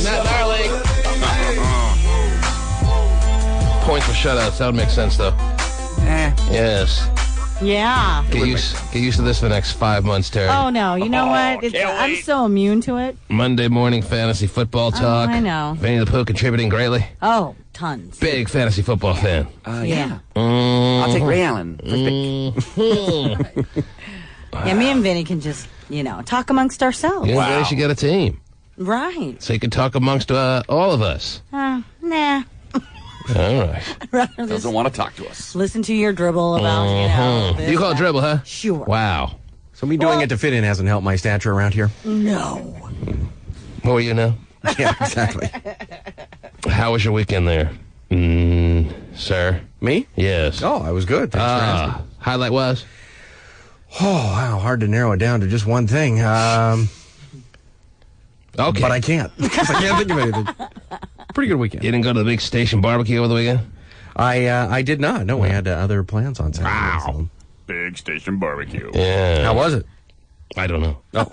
Not darling. Points for shutouts. That would make sense, though. Yes. Yeah. Get used to this for the next 5 months, Terry. Oh, no. You know what? I'm so immune to it. Monday morning fantasy football talk. I know. Vinny the Pooh contributing greatly. Oh, tons. Big fantasy football fan. Yeah. I'll take Ray Allen. Yeah, me and Vinny can just, talk amongst ourselves. You and Vinny should get a team. Right. So you can talk amongst all of us. Nah. All right. Doesn't want to talk to us. Listen to your dribble about, You call it dribble, huh? Sure. Wow. So me doing it to fit in hasn't helped my stature around here? No. Who are you now? Yeah, exactly. How was your weekend there, sir? Me? Yes. Oh, I was good. Thanks for asking. Highlight was? Oh, wow. Hard to narrow it down to just one thing. Okay. But I can't. Because I can't think of anything. Pretty good weekend. You didn't go to the big station barbecue over the weekend? I did not. No, we had other plans on Saturday. Wow. So. Big station barbecue. Yeah. How was it? I don't know. Oh.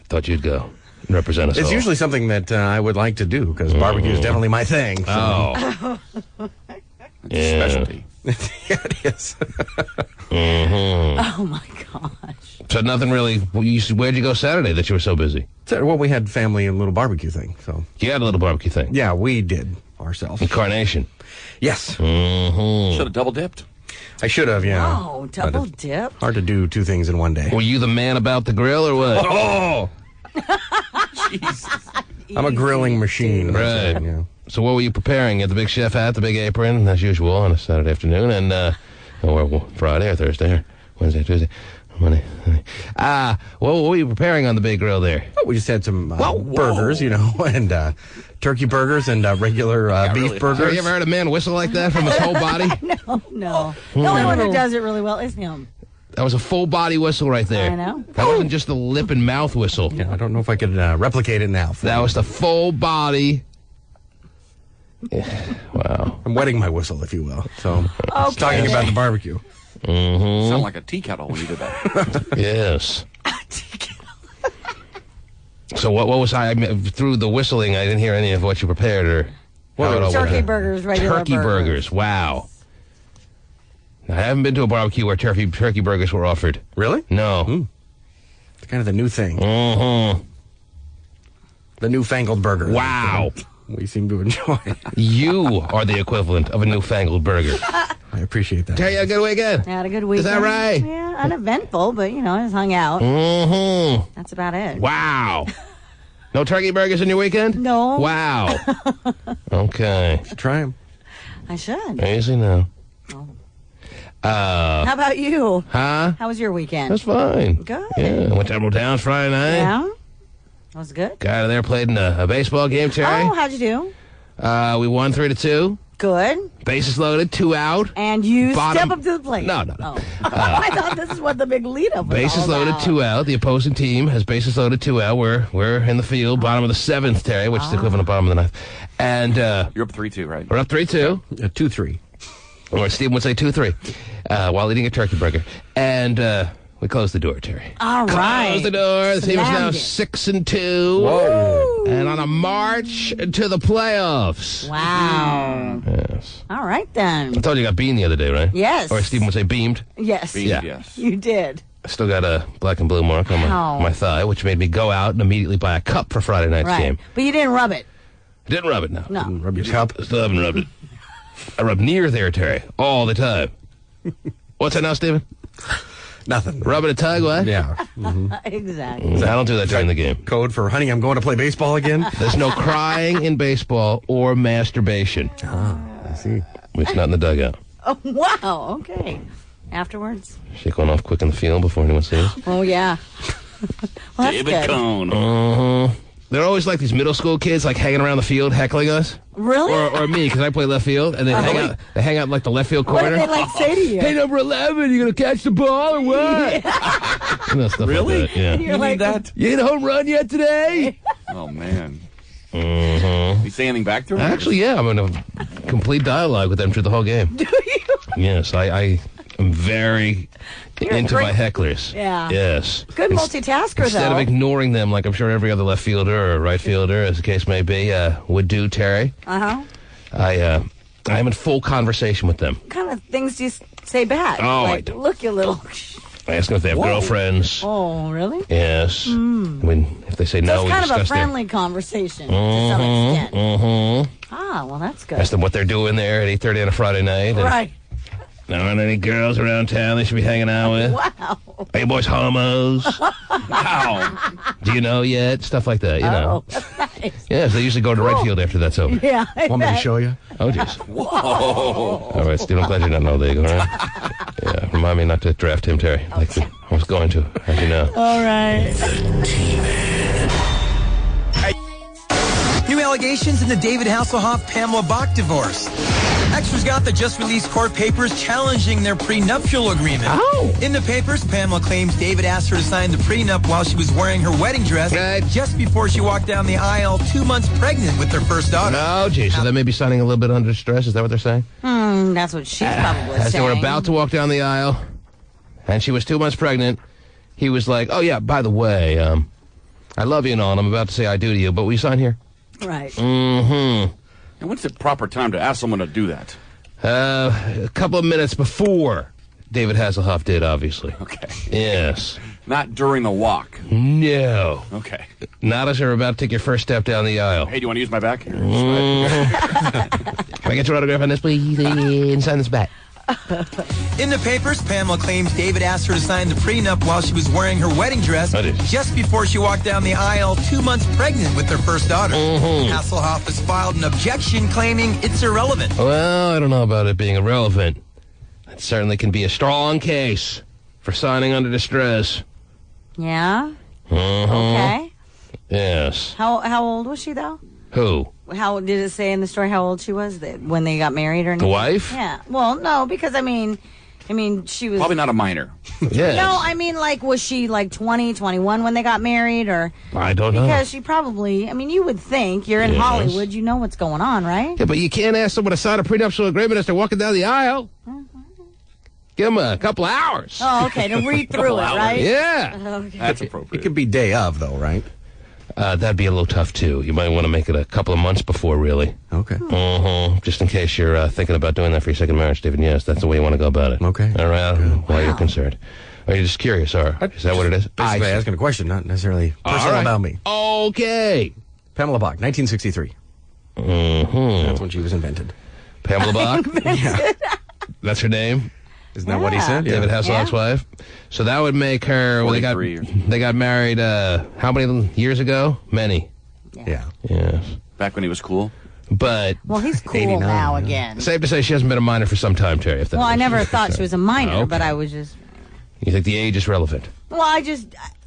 Thought you'd go and represent us It's all. usually something that I would like to do, because barbecue is definitely my thing. So. Oh. Yeah. Specialty. Yeah, it is. Oh, my gosh. So nothing really. Where'd you go Saturday that you were so busy? Well, we had family and little barbecue thing. So You had a little barbecue thing. yeah, we did ourselves. Incarnation. Yes, Should have double dipped. I should have. Yeah. Oh, double But it's dip. hard to do two things in one day. Were you the man about the grill or what? Oh, Jesus. I'm a grilling machine. that's Right. it, yeah. So what were you preparing? You had the big chef hat, the big apron, as usual, on a Saturday afternoon, and or Friday or Thursday or Wednesday, Tuesday, Monday. What were you preparing on the big grill there? Oh, we just had some burgers, and turkey burgers and regular beef really burgers. Have you ever heard a man whistle like that from his whole body? No. The only one who does it really well is him. That was a full body whistle right there. I know. That wasn't just the lip and mouth whistle. Yeah, I don't know if I could replicate it now. That was the full body. Yeah. Wow. I'm wetting my whistle, if you will. So, talking about the barbecue. Sound like a tea kettle when you did that. Yes. So what was through the whistling? I didn't hear any of what you prepared or how it all went Turkey down. burgers, regular Turkey burgers. Wow. I haven't been to a barbecue where turkey burgers were offered. Really? No. It's kind of the new thing. Mm-hmm. The newfangled burger. Wow. We seem to enjoy. You are the equivalent of a newfangled burger. I appreciate that. Terry, you had a good weekend? I had a good weekend. Is that right? Yeah, uneventful, but, just hung out. Mm-hmm. That's about it. Wow. No turkey burgers in your weekend? No. Wow. Okay. Try them. I should. Easy now. How about you? Huh? How was your weekend? That's fine. Good. Yeah, went to Emerald Downs Friday night. Yeah? That was good. Got out of there, played in a baseball game, Terry. Oh, how'd you do? We won 3-2. Good. Bases loaded, 2 out. And you Bottom- step up to the plate. No. Oh. I thought this is what the big lead-up was Bases all loaded, about. 2 out. The opposing team has bases loaded, 2 out. We're in the field, bottom of the 7th, Terry, which is the equivalent of bottom of the 9th. And You're up 3-2, right? we're up 3-2. 2-3. Or Steve would say 2-3, while eating a turkey burger. And we closed the door, Terry. All right. Closed the door. The team is now Slammed it. 6-2. Whoa. And on a march to the playoffs. Wow. Yes. All right, then. I told you I got beamed the other day, right? Yes. Or Stephen would say beamed. Yes. Yeah. Yes. You did. I still got a black and blue mark on Ow. my thigh, which made me go out and immediately buy a cup for Friday night's Right. game. But you didn't rub it. Didn't rub it, no. No. Rub your cup. Still haven't rubbed it. I rub near there, Terry, all the time. What's that now, Stephen? Nothing. Rub it a tug, what? Yeah. Exactly. I don't do that during the game. Code for, honey, I'm going to play baseball again. There's no crying in baseball or masturbation. I see. It's not in the dugout. Oh, wow. Okay. Afterwards? Shake one off quick in the field before anyone sees. Oh, yeah. Well, that's David good. Cohn. They're always like these middle school kids, like hanging around the field, heckling us. Really? Or me, because I play left field, and they hang out. They hang out in, like the left field What corner. did they say to you? Hey, number 11, you gonna catch the ball or what? You know, stuff Really? Like that, yeah. You're like, that? You hit a home run yet today? Oh, man. Mm-hmm. You say anything back to him? Actually, yeah, I'm in a complete dialogue with them through the whole game. do you? Yes, I I'm very into my hecklers. Yeah. Yes. Good multitasker, Instead though. of ignoring them, like I'm sure every other left fielder or right fielder, as the case may be, would do, Terry. Uh-huh. I am in full conversation with them. What kind of things do you say back? Oh, I like, don't. look, you little... I ask them if they have girlfriends. Oh, really? Yes. I mean, if they say So no, it's we kind of a discuss friendly conversation to some extent. Ah, well, that's good. Ask them what they're doing there at 8:30 on a Friday night. And Right. there aren't any girls around town they should be hanging out with. Wow. Are you boys homos? Wow. Do you know yet? Stuff like that, you know. Oh, that's nice. Yes, they usually go to right field after that's over. Yeah. I Want me to bet. show you? Oh, jeez. Whoa. All right, Steve, I'm glad you're not in Old Eagle, all right? Yeah, remind me not to draft him, Terry. Like I was going to, as you know. All right. New allegations in the David Hasselhoff-Pamela Bach divorce. Extras got the just-released court papers challenging their prenuptial agreement. Oh. In the papers, Pamela claims David asked her to sign the prenup while she was wearing her wedding dress Right. just before she walked down the aisle 2 months pregnant with their first daughter. No, geez, so they may be signing a little bit under stress. Is that what they're saying? That's what she's probably As saying. they were about to walk down the aisle, and she was 2 months pregnant, he was like, oh, yeah, by the way, I love you and all, and I'm about to say I do to you, but will you sign here? Right. Mm-hmm. And when's the proper time to ask someone to do that? A couple of minutes before David Hasselhoff did, obviously. Okay. Yes. Not during the walk. No. Okay. Not as you're about to take your first step down the aisle. Hey, do you want to use my back? Here. Can I get your autograph on this, please? And sign this back. In the papers, Pamela claims David asked her to sign the prenup while she was wearing her wedding dress That is. just before she walked down the aisle 2 months pregnant with their first daughter. Hasselhoff has filed an objection claiming it's irrelevant. Well, I don't know about it being irrelevant. It certainly can be a strong case for signing under distress. Yeah? Mm-hmm. Okay. Yes. How old was she, though? Who? How did it say in the story how old she was when they got married or anything? The wife? Yeah. Well, no, because I mean, she was... Probably not a minor. Yes. No, I mean, like, was she like 20, 21 when they got married, or... I don't know. Because she probably, I mean, you would think, you're in Yes. Hollywood, you know what's going on, right? Yeah, but you can't ask someone to sign a prenuptial agreement as they're walking down the aisle. Give them a couple of hours. Oh, okay, to read through it, right? Yeah. Okay. That's It appropriate. could be day of, though, right? That'd be a little tough, too. You might want to make it a couple of months before, really. Okay. Just in case you're thinking about doing that for your second marriage, David. Yes, that's the way you want to go about it. Okay. All right. Why you're concerned. Are you just curious, or is that what it is? Basically see. asking a question, not necessarily personal right. about me. Okay. Pamela Bach, 1963. That's when she was invented. Pamela Bach? Yeah. That's her name? Isn't that what he said? David Hasselhoff's wife? So that would make her... Well, 43 or they got married, how many years ago? Many. Yeah. Yes. Back when he was cool. But Well, he's cool 89, now yeah. again. safe to say she hasn't been a minor for some time, Terry. If that Well, I was- never thought she was a minor, Okay. but I was just... You think the age is relevant? Well,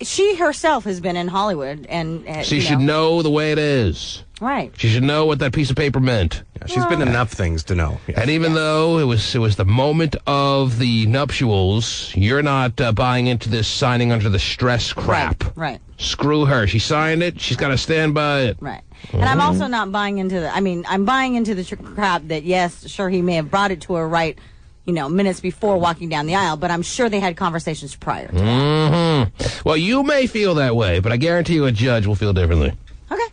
she herself has been in Hollywood, and She should know the way it is. Right. She should know what that piece of paper meant. Yeah, she's been enough things to know. Yeah. And even though it was the moment of the nuptials, you're not buying into this signing under the stress crap. Right. Screw her. She signed it. She's got to stand by it. Right. And I'm also not buying into I'm buying into the crap that, yes, sure, he may have brought it to her right, minutes before walking down the aisle, but I'm sure they had conversations prior to that. Well, you may feel that way, but I guarantee you a judge will feel differently. Okay.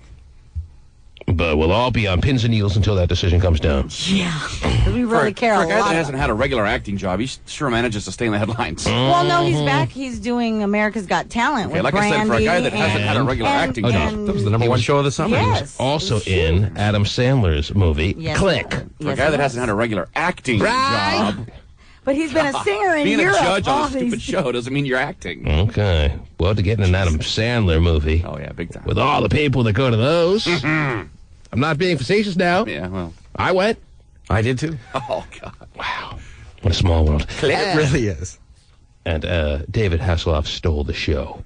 But we'll all be on pins and needles until that decision comes down. Yeah. 'Cause we really care for a a guy lot. that hasn't had a regular acting job, he sure manages to stay in the headlines. Well, no, he's back. He's doing America's Got Talent Okay, with like I said, for a guy Brandy that hasn't had a regular acting job. That was the number one show of the summer. Yes. Also in Adam Sandler's movie, Yes, Click. he was. For a Yes, guy he that was. hasn't had a regular acting Right. job, But he's been a singer in being Europe. a judge on all a stupid these- show doesn't mean you're acting. Okay. Well, to get in an Adam Sandler movie Oh, yeah, big time. with all the people that go to those, I'm not being facetious now. Yeah, well. I went. I did too. Oh, God. Wow. What a small world. It really is. And David Hasselhoff stole the show.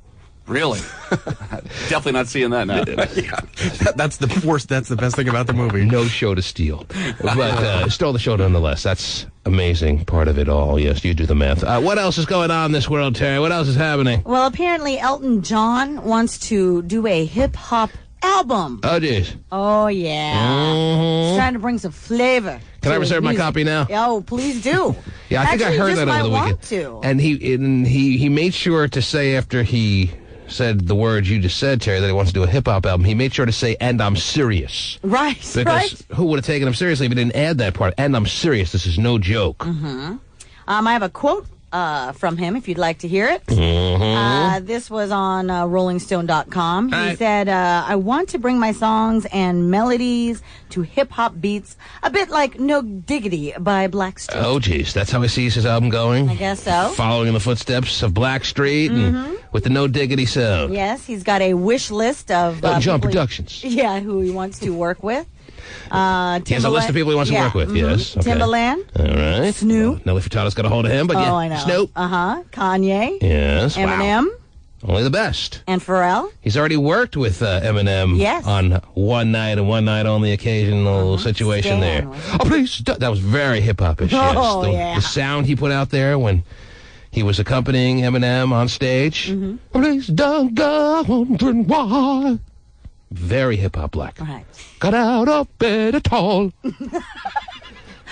Really? Definitely not seeing that now. That's the worst. That's the best thing about the movie. No show to steal. But stole the show nonetheless. That's amazing part of it all. Yes, you do the math. What else is going on in this world, Terry? What else is happening? Well, apparently Elton John wants to do a hip-hop album. Oh, jeez. Oh, yeah. He's trying to bring some flavor. Can I reserve my copy now? Oh, please do. Yeah, I think I heard that over the weekend. To. And he made sure to say after he said the words you just said, Terry, that he wants to do a hip-hop album, he made sure to say, and I'm serious. Right, because who would have taken him seriously if he didn't add that part? And I'm serious. This is no joke. Mm-hmm. I have a quote from him, if you'd like to hear it. This was on RollingStone.com. He said, I want to bring my songs and melodies to hip-hop beats, a bit like No Diggity by Blackstreet. Oh, geez. That's how he sees his album going? I guess so. Following in the footsteps of Blackstreet and with the No Diggity sound. Yes, he's got a wish list of... Elton John Productions. Yeah, who he wants to work with. He has a list of people he wants to work with, yes. Okay. Timbaland. All right. Snoop. Well, Nelly Furtado's got a hold of him, but yeah. Oh, I know. Snoop. Kanye. Yes. Eminem. Wow. Only the best. And Pharrell. He's already worked with Eminem on One Night and One Night Only occasional situation there. Oh, please. That was very hip-hop-ish, yes. Oh, yeah. The sound he put out there when he was accompanying Eminem on stage. Please don't go wondering why. Very hip-hop black. Right. Got out of bed at all.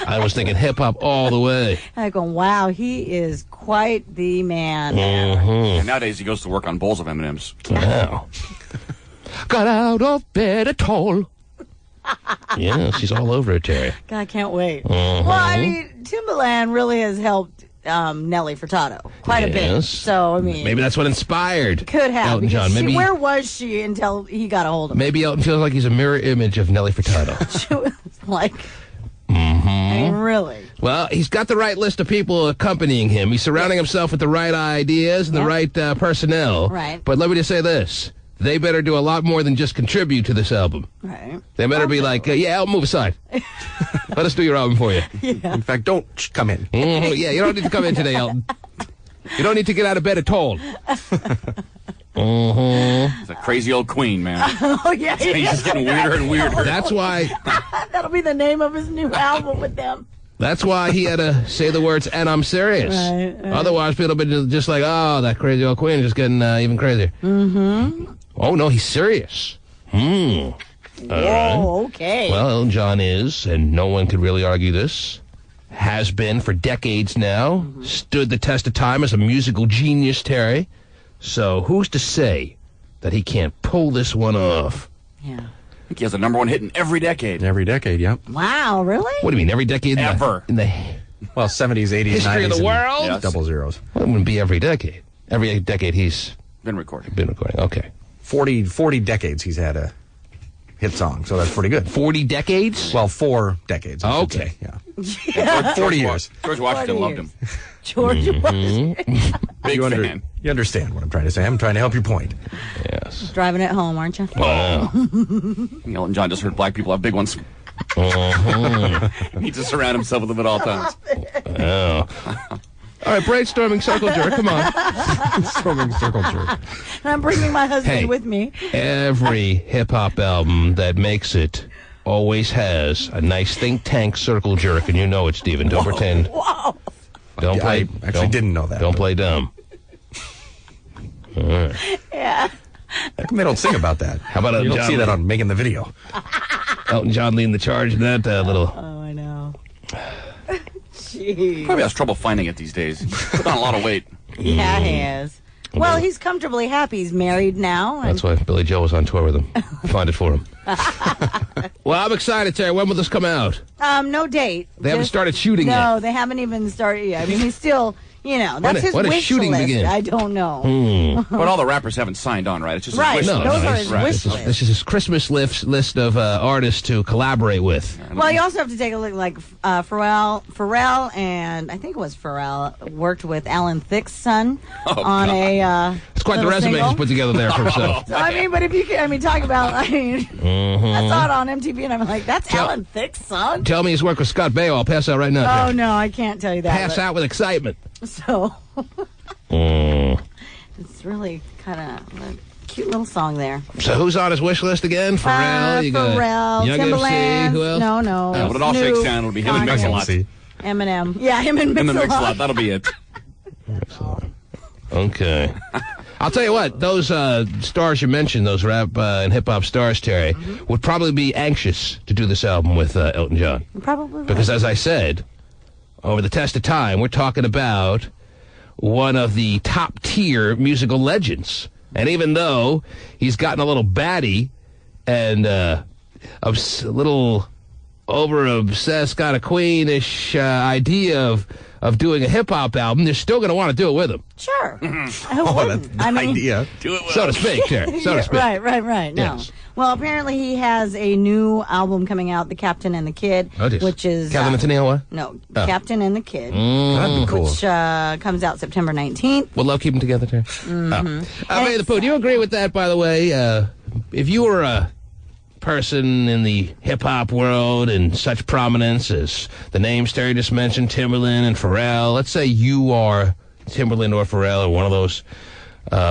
I was thinking hip-hop all the way. I go, wow, he is quite the man. And nowadays he goes to work on bowls of M&Ms. Wow. Got out of bed at all. Yeah, she's all over it, Terry. God, I can't wait. Well, I mean, Timbaland really has helped Nelly Furtado quite a bit. So, I mean... Maybe that's what inspired could have, Elton John. Maybe, where was she until he got a hold of her? Maybe Elton feels like he's a mirror image of Nelly Furtado. She was like... I mean, really. Well, he's got the right list of people accompanying him. He's surrounding himself with the right ideas and the right personnel. Right. But let me just say this. They better do a lot more than just contribute to this album. Right. They better be like, Elton, move aside. Let us do your album for you. Yeah. In fact, don't come in. Yeah, you don't need to come in today, Elton. You don't need to get out of bed at all. It's a crazy old queen, man. Oh, yeah. He's just getting weirder and weirder. That's why... That'll be the name of his new album with them. That's why he had to say the words, and I'm serious. Right. Otherwise, people would be just like, oh, that crazy old queen is just getting even crazier. Oh, no, he's serious. All right. Okay. Well, Elton John is, and no one could really argue this, has been for decades now, stood the test of time as a musical genius, Terry. So who's to say that he can't pull this one off? Yeah. I think he has a number one hit in every decade. Every decade, yep. Wow, really? What do you mean, every decade? Ever. In the Well, 70s, 80s, history 90s. of the world? Yes. Double zeros. Well, it wouldn't be every decade. Every decade he's Been recording. been recording. Okay. 40 decades he's had a hit song, so that's pretty good. 40 decades? Well, 4 decades. I should Okay. say, yeah. 40 years. George Washington 40 loved years. him. George Washington. Big You, fan. you understand what I'm trying to say. I'm trying to help your point. Yes. Driving it home, aren't you? Wow. Elton John just heard black people have big ones. He needs to surround himself with them at all times. Oh. All right, brainstorming circle jerk. Come on. Brainstorming circle jerk. And I'm bringing my husband Hey. with me. Every hip-hop album that makes it always has a nice think tank circle jerk, and you know it, Steven. Don't pretend. Wow. Don't play. I actually didn't know that. Don't play dumb. All right. Yeah. How come they don't sing about that? How about you Elton don't see John? that on Making the Video? Elton John leading the charge in that little. Oh, I know. Jeez. Probably has trouble finding it these days. Put on a lot of weight. Yeah, he is. Well, he's comfortably happy. He's married now. That's why Billy Joe was on tour with him. Find it for him. Well, I'm excited, Terry. When will this come out? No date. They haven't started shooting yet. No, they haven't even started yet. I mean, he's still, that's his when does wish shooting list. begin? I don't know. But all the rappers haven't signed on, right? It's just Right. a wish No, list. those are his Right. wish This is, list. this is his Christmas list of artists to collaborate with. Well, you also have to take a look, like Pharrell, and I think it was Pharrell, worked with Alan Thicke's son on a It's quite the little resume single. he's put together there for himself. So, I mean, but if you can, talk about, I saw it on MTV, and I'm like, that's Alan Thicke's son? Tell me his work with Scott Baio. I'll pass out right now. Oh, Terry. no, I can't tell you that. Pass out with excitement. So, Mm. it's really kind of a cute little song there. So who's on his wish list again? Pharrell. You got Pharrell, Young Timbaland. MC. Who else? No. When it all Snoop, shakes down, it'll be him and Kanye, Mix-a-Lot. Eminem. Yeah, him and Him and Mix-a-Lot. Mix-a-Lot. That'll be it. Okay. I'll tell you what, those stars you mentioned, those rap and hip-hop stars, Terry, would probably be anxious to do this album with Elton John. Probably. Because, as I said, over the test of time, we're talking about one of the top-tier musical legends. And even though he's gotten a little batty and a little over-obsessed, kind of queenish idea of doing a hip-hop album, they're still going to want to do it with him. Sure. That's the idea. Do it well. So to speak, Terry. So to speak. Right. No. Yes. Well, apparently he has a new album coming out, The Captain and the Kid, Oh, geez. which is... Captain and Tennille, what? No, Captain and the Kid, That'd be cool. which comes out September 19th. Will love keep them together, Terry? Hey, the Pooh, do you agree with that, by the way? If you were a person in the hip-hop world and such prominence as the names Terry just mentioned, Timberland and Pharrell, let's say you are Timberland or Pharrell or one of those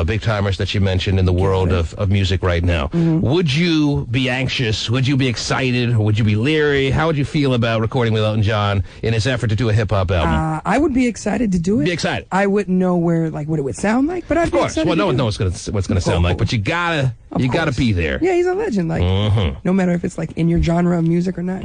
big-timers that you mentioned in the world of music right now. Would you be anxious? Would you be excited? Or would you be leery? How would you feel about recording with Elton John in his effort to do a hip-hop album? I would be excited to do it. Be excited. I wouldn't know what it would sound like, but I'd Of be course. excited. Well, no to one do it. knows what's gonna sound like, but you gotta be there. Yeah, he's a legend. Like, no matter if it's like in your genre of music or not.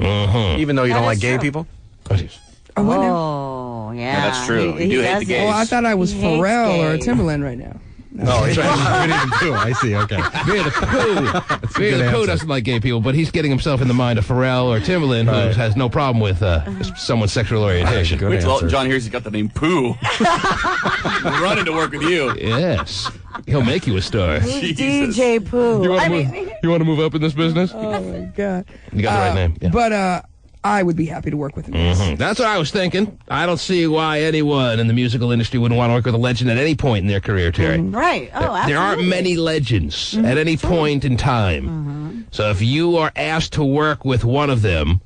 Even though you That don't like is gay true. people? Oh, jeez. Oh, what now? Oh, yeah. Yeah, that's true. You do hate the doesn't. gays. Oh, I thought I was He hates Pharrell or gays. Timberland right now. Oh, he's right. We didn't do. I see. Okay. Beer the Pooh doesn't like gay people, but he's getting himself in the mind of Pharrell or Timberland, who has no problem with someone's sexual orientation. Good Wait till answer. Elton John hears he's got the name Pooh. Running to work with you. Yes. He'll make you a star. Jesus. DJ Pooh. You I want mean, to move up in this business? Oh my god. You got the right name. Yeah. But I would be happy to work with him. yes. That's what I was thinking. I don't see why anyone in the musical industry wouldn't want to work with a legend at any point in their career, Terry. right. Oh, absolutely. There aren't many legends at any point in time. So if you are asked to work with one of them,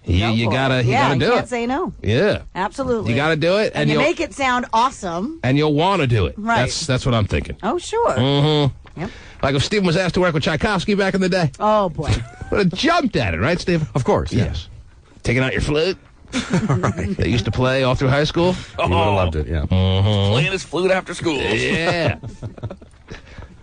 you gotta do can't it. say no. Yeah. Absolutely. You gotta do it, And you you'll make it sound awesome. and you'll want to do it. Right. That's what I'm thinking. Oh, sure. Yep. Like if Stephen was asked to work with Tchaikovsky back in the day, Oh, boy. would have jumped at it, right, Stephen? Of course. Yeah. Yes. Taking out your flute. They used to play all through high school. You would have loved it. Yeah. Playing his flute after school. Yeah.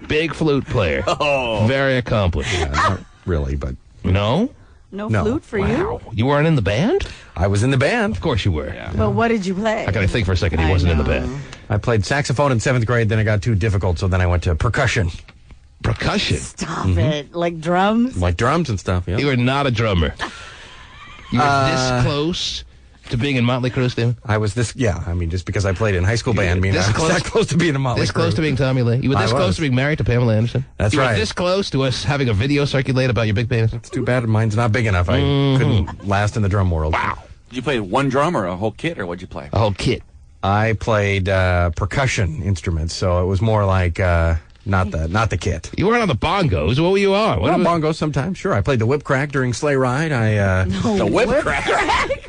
Big flute player. Oh. Very accomplished. Yeah, not really, but No? No No. flute for you? You weren't in the band? I was in the band. Of course you were. But what did you play? How can I think for a second he wasn't in the band? I played saxophone in 7th grade, then it got too difficult, so then I went to percussion, Percussion. Stop it. Like drums? like drums and stuff. Yeah. You were not a drummer. You were this close to being in Motley Crue, Stephen? I was this, I mean, just because I played in high school band, I mean, this I was close- that close to being a Motley This close Crue. to being Tommy Lee. You were this I close was. to being married to Pamela Anderson. That's you right. were this close to us having a video circulate about your big penis. It's too bad mine's not big enough. I couldn't last in the drum world. Wow. Did you play one drum or a whole kit, or what'd you play? A whole kit. I played percussion instruments, so it was more like not the kit. You weren't on the bongos. What were you on? Well, was- bongos sometimes, sure. I played the whip crack during Sleigh Ride. The whip crack.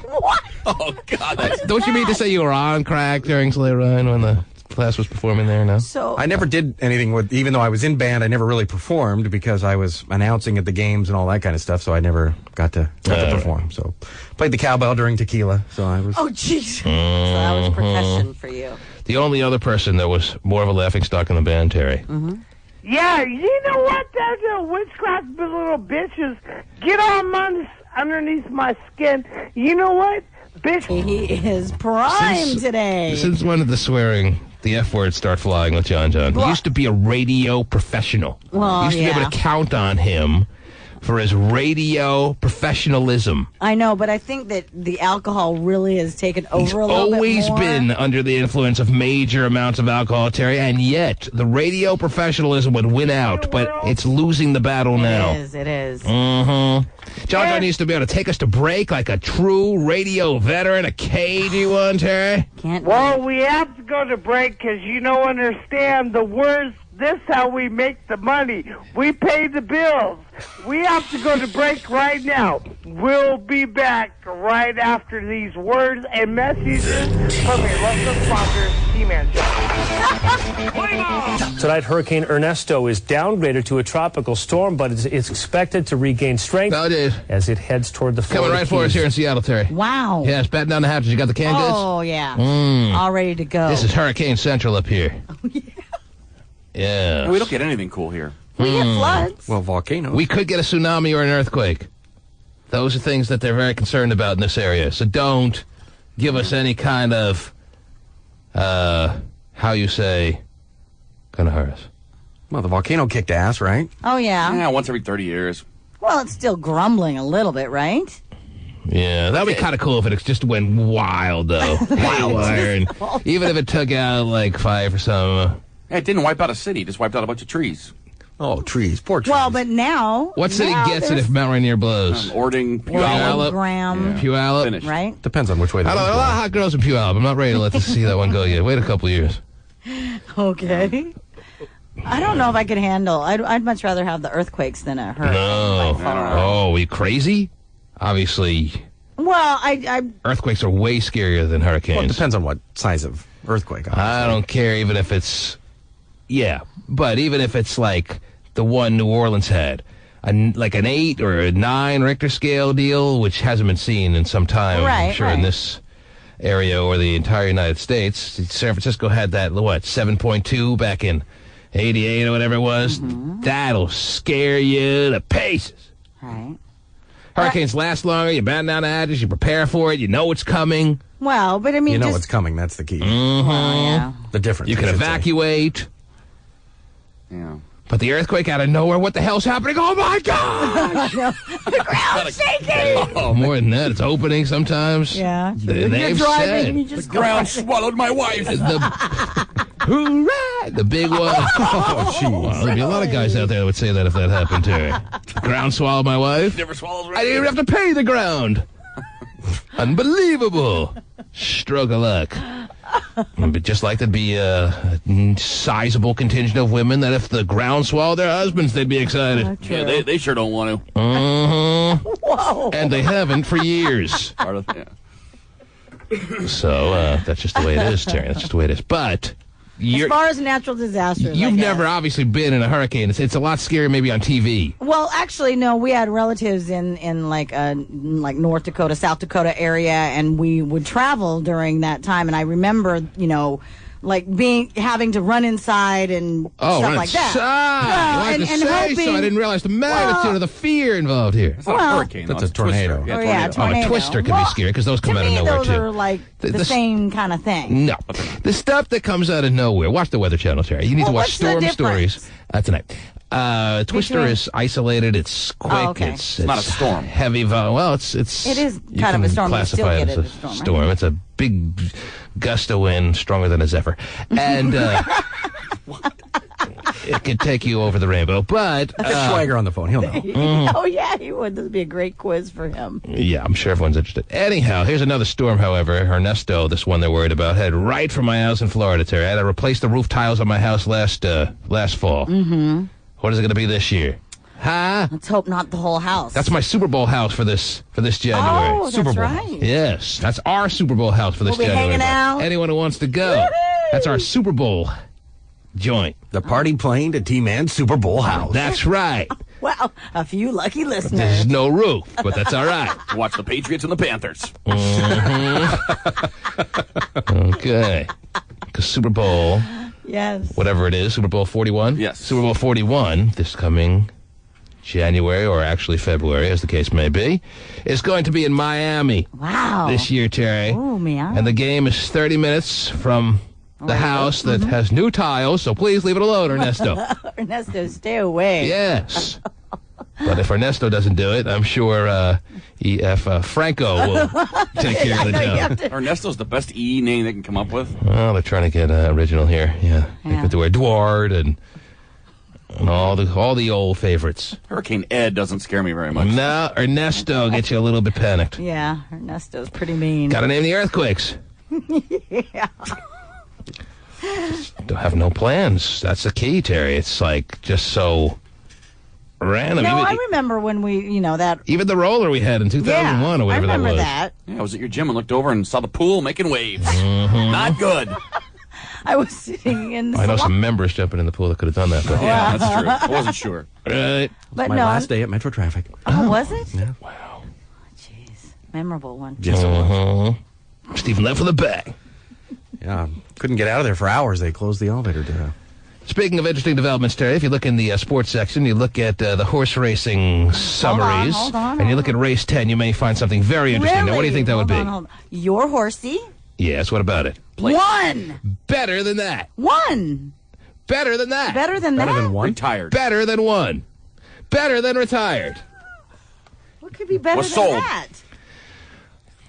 What? Oh, God. That's, Don't you mean to say you were on crack during Sleigh Ride when the class was performing there? No. So, I never did anything with, even though I was in band, I never really performed because I was announcing at the games and all that kind of stuff, so I never got to perform. So played the cowbell during Tequila, so I was... oh, jeez. So that was percussion for you. The only other person that was more of a laughingstock in the band, Terry. Yeah, you know what? Those little witchcraft little bitches get on underneath my skin. You know what? Bitch. He is prime today. Since when did the swearing, the F word, start flying with John John? He used to be a radio professional. Well, you used to be yeah. able to count on him for his radio professionalism. I know, but I think that the alcohol really has taken over He's a little bit always more. been under the influence of major amounts of alcohol, Terry, and yet the radio professionalism would win out, but it's losing the battle now. It is. John John used to be able to take us to break like a true radio veteran, a cagey one, Terry. Can't Well, we have to go to break because you don't understand the words. This how we make the money. We pay the bills. We have to go to break right now. We'll be back right after these words and messages from your local sponsor, T-Man Show. Tonight, Hurricane Ernesto is downgraded to a tropical storm, but it's expected to regain strength No, it is. as it heads toward the Florida Coming right for us Keys. here in Seattle, Terry. Wow. Yes, batten down the hatches. You got the canned goods? Oh, yeah. All ready to go. This is Hurricane Central up here. Yeah. We don't get anything cool here. We get floods. Well, volcanoes. We could get a tsunami or an earthquake. Those are things that they're very concerned about in this area. So don't give us any kind of, how you say, going to hurt us. Well, the volcano kicked ass, right? Oh, yeah. Yeah, once every 30 years. Well, it's still grumbling a little bit, right? Yeah, that would be kind of cool if it just went wild, though. Wildfire. And even if it took out, like, 5 or something. Yeah, it didn't wipe out a city. It just wiped out a bunch of trees. Oh, trees. Poor trees. Well, but now... What city gets it if Mount Rainier blows? Ording, Puyallup. Graham. Puyallup. Finished. Right? Depends on which way they I don't know, a lot of hot girls in Puyallup. I'm not ready to let this see that one go yet. Wait a couple years. Okay. I don't know if I could handle... I'd much rather have the earthquakes than a hurricane. No. By far. Oh, are you crazy? Obviously, Well, I earthquakes are way scarier than hurricanes. Well, it depends on what size of earthquake. Obviously. I don't care even if it's... Yeah, but even if it's like the one New Orleans had, like an 8 or a 9 Richter scale deal, which hasn't been seen in some time, I'm sure, in this area or the entire United States. San Francisco had that, 7.2 back in 88 or whatever it was. That'll scare you to pieces. Right. Hurricanes last longer. You batten down the hatches. You prepare for it. You know it's coming. Well, but I mean... You know just, what's coming. That's the key. Well, yeah. The difference. You can I should say. evacuate. Yeah. But the earthquake out of nowhere, what the hell's happening? Oh, my God! The ground's shaking! Oh, more than that, it's opening sometimes. Yeah. They've You're driving said and you just Ground swallowed my wife. Hooray! The big one. Oh, jeez. Well, there'd be a lot of guys out there that would say that if that happened to her. The ground swallowed my wife. Never swallows. I didn't even have to pay the ground. Unbelievable. Stroke of luck. But just like there'd be a sizable contingent of women that if the ground swallowed their husbands, they'd be excited. Yeah, they sure don't want to. Whoa. And they haven't for years. Part of, yeah. So that's just the way it is, Terry. That's just the way it is. But As far as natural disasters, you've I guess. never obviously been in a hurricane. It's a lot scarier maybe on TV. Well, actually, no. We had relatives in like North Dakota, South Dakota area, and we would travel during that time. And I remember, like having to run inside and stuff like that. Well, and hoping, so I didn't realize the magnitude of the fear involved here. It's not a hurricane. That's a tornado. Twister. Oh, yeah, A twister can be scary because those come out of nowhere those too. are like the same kind of thing. No, the stuff that comes out of nowhere. Watch the Weather Channel, Terry. You need to watch what's the Storm Stories difference? tonight. Twister is isolated. It's quick. Oh, okay. It's not a storm. Heavy. Well, it is you kind of can a storm. You still Classify get it it as as a a storm, right? It's a big gust of wind, stronger than a zephyr, and it could take you over the rainbow. But Get Schweiger on the phone. He'll know. Oh yeah, he would. This would be a great quiz for him. yeah, I'm sure everyone's interested. Anyhow, here's another storm. However, Ernesto, this one they're worried about, headed right from my house in Florida. Terry, I had to replace the roof tiles on my house last fall. Mm-hmm. What is it going to be this year? Huh? Let's hope not the whole house. That's my Super Bowl house for this January. Oh, that's Super Bowl. right. Yes, that's our Super Bowl house for this We'll be January. hanging out. Anyone who wants to go, Woo-hoo! that's our Super Bowl joint. The party plane to T-Man's Super Bowl house. That's right. Well, a few lucky There's listeners. no roof, but that's all right. Watch the Patriots and the Panthers. Okay. Because Super Bowl, Yes. whatever it is, Super Bowl 41? Yes. Super Bowl 41, this coming January, or actually February, as the case may be, is going to be in Miami Wow. this year, Terry. Oh, Miami. And the game is 30 minutes from the house that has new tiles, so please leave it alone, Ernesto. Ernesto, stay away. Yes. But if Ernesto doesn't do it, I'm sure Franco will take care of the job. Ernesto's the best E name they can come up with. Well, they're trying to get original here. Yeah. They could do Edward and all the old favorites. Hurricane Ed doesn't scare me very much. No, Ernesto gets you a little bit panicked. Yeah, Ernesto's pretty mean. Got to name the earthquakes. Yeah. Don't have no plans. That's the key, Terry. It's like just so random. No, even, I remember when we, that. even the roller we had in 2001 or whatever I remember that was. Yeah, I was at your gym and looked over and saw the pool making waves. Not good. I was sitting in the I know salon. some members jumping in the pool that could have done that. But Yeah, that's true. I wasn't sure. Right. But My no, last day at Metro Traffic. Oh, was it? Yeah. Wow. Jeez, memorable one. Yes, it was. Stephen left for the bag. Yeah, couldn't get out of there for hours. They closed the elevator to Speaking of interesting developments, Terry, if you look in the sports section, you look at the horse racing summaries, and you look at race 10, you may find something very interesting. Really? Now, what do you think that would be? Hold on. Your horsey? Yes, what about it? Won. Better than that. Won. Better than that. Better than that? Better than one? Retired. Better than one. Better than retired. What could be better Was than sold. that?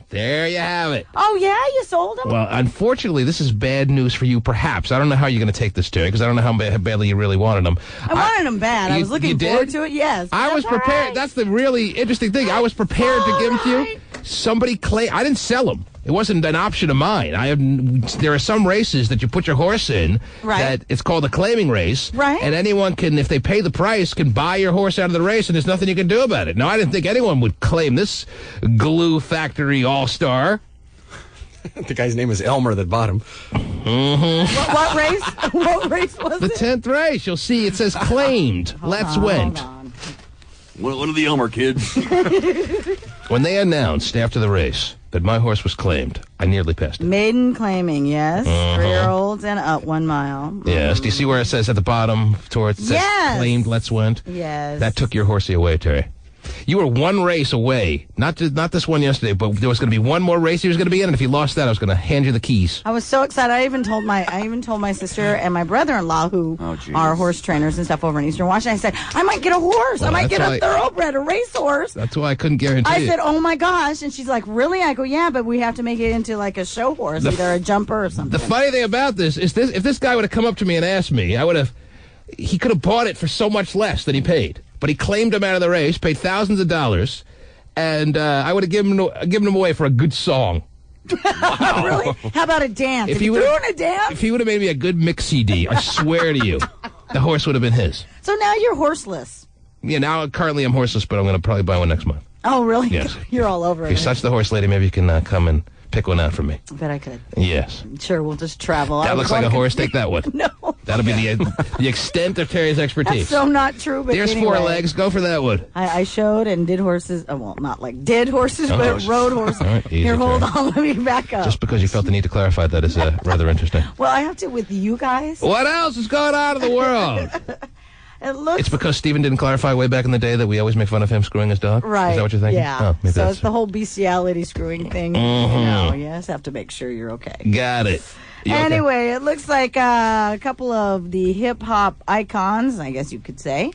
There you have it. Oh, yeah? You sold him? Well, unfortunately, this is bad news for you, perhaps. I don't know how you're going to take this, Terry, because I don't know how badly you really wanted them. I wanted him bad. I You- was looking you forward did? to it, yes. I was That's all prepared. right. That's the really interesting thing. I was prepared to give them to you. Alright. Somebody claimed. I didn't sell them. It wasn't an option of mine. There are some races that you put your horse in Right. that it's called a claiming race. Right. And anyone can, if they pay the price, can buy your horse out of the race, and there's nothing you can do about it. Now, I didn't think anyone would claim this glue factory all-star. The guy's name is Elmer that bought him. What race? What race was The it? 10th race, you'll see it says claimed. Let's went. Hold on. What are the Elmer kids? When they announced after the race that my horse was claimed, I nearly passed it. Maiden claiming, yes. 3-year-olds and up 1 mile. Yes. Do you see where it says at the bottom towards it says Yes. claimed, let's went? Yes. That took your horsey away, Terry. You were one race away. Not this one yesterday, but there was going to be one more race he was going to be in, and if you lost that, I was going to hand you the keys. I was so excited. I even told my sister and my brother-in-law, who geez. are horse trainers and stuff over in Eastern Washington. I said, I might get a horse. Well, I might that's get why- a thoroughbred, a racehorse. That's why I couldn't guarantee I it. said, oh my gosh. And she's like, really? I go, yeah, but we have to make it into like a show horse, either a jumper or something. The funny thing about this is if this guy would have come up to me and asked me, he could have bought it for so much less than he paid. But he claimed him out of the race, paid thousands of dollars, and I would have given him away for a good song. Really? How about a dance? If he you would've- threw in a dance? If he would have made me a good mix CD, I swear to you, the horse would have been his. So now you're horseless. Yeah, now currently I'm horseless, but I'm going to probably buy one next month. Oh, really? Yes. You're all over If it. you're such the horse lady, maybe you can come and pick one out for me. I bet I could. Yes. Sure, we'll just travel. That looks like a horse. Take that one. No. That'll be the extent of Terry's expertise. That's so not true, but There's anyway. 4 legs. Go for that one. I showed and did horses. Well, not like did horses, but rode horses. All right, easy, Here, hold Terry. on. Let me back up. Just because you felt the need to clarify that is rather interesting. Well, I have to with you guys. What else is going on in the world? It looks It's because Steven didn't clarify way back in the day that we always make fun of him screwing his dog? right. Is that what you're thinking? Yeah. Oh, maybe So that's it's the whole bestiality screwing thing. You just have to make sure you're okay. Got it. You okay? Anyway, it looks like a couple of the hip hop icons, I guess you could say,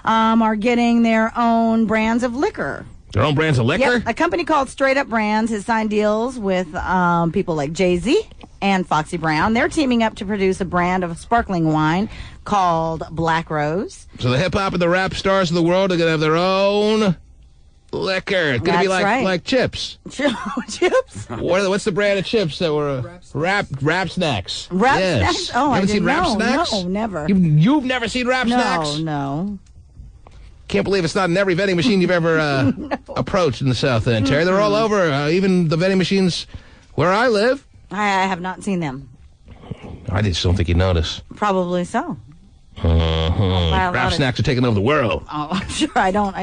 are getting their own brands of liquor. Their own brands of liquor? Yep, a company called Straight Up Brands has signed deals with people like Jay-Z and Foxy Brown. They're teaming up to produce a brand of sparkling wine called Black Rose. So the hip-hop and the rap stars of the world are going to have their own liquor. It's going to be That's right. like chips. Chips? What's the brand of chips that were rap snacks? Rap Yes. snacks? Oh, you I haven't didn't seen rap know. snacks? No, never. You've never seen rap snacks? No. Can't believe it's not in every vending machine you've ever approached in the South End, Terry. They're all over, even the vending machines where I live. I have not seen them. I just don't think you'd notice. Probably so. Rap snacks are taking over the world. Oh, I'm sure I don't.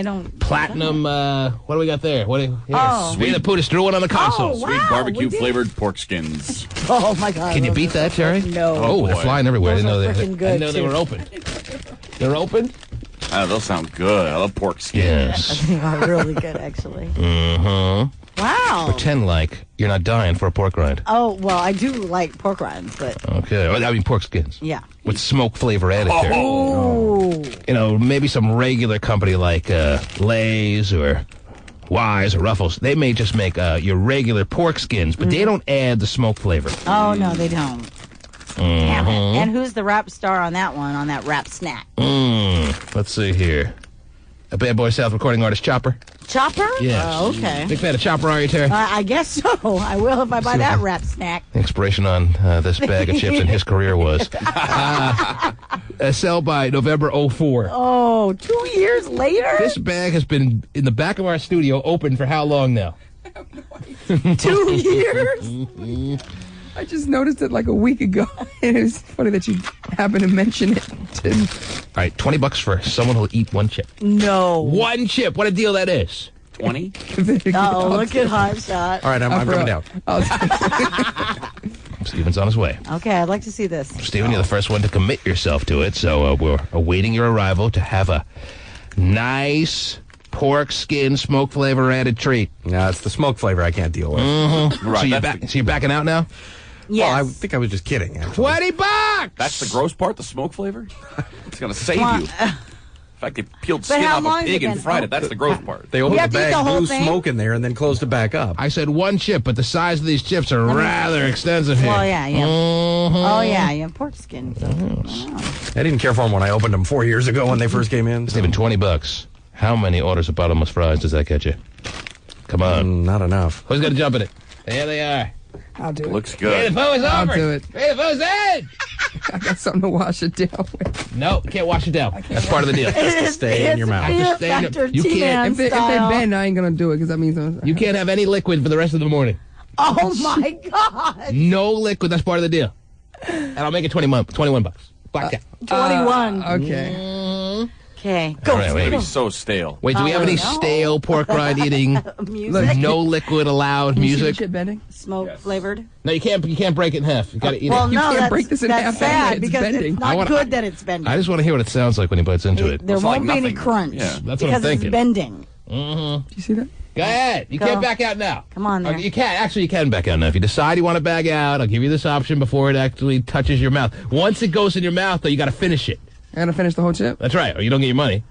Platinum, what do we got there? Oh. Sweet the Pootis drew one on the console. Oh, Sweet wow, barbecue we did. flavored pork skins. Oh my God! Can you those beat are that, Terry? No. Oh, they're boy. flying everywhere. Those I are didn't know frickin' they, I didn't good, know they too. were open. They're open? Ah, those sound good. I love pork skins. Yes. They are really good, actually. Mm-hmm. Wow. Pretend like you're not dying for a pork rind. Oh well, I do like pork rinds, but Okay. I mean pork skins. yeah. With smoke flavor added there. Oh. You know, maybe some regular company like Lay's or Wise or Ruffles, they may just make your regular pork skins, but they don't add the smoke flavor. Oh no, they don't. Damn it. And who's the rap star on that one? On that rap snack? Let's see here. A Bad Boy South recording artist, Chopper. Chopper? Yes. Oh, okay. Big fan of Chopper, are you, Terry? I guess so. I will if I buy that rap snack. The inspiration on this bag of chips in his career was sell by November 04. Oh, 2 years later? This bag has been in the back of our studio open for how long now? 2 years? I just noticed it like a week ago. And it was funny that you happened to mention it. All right, $20 for someone who'll eat one chip. No. One chip. What a deal that is. 20? Oh, look at Hot Shot. All right, I'm coming down. Steven's on his way. Okay, I'd like to see this. Steven, you're the first one to commit yourself to it, so we're awaiting your arrival to have a nice pork skin smoke flavor added treat. No, it's the smoke flavor I can't deal with. Right. So you're backing out now? Yes. Well, I think I was just kidding. Actually. $20! That's the gross part, the smoke flavor? It's going to save Come on. you. In fact, they peeled But skin how off long a has it pig and been? fried it. That's the gross part. They opened have the to eat bag, the whole blew thing? smoke in there, and then closed it back up. I said one chip, but the size of these chips are rather extensive here. Well, yeah. Mhm. Oh, yeah, you have pork skin. So, I didn't care for them when I opened them 4 years ago when they first came in. It's even $20. How many orders of bottomless fries does that get you? Come on. Not enough. Who's going to jump in it? There they are. I'll do it. Looks Hey, good. the food is I'll over. do it. Hey, the food's in. I got something to wash it down with. No, you can't wash it down. That's part of the deal. Stay in your mouth. Fear Stay in your- Factor you can't- T-Man If they style. bend, I ain't gonna do it because that means You can't have any liquid for the rest of the morning. Oh, my God. No liquid. That's part of the deal. And I'll make it $21. Blackjack. 21. Okay. Okay. Go. All right, wait. It's going to be so stale. Wait, do we have any no. stale pork rind eating? Music. No liquid allowed Can you see the music? chip bending? Smoke flavored. No, you can't break it in half. You got to eat Well, it. You no, can't that's, break this in that's half sad anyway, it's because bending. it's I not wanna- good that it's bending. I just want to hear what it sounds like when he bites into it. There It's won't like be any nothing. crunch. Yeah. That's what because I'm thinking. it's bending. Do you see that? Go ahead. You Go. can't back out now. Come on there. You can't. Actually, you can back out now. If you decide you want to back out, I'll give you this option before it actually touches your mouth. Once it goes in your mouth, though, you got to finish it. I gotta finish the whole chip. That's right, or you don't get your money.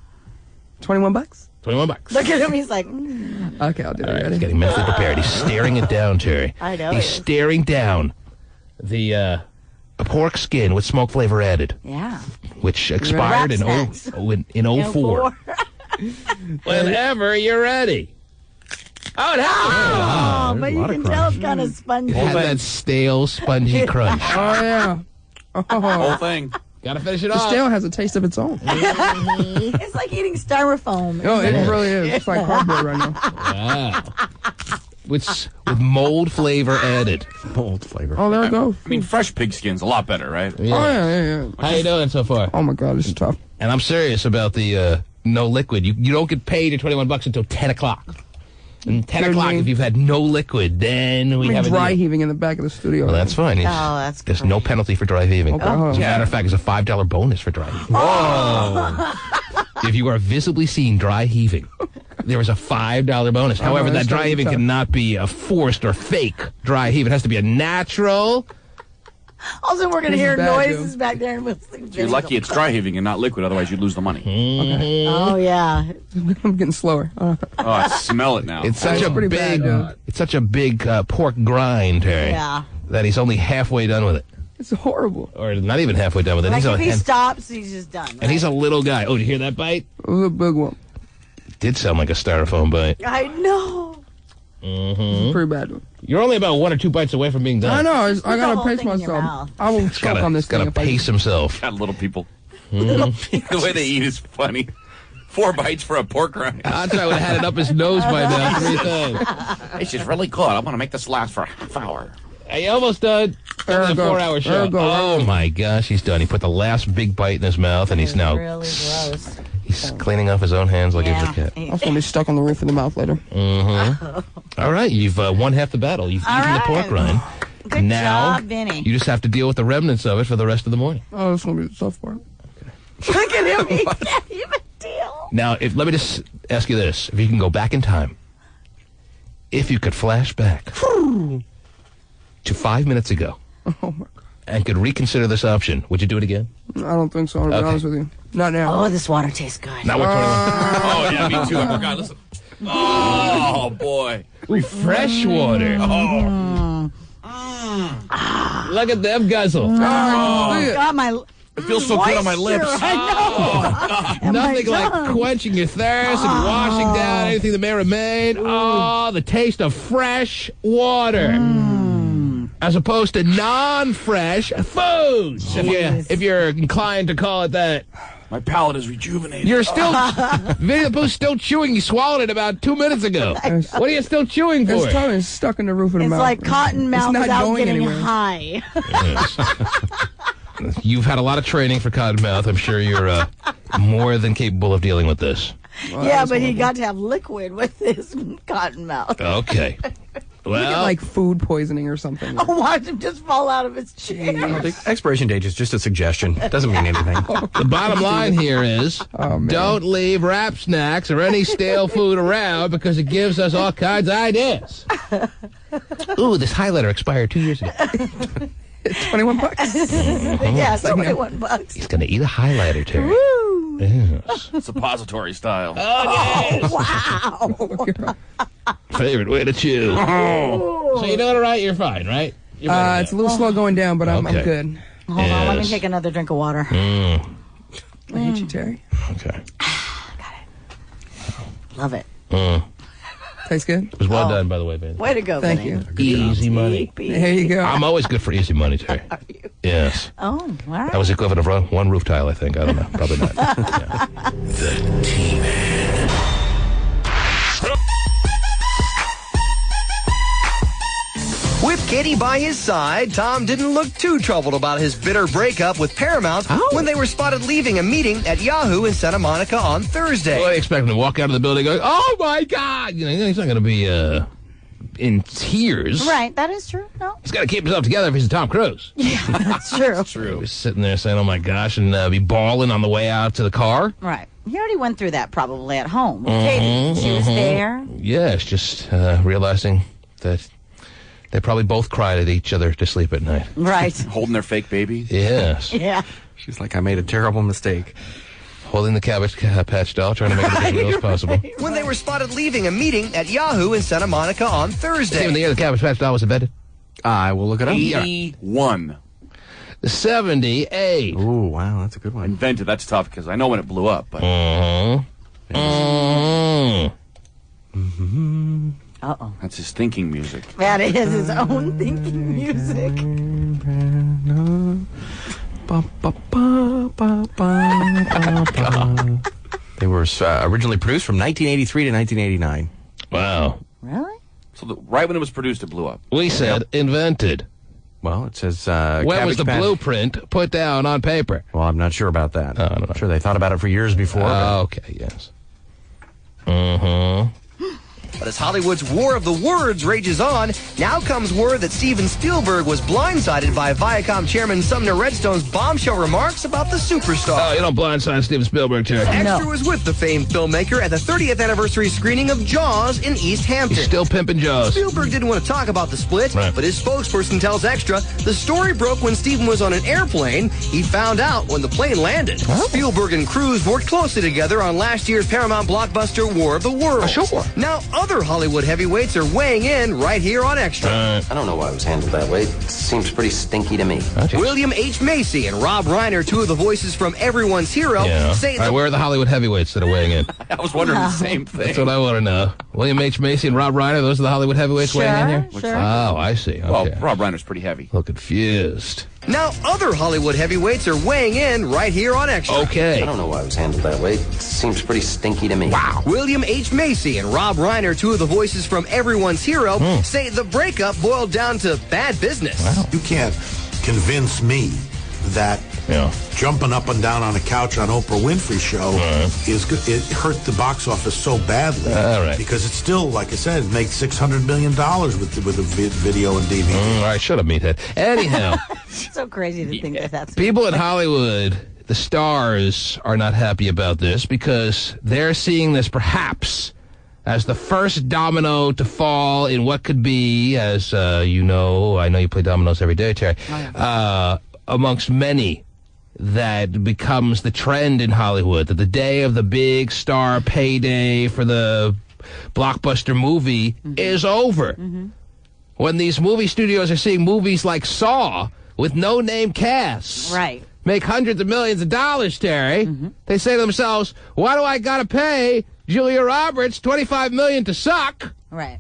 $21. $21. Look at him. He's like, Okay, I'll do it. All right, Ready? he's getting mentally prepared. He's staring it down, Terry. I know He's he is. staring down the pork skin with smoke flavor added, yeah. which expired in Wrap snacks. in 04. Whenever you're ready. Oh, it happened. Oh, but you can tell it's kind of spongy. It had that stale, spongy crunch. Oh, yeah. Whole thing. Gotta finish it The off. stale has a taste of its own. It's like eating styrofoam. No, it really is. It's like cardboard right now. Wow. With mold flavor added. Old flavor. Oh, there it goes. I mean, fresh pig skin's a lot better, right? Oh, yeah. How you doing so far? Oh, my God, this is tough. And I'm serious about the no liquid. You don't get paid your $21 until 10 o'clock. And 10 Good o'clock, name. if you've had no liquid, then we I have mean, a dry deal. heaving in the back of the studio. Well, that's fine. that's There's no penalty for dry heaving. Okay, hold on. As a matter of fact, there's a $5 bonus for dry heaving. If you are visibly seen dry heaving, there is a $5 bonus. However, that's that dry gonna be heaving tough. cannot be a forced or fake dry heave. It has to be a natural. Also, we're going to This is hear bad, noises Joe. back there. And we'll think You're lucky it's dry heaving and not liquid, otherwise you'd lose the money. Oh, yeah. I'm getting slower. Oh, I smell it now. It's such a pretty big, bad, Joe. it's such a big pork grind, Terry, Yeah. that he's only halfway done with it, It's horrible. or not even halfway done with it. Like, if he and, stops, he's just done. and he's a little guy. Oh, did you hear that bite? It was a big one. Did sound like a styrofoam bite. I know. It's a pretty bad one. You're only about 1 or 2 bites away from being done. I know. I the gotta whole pace thing in your myself. mouth. I will He's choke on this gotta thing. if I- pace himself. God, little people. The way they eat is funny. 4 bites for a pork rind. I'd try would have had it up his nose by now 3 times. This is really good. I want to make this last for a half hour. Are you almost done? There Only a it goes. 4-hour There show. it goes. Oh my gosh, he's done. He put the last big bite in his mouth, and he's now really gross. he's cleaning off his own hands like he was a cat. That's gonna be stuck on the roof of the mouth later. All right, you've won half the battle. You've All eaten the pork right. rind. Good Now job, Vinny. you just have to deal with the remnants of it for the rest of the morning. Oh, that's gonna be the tough part. Look at him. He can't even deal. Now, let me just ask you this: if you can go back in time, if you could flash back to 5 minutes ago, Oh my God. and could reconsider this option, would you do it again? I don't think so. I'll be Okay. honest with you. Not now. Oh, this water tastes good. Not with 21. Oh, yeah, me too. I forgot. Listen. Oh, boy. Fresh water. Look at them guzzle. God, my It feels so good on my lips. I know. And my Nothing like tongue. quenching your thirst and washing down anything that may remain. Oh, the taste of fresh water. As opposed to non-fresh foods, if you're inclined to call it that. My palate is rejuvenated. You're still, Vinny the Pooh's still chewing. You swallowed it about 2 minutes ago. What are you still chewing for? His tongue is stuck in the roof of the It's mouth. like cotton mouth not without going getting anywhere. high. You've had a lot of training for Cottonmouth. I'm sure you're more than capable of dealing with this. Yeah, but he got to have liquid with his cotton mouth. Okay. Well, like food poisoning or something. Oh, watch him just fall out of his chair. The expiration date is just a suggestion. It doesn't mean anything. the bottom line here is don't leave wrap snacks or any stale food around because it gives us all kinds of ideas. Ooh, this highlighter expired 2 years ago. It's $21. Yes, $21. He's going to eat a highlighter, Terry. Woo! Yes. Suppository style. Wow. Favorite way to chew. So you doing all right? You're fine, right? You're fine It's a little slow going down, but I'm good. Hold on, let me take another drink of water. I hate you, Terry. Okay. Got it. Love it. Tastes good? It was well done, by the way, man. Way to go, Thank Benny. you. Easy money. There you go. I'm always good for easy money, Terry. Are you? Yes. Oh, all right. That was the equivalent of one roof tile, I think. I don't know. Probably not. Yeah. The T-Man. With Katie by his side, Tom didn't look too troubled about his bitter breakup with Paramount when they were spotted leaving a meeting at Yahoo in Santa Monica on Thursday. Well, I expect him to walk out of the building going, "Oh my God!" You know, he's not going to be in tears. Right, that is true. No. He's got to keep himself together if he's Tom Cruise. Yeah, that's true. True. He's sitting there saying, "Oh my gosh," and be bawling on the way out to the car. Right. He already went through that probably at home. Katie, she was there. Yes, just realizing that they probably both cried at each other to sleep at night. Right. Holding their fake baby. Yes. Yeah. She's like, I made a terrible mistake. Holding the Cabbage Patch doll, trying to make it as real as possible. When they were spotted leaving a meeting at Yahoo in Santa Monica on Thursday. Even the year the Cabbage Patch doll was invented? I will look it up. 81. 78. Ooh, wow, that's a good one. Invented. That's tough because I know when it blew up. But Uh-oh. that's his thinking music. That is his own thinking music. They were originally produced from 1983 to 1989. Wow. Really? So right when it was produced, it blew up. We said invented. Well, it says When was Cabbage the Patch. blueprint put down on paper? Well, I'm not sure about that. I don't know. I'm sure they thought about it for years before. but- Okay, yes. Mm-hmm. But as Hollywood's war of the words rages on, now comes word that Steven Spielberg was blindsided by Viacom chairman Sumner Redstone's bombshell remarks about the superstar. Oh, you don't blindside Steven Spielberg, Terry. Extra was with the famed filmmaker at the 30th anniversary screening of Jaws in East Hampton. He's still pimping Jaws. Spielberg didn't want to talk about the split, Right. but his spokesperson tells Extra the story broke when Steven was on an airplane. He found out when the plane landed. Spielberg and Cruise worked closely together on last year's Paramount blockbuster War of the Worlds. Sure. Now other Hollywood heavyweights are weighing in right here on Extra. I don't know why it was handled that way. It seems pretty stinky to me. William H. Macy and Rob Reiner, two of the voices from Everyone's Hero, say All right, where are the Hollywood heavyweights that are weighing in? I was wondering the same thing. That's what I want to know. William H. Macy and Rob Reiner, those are the Hollywood heavyweights weighing in here? Sure. Oh, I see. Okay. Well, Rob Reiner's pretty heavy. A little confused. Now other Hollywood heavyweights are weighing in right here on Extra. Okay. I don't know why it was handled that way. It seems pretty stinky to me. Wow. William H. Macy and Rob Reiner, two of the voices from Everyone's Hero, say the breakup boiled down to bad business. You can't convince me that jumping up and down on a couch on Oprah Winfrey's show is good. It hurt the box office so badly because it's still, like I said, it made $600 million with the video and DVD. All right, shut up, meathead. Anyhow, So crazy to think that that's... people in Hollywood, the stars, are not happy about this because they're seeing this perhaps as the first domino to fall in what could be, as you know, I know you play dominoes every day, Terry, amongst many, that becomes the trend in Hollywood, that the day of the big star payday for the blockbuster movie is over. When these movie studios are seeing movies like Saw with no-name casts make hundreds of millions of dollars, Terry, they say to themselves, why do I gotta pay Julia Roberts $25 million to suck? Right.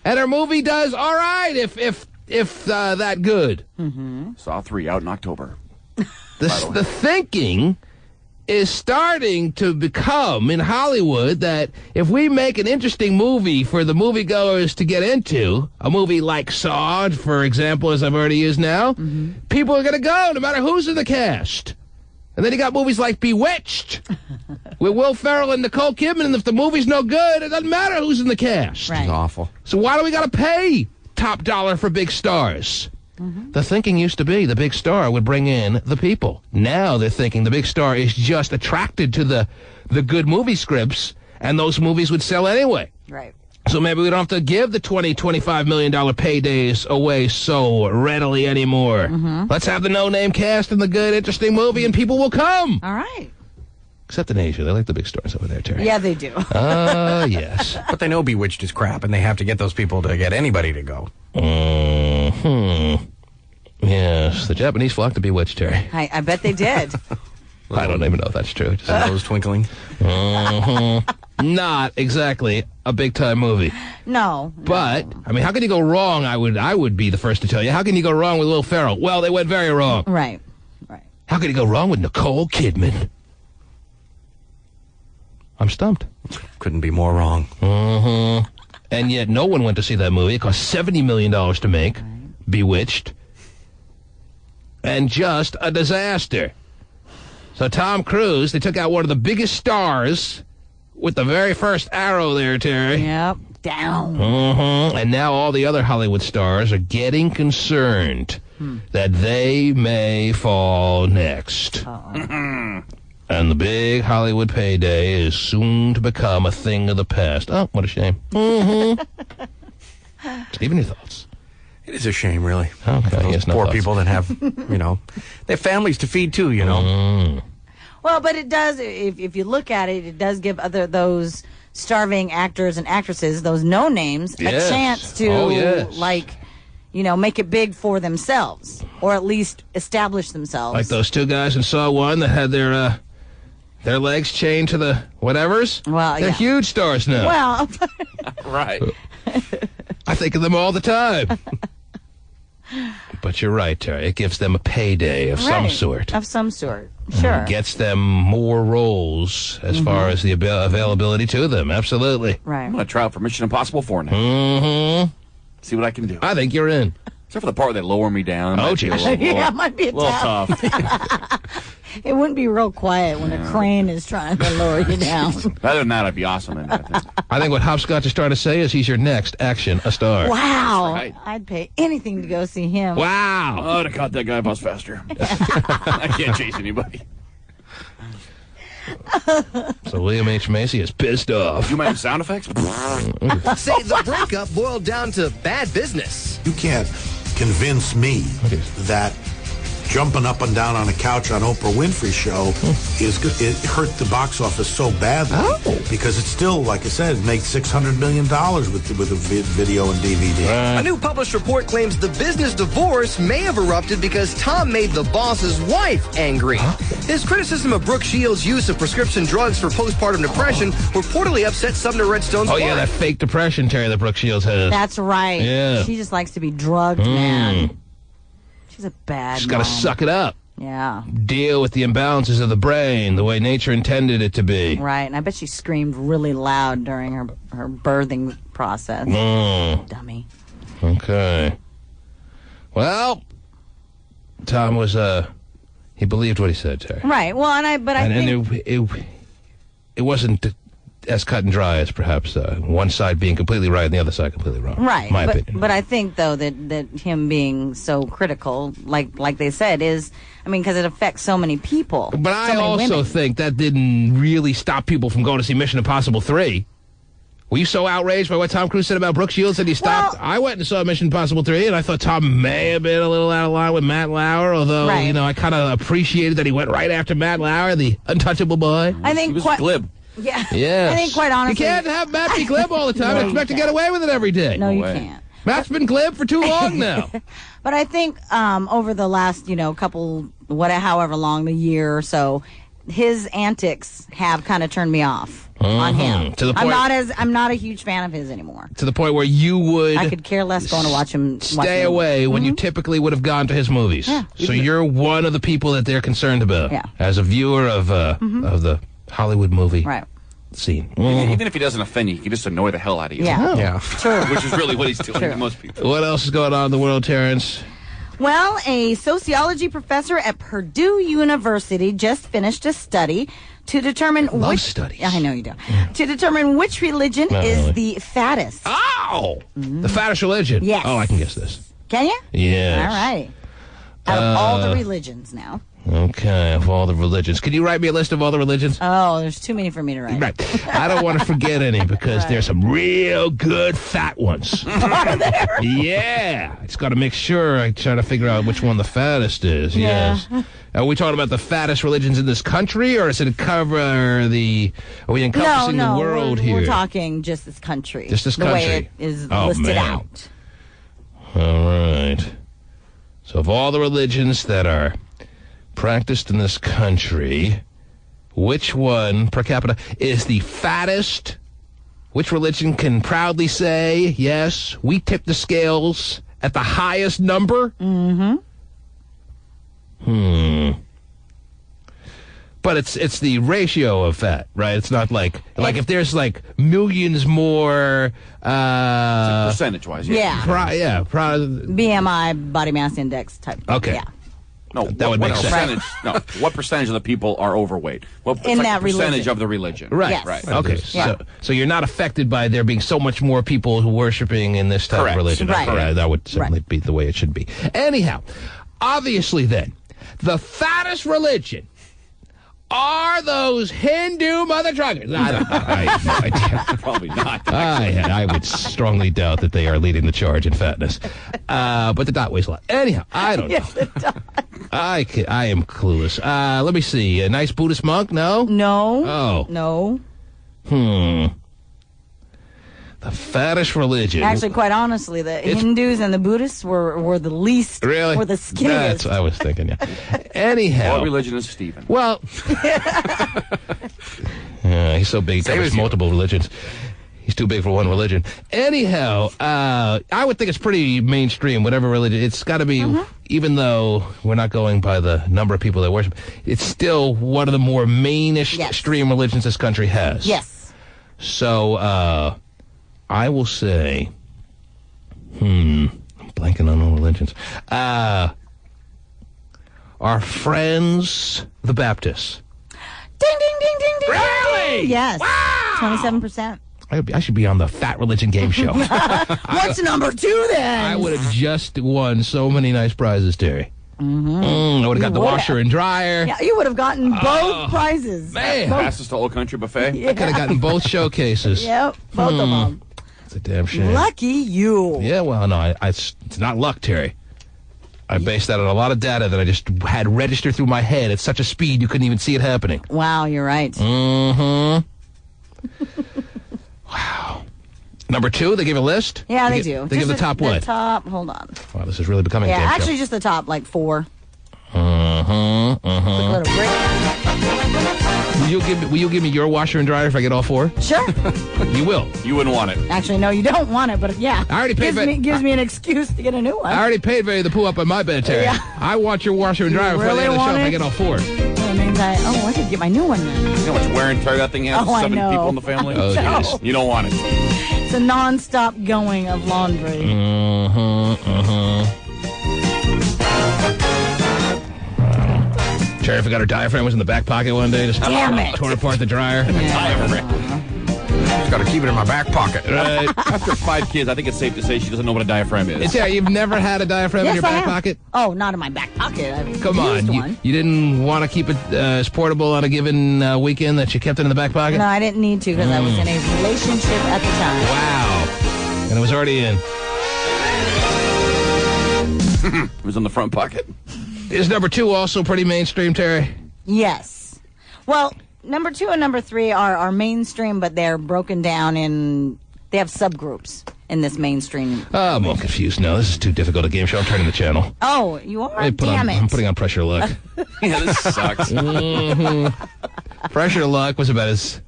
And her movie does all right if that good. Saw 3 out in October. The thinking is starting to become in Hollywood that if we make an interesting movie for the moviegoers to get into, a movie like Saw, for example, as I've already used now, people are going to go no matter who's in the cast. And then you got movies like Bewitched with Will Ferrell and Nicole Kidman, and if the movie's no good, it doesn't matter who's in the cast. Right. It's awful. So why do we got to pay top dollar for big stars? The thinking used to be the big star would bring in the people. Now they're thinking the big star is just attracted to the good movie scripts, and those movies would sell anyway. Right. So maybe we don't have to give the $20, $25 million paydays away so readily anymore. Let's have the no-name cast in the good, interesting movie, and people will come. All right. Except in Asia. They like the big stars over there, Terry. Yeah, they do. Yes. But they know Bewitched is crap, and they have to get those people to get anybody to go. Yes, the Japanese flock to Bewitched, Terry. I bet they did. I don't even know if that's true. Just Nose twinkling. not exactly a big-time movie. No. But, I mean, how can you go wrong? I would be the first to tell you. How can you go wrong with Will Ferrell? Well, they went very wrong. Right. How can you go wrong with Nicole Kidman? I'm stumped. Couldn't be more wrong. And yet no one went to see that movie. It cost $70 million to make. Bewitched. And just a disaster. So Tom Cruise, they took out one of the biggest stars with the very first arrow there, Terry. Yep. Down. And now all the other Hollywood stars are getting concerned that they may fall next. And the big Hollywood payday is soon to become a thing of the past. Oh, what a shame. Stephen, your thoughts? It is a shame, really. Okay, For those yes, no poor thoughts. people that have, they have families to feed too, Well, but it does, if you look at it, it does give those starving actors and actresses, those no-names, Yes. a chance to, Oh, yes. make it big for themselves, or at least establish themselves. Like those two guys in Saw 1 that had their legs chained to the whatevers? Well, They're yeah. huge stars now. Well, Right. I think of them all the time. But you're right, Terry. It gives them a payday of some right. sort. Of some sort. Sure. Gets them more roles as far as the availability to them. Absolutely. Right. I'm going to try out for Mission Impossible 4 now. See what I can do. I think you're in. Except for the part where they lower me down. Oh, Might be a jeez. little- Yeah, it might be a little tough. tough. It wouldn't be real quiet when a crane is trying to lower you down. Other than that, I'd be awesome in that. I think. I think what Hopscotch is trying to say is he's your next action a star. Wow. That's right. I'd pay anything to go see him. Wow. I would have caught that guy bus faster. I can't chase anybody. So William H. Macy is pissed off. Do my own sound effects? Say the breakup boiled down to bad business. You can't convince me that jumping up and down on a couch on Oprah Winfrey's show is good. It hurt the box office so badly because it's still, like I said, it made $600 million with the video and DVD. A new published report claims the business divorce may have erupted because Tom made the boss's wife angry. His criticism of Brooke Shields' use of prescription drugs for postpartum depression reportedly upset Sumner Redstone's Oh, yeah, wife. that fake depression, Terry, that Brooke Shields has. That's right. Yeah. She just likes to be drugged, man. She's a bad She's got to mom. suck it up. Yeah. Deal with the imbalances of the brain the way nature intended it to be. Right. And I bet she screamed really loud during her birthing process. Dummy. Okay. Well, Tom was, he believed what he said, Terry. Right. Well, I think... It wasn't as cut and dry as perhaps one side being completely right and the other side completely wrong. Right. My opinion. But I think, though, that him being so critical, like they said, is, I mean, because it affects so many people. But I also think that didn't really stop people from going to see Mission Impossible 3. Were you so outraged by what Tom Cruise said about Brooke Shields that he stopped? Well, I went and saw Mission Impossible 3, and I thought Tom may have been a little out of line with Matt Lauer, although, Right. I kind of appreciated that he went right after Matt Lauer, the untouchable boy. I think He was quite... glib. Yeah. Yes. I think quite honestly... You can't have Matt be glib all the time and No, you expect to can't. get away with it every day. No, you way. can't. Matt's been glib for too long now. But I think over the last, couple, however long, the year or so, his antics have kind of turned me off on him. To the point- I'm not a huge fan of his anymore. To the point where you would I could care less going to watch him. stay away when you typically would have gone to his movies. Yeah. So you're one of the people that they're concerned about. Yeah. As a viewer of the Hollywood movie Right. scene. Even if he doesn't offend you, he can just annoy the hell out of you. Yeah. Yeah. True. Which is really what he's doing to most people. What else is going on in the world, Terrence? Well, a sociology professor at Purdue University just finished a study To determine which studies. I know you do. To determine which religion is the fattest. Oh! The fattest religion? Yes. Oh, I can guess this. Can you? Yes. All right. Out of all the religions now. Okay, of all the religions. Can you write me a list of all the religions? Oh, there's too many for me to write. Right. I don't want to forget any because there's some real good fat ones. Are there? Yeah. I just got to make sure I try to figure out which one the fattest is. Yeah. Yes. Are we talking about the fattest religions in this country, or is it are we encompassing the world here? We're talking just this country. Just this the country. way it is listed out. All right. So of all the religions that are practiced in this country, which one per capita is the fattest? Which religion can proudly say, yes, we tip the scales at the highest number? But it's the ratio of fat, right? It's not like if there's like millions more percentage-wise, yeah. BMI, body mass index type. Okay. Yeah. No, that would make sense. Percentage, no, what percentage of the people are overweight? What In that percentage religion. of the religion? Right. Yes. Right. Okay. Yeah. So you're not affected by there being so much more people who worshiping in this type Correct. of religion. Right. Yeah, that would certainly be the way it should be. Anyhow, obviously then, the fattest religion are those Hindu mother truckers. I don't know. I have no idea. Probably not. I would strongly doubt that they are leading the charge in fatness. But the dot weighs a lot. Anyhow, I don't know. Yes, the dot. I am clueless. Let me see. A nice Buddhist monk? No? No. Oh. No. The fattest religion. Actually, quite honestly, the Hindus and the Buddhists were the least. Really? Were the skinniest. That's what I was thinking, yeah. Anyhow. What religion is Stephen? Well. He's so big, he covers multiple religions. He's too big for one religion. Anyhow, I would think it's pretty mainstream, whatever religion. It's got to be, even though we're not going by the number of people that worship, it's still one of the more mainstream religions this country has. Yes. So, I will say, I'm blanking on all religions. Our friends, the Baptists. Ding, ding, ding, ding, ding. Really? Yes. Wow. 27%. I should be on the Fat Religion Game Show. What's number 2 then? I would have just won so many nice prizes, Terry. I would have got the washer and dryer. Yeah, you would have gotten both prizes. Man. Passes to Old Country Buffet. Yeah. I could have gotten both showcases. Yep, both of them. It's a damn shame. Lucky you. Yeah, well, no, it's not luck, Terry. I based that on a lot of data that I just had registered through my head at such a speed you couldn't even see it happening. Wow, you're right. Wow. Number 2, they give a list? Yeah, they do. They give the top what? The top, hold on. Wow, this is really becoming a game actually show. just the top, like 4. Quick little break. Will you give me your washer and dryer if I get all 4? Sure. You will. You wouldn't want it. Actually, no, you don't want it, but yeah. I already paid gives me an excuse to get a new one. I already paid for you to poo up on my bed, Terry. Yeah. I want your washer and dryer before really the end of the show want if I it? get all 4. That means I could get my new one then. You know how much wear and tear that thing has? Oh, I 7 know. people in the family? Oh, No. jeez. You don't want it. It's a non-stop going of laundry. Terry forgot her diaphragm was in the back pocket one day. Just Damn it. tore apart the dryer. Just got to keep it in my back pocket. Right. After 5 kids, I think it's safe to say she doesn't know what a diaphragm is. Terry, you've never had a diaphragm in Yes, your I back have. pocket? Oh, not in my back pocket. I've Come on. used You one. didn't want to keep it as portable on a given weekend that you kept it in the back pocket? No, I didn't need to because I was in a relationship at the time. Wow. And it was already in. It was in the front pocket. Is number 2 also pretty mainstream, Terry? Yes. Well, number 2 and number 3 are mainstream, but they're broken down in. They have subgroups in this mainstream. Oh, I'm all confused now. This is too difficult a game show. I'm turning the channel. Oh, you are? Damn it. I'm putting on Pressure Luck. Yeah, this sucks. Pressure Luck was about as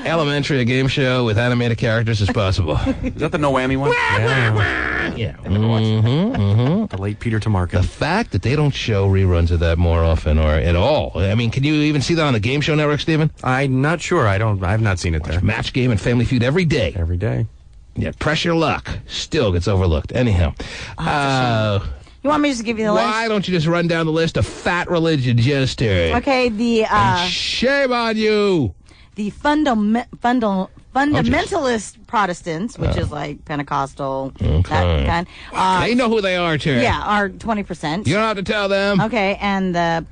elementary a game show with animated characters as possible. Is that the no whammy one? Yeah. The late Peter Tamarkin. The fact that they don't show reruns of that more often or at all. I mean, can you even see that on the Game Show Network, Stephen? I'm not sure. I've not seen it there. Match Game and Family Feud every day. Every day. Yeah, Pressure Luck still gets overlooked. Anyhow. You want You want me to just give you the list? Why don't you just run down the list of fat religions, yes, Terry? Okay, Shame on you! The fundamentalist Protestants, which is like Pentecostal, that kind. They know who they are, Terry. Yeah, are 20%. You don't have to tell them. Okay, and I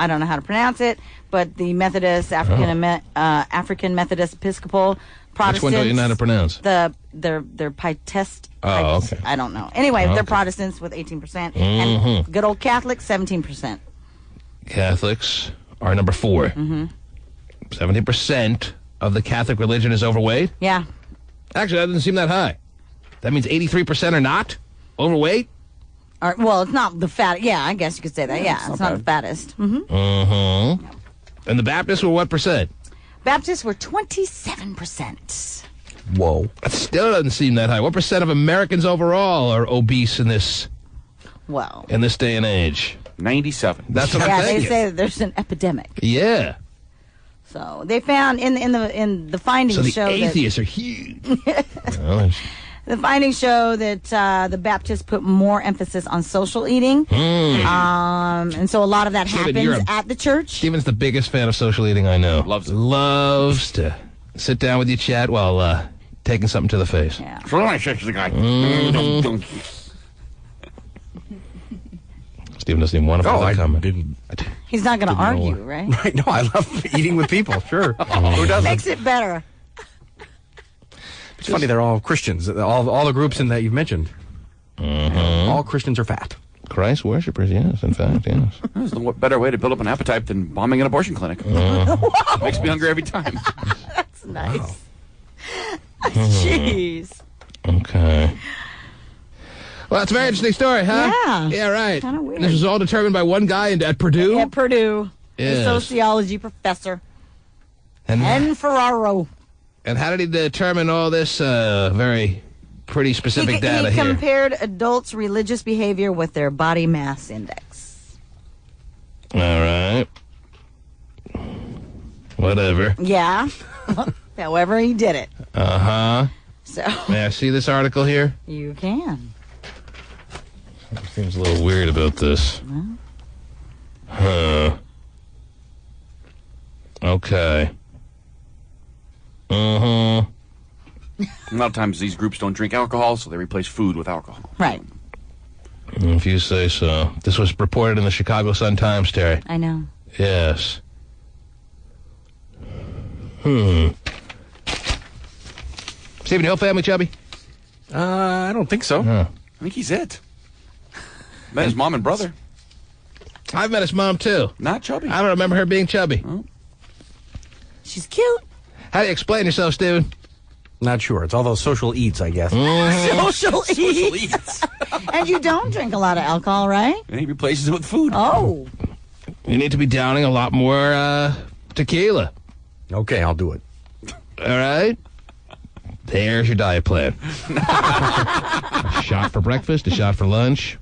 don't know how to pronounce it, but the Methodist, African Methodist Episcopal Protestants. Which one don't you know how to pronounce? They're Pietist. Oh, okay. I don't know. Anyway, they're Protestants with 18%, and good old Catholics, 17%. Catholics are number 4. 70% of the Catholic religion is overweight? Yeah. Actually, that doesn't seem that high. That means 83% are not overweight? Well, it's not the fat. Yeah, I guess you could say that. Yeah, it's not the fattest. And the Baptists were what percent? Baptists were 27%. Whoa. That still doesn't seem that high. What percent of Americans overall are obese in this day and age? 97. That's what I'm thinking. They say that there's an epidemic. Yeah. So they found in the findings show that atheists are huge. The findings show that the Baptists put more emphasis on social eating, and so a lot of that happens at the church. Steven's the biggest fan of social eating I know. Loves to sit down with you, chat while taking something to the face. Yeah. Steven doesn't even want to comment. He's not going to argue, right? Right. No, I love eating with people. Sure. Who doesn't? Makes it better. It's funny, they're all Christians. All the groups in that you've mentioned. All Christians are fat. Christ worshippers, yes, in fact, yes. There's no better way to build up an appetite than bombing an abortion clinic. Makes me hungry every time. That's nice. Jeez. Okay. Well, that's a very interesting story, huh? Yeah. Yeah, right. Kind of weird. This was all determined by one guy at Purdue? At Purdue. Yes. A sociology professor. And Ferraro. And how did he determine all this very pretty specific data he here? He compared adults' religious behavior with their body mass index. All right. Whatever. Yeah. However he did it. Uh-huh. So. May I see this article here? You can. Seems a little weird about this. Huh. Okay. A lot of times these groups don't drink alcohol, so they replace food with alcohol. Right. If you say so. This was reported in the Chicago Sun-Times, Terry. I know. Yes. Stephen, your whole family chubby? I don't think so. I think he's it. Met his mom and brother. I've met his mom, too. Not chubby. I don't remember her being chubby. Oh. She's cute. How do you explain yourself, Stephen? Not sure. It's all those social eats, I guess. Social eats. And you don't drink a lot of alcohol, right? And he replaces it with food. Oh. You need to be downing a lot more tequila. Okay, I'll do it. All right? There's your diet plan. A shot for breakfast, a shot for lunch.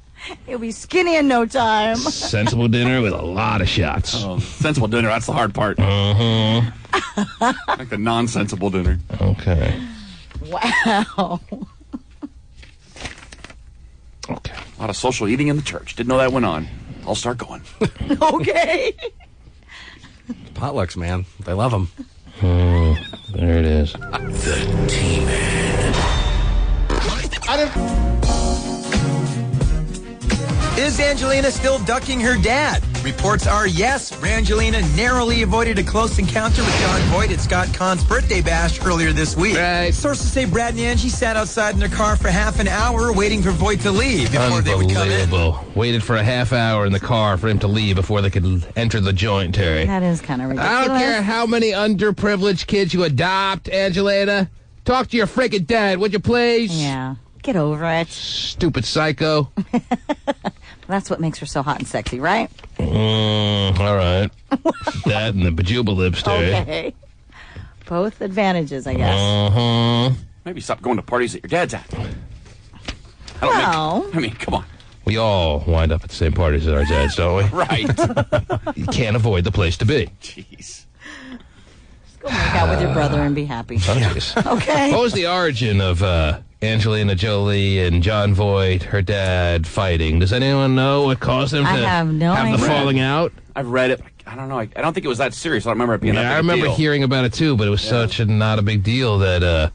You'll be skinny in no time. Sensible dinner with a lot of shots. Oh, sensible dinner, that's the hard part. Like the nonsensible dinner. Okay. Wow. Okay. A lot of social eating in the church. Didn't know that went on. I'll start going. Okay. Potlucks, man. They love them. There it is. The T-Man. Is Angelina still ducking her dad? Reports are yes. Brangelina narrowly avoided a close encounter with John Voight at Scott Kahn's birthday bash earlier this week. Right. Sources say Brad and Angie sat outside in their car for half an hour waiting for Voight to leave before they would come in. Unbelievable. Waited for a half hour in the car for him to leave before they could enter the joint, Terry. That is kind of ridiculous. I don't care how many underprivileged kids you adopt, Angelina. Talk to your freaking dad, would you please? Yeah. Get over it. Stupid psycho. That's what makes her so hot and sexy, right? All right. That and the bejubal lips, Terry. Okay. Both advantages, I guess. Maybe stop going to parties that your dad's at. Well. I mean, come on. We all wind up at the same parties as our dads, don't we? Right. You can't avoid the place to be. Jeez. Go make out with your brother and be happy. Oh, jeez. Okay. What was the origin of Angelina Jolie and John Voight, her dad, fighting. Does anyone know what caused them to have the falling out? I've read it. I don't know. I don't think it was that serious. I don't remember it being that big I remember a deal. hearing about it, too, but it was not a big deal that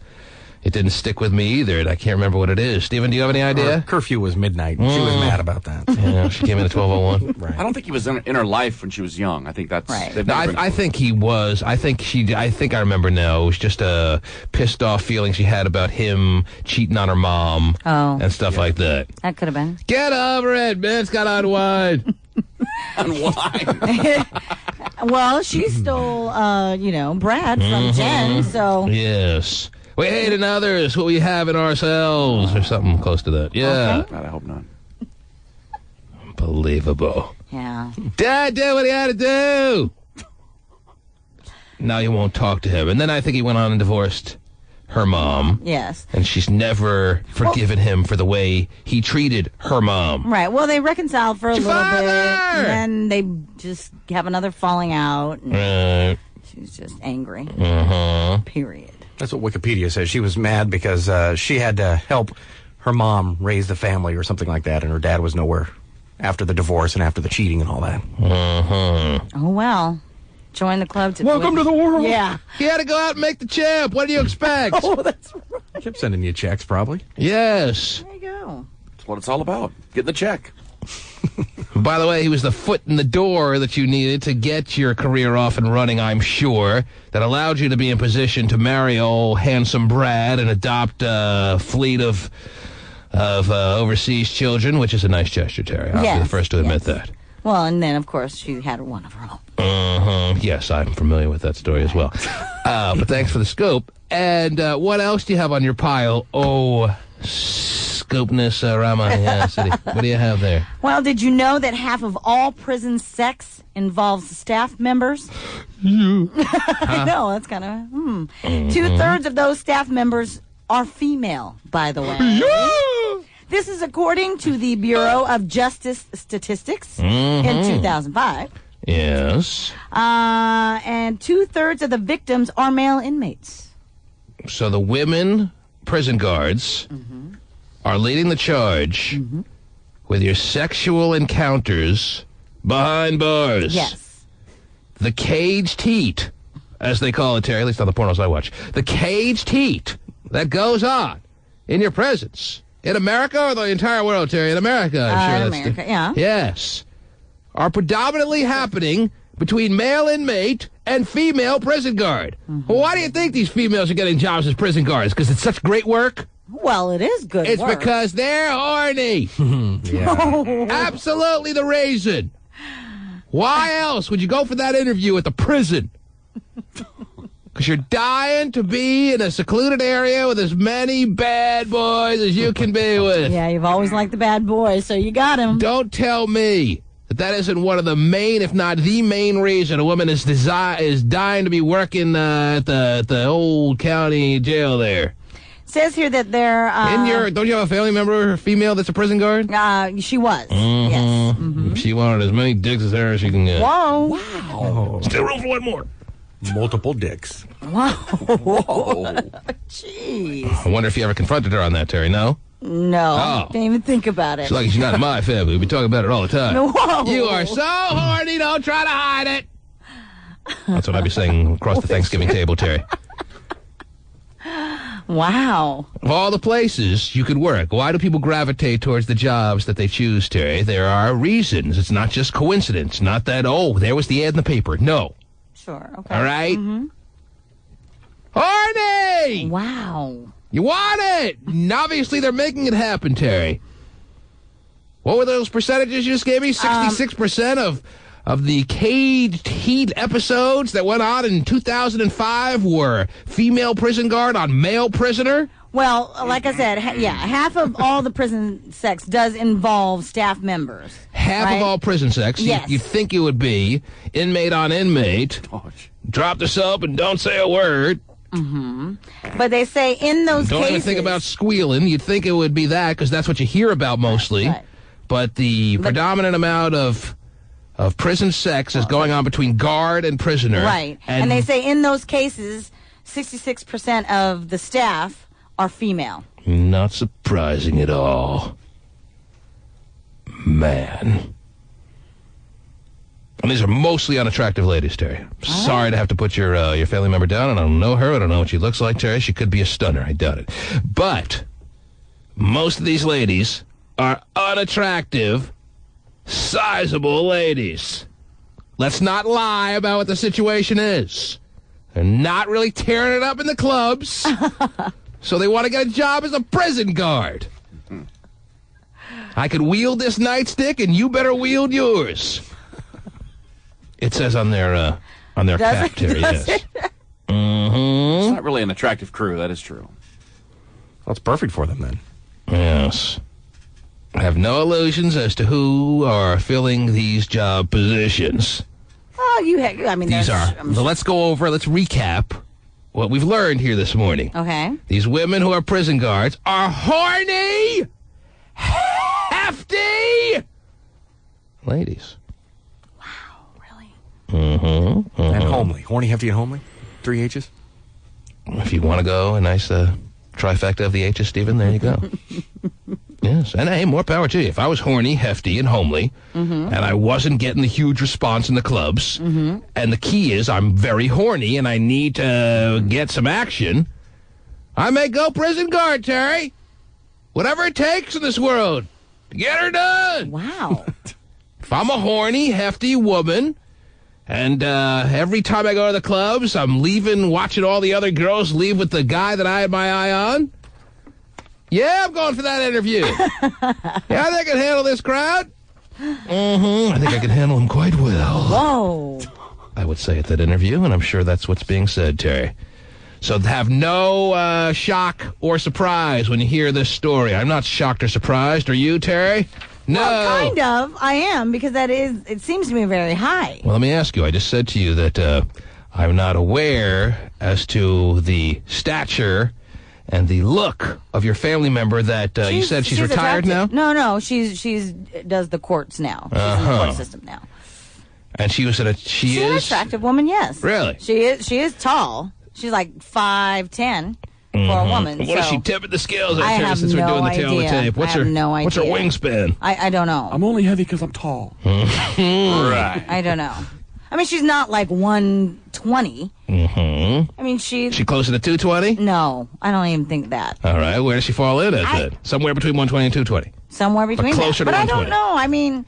it didn't stick with me either, and I can't remember what it is. Stephen, do you have any idea? Her curfew was midnight, and she was mad about that. Yeah, she came in at 12:01. Right. I don't think he was in her life when she was young. I think that's... Right. No, I think he was. I think I remember now. It was just a pissed off feeling she had about him cheating on her mom and stuff like that. That could have been. Get over it, man. It's got unwind. Unwind. Well, she stole, Brad from Jen, so... Yes. We hate in others what we have in ourselves, or something close to that. Yeah. God, I hope not. Unbelievable. Yeah. Dad did what he had to do. Now you won't talk to him. And then I think he went on and divorced her mom. Yes. And she's never forgiven him for the way he treated her mom. Right. Well, they reconciled for a little bit, and then they just have another falling out. And she's just angry. Period. That's what Wikipedia says. She was mad because she had to help her mom raise the family or something like that, and her dad was nowhere after the divorce and after the cheating and all that. Oh, well. Join the club. Welcome to the world. Yeah. He had to go out and make the champ. What do you expect? That's right. I kept sending you checks, probably. Yes. There you go. That's what it's all about. Getting the check. By the way, he was the foot in the door that you needed to get your career off and running, I'm sure, that allowed you to be in position to marry old handsome Brad and adopt a fleet of overseas children, which is a nice gesture, Terry. I'll be the first to admit that. Well, and then, of course, she had one of her own. Yes, I'm familiar with that story as well. But thanks for the scoop. And what else do you have on your pile? Oh, Scoopness, Rama City. What do you have there? Well, did you know that half of all prison sex involves staff members? I know, that's kind of... 2/3 of those staff members are female, by the way. This is according to the Bureau of Justice Statistics in 2005. Yes. And 2/3 of the victims are male inmates. So the women prison guards are leading the charge with your sexual encounters behind bars. Yes. The caged heat, as they call it, Terry, at least on the pornos I watch. The caged heat that goes on in your prisons. In America or the entire world, Terry? In America, I'm sure. In America, yeah. Yes. Are predominantly happening between male inmate and female prison guard. Well, why do you think these females are getting jobs as prison guards? Because it's such great work? Well, it is good It's work. because they're horny. Absolutely the reason. Why else would you go for that interview at the prison? Because you're dying to be in a secluded area with as many bad boys as you can be with. Yeah, you've always liked the bad boys, so you got him. Don't tell me that isn't one of the main, if not the main reason a woman is dying to be working at the old county jail there. Says here that they're... don't you have a family member, female, that's a prison guard? She was, yes. She wanted as many dicks as her as she can get. Whoa. Wow. Still room for one more. Multiple dicks. Whoa. Jeez. I wonder if you ever confronted her on that, Terry. No? No. Didn't even think about it. It's like she's not in my family. We be talking about it all the time. Whoa. You are so horny, don't try to hide it. That's what I'd be saying across the Thanksgiving table, Terry. Wow. Of all the places you could work, why do people gravitate towards the jobs that they choose, Terry? There are reasons. It's not just coincidence. Not that, there was the ad in the paper. No. Sure, okay. All right? Horny! Wow. You want it! And obviously, they're making it happen, Terry. What were those percentages you just gave me? 66% of the caged heat episodes that went on in 2005 were female prison guard on male prisoner? Well, like I said, half of all the prison sex does involve staff members. Half of all prison sex? Yes. You'd think it would be inmate on inmate. Drop the soap and don't say a word. But they say in those Don't cases... even think about squealing. You'd think it would be that because that's what you hear about mostly. Right. But the predominant amount of prison sex is going on between guard and prisoner. Right. And they say in those cases, 66% of the staff are female. Not surprising at all. Man. And these are mostly unattractive ladies, Terry. Sorry to have to put your family member down. I don't know her. I don't know what she looks like, Terry. She could be a stunner. I doubt it. But most of these ladies are unattractive, sizable ladies. Let's not lie about what the situation is. They're not really tearing it up in the clubs, so they want to get a job as a prison guard. I could wield this nightstick, and you better wield yours. It says on their cap, Terry, yes. Mm-hmm. It's not really an attractive crew, that is true. Well, it's perfect for them, then. Yes. I have no illusions as to who are filling these job positions. Oh, These are. So let's recap what we've learned here this morning. Okay. These women who are prison guards are horny, hefty ladies. Mm-hmm. And homely. Horny, hefty, and homely? 3 H's? If you want to go a nice trifecta of the H's, Stephen, there you go. Yes, and hey, more power to you. If I was horny, hefty, and homely, and I wasn't getting the huge response in the clubs, and the key is I'm very horny and I need to get some action, I may go prison guard, Terry. Whatever it takes in this world to get her done. Wow. If I'm a horny, hefty woman, and every time I go to the clubs, I'm leaving, watching all the other girls leave with the guy that I had my eye on. Yeah, I'm going for that interview. Yeah, I think I can handle this crowd. I think I can handle them quite well. Whoa. I would say at that interview, and I'm sure that's what's being said, Terry. So have no shock or surprise when you hear this story. I'm not shocked or surprised. Are you, Terry? No. Well, kind of. I am, because it seems to me very high. Well, let me ask you. I just said to you that I'm not aware as to the stature and the look of your family member that you said she's retired attractive. now? No, she's does the courts now. She's in the court system now. And she's an attractive woman, yes. Really? She is tall. She's like 5'10" for a woman. What is she tipping the scales I at, have since we're doing the tail of the idea. tape? What's her wingspan? I don't know. I'm only heavy because I'm tall. Right. I don't know. I mean, she's not like 120. I mean, She closer to 220? No, I don't even think that. All right. Where does she fall in as it? Somewhere between 120 and 220. Somewhere between closer that. to But 120. I don't know. I mean,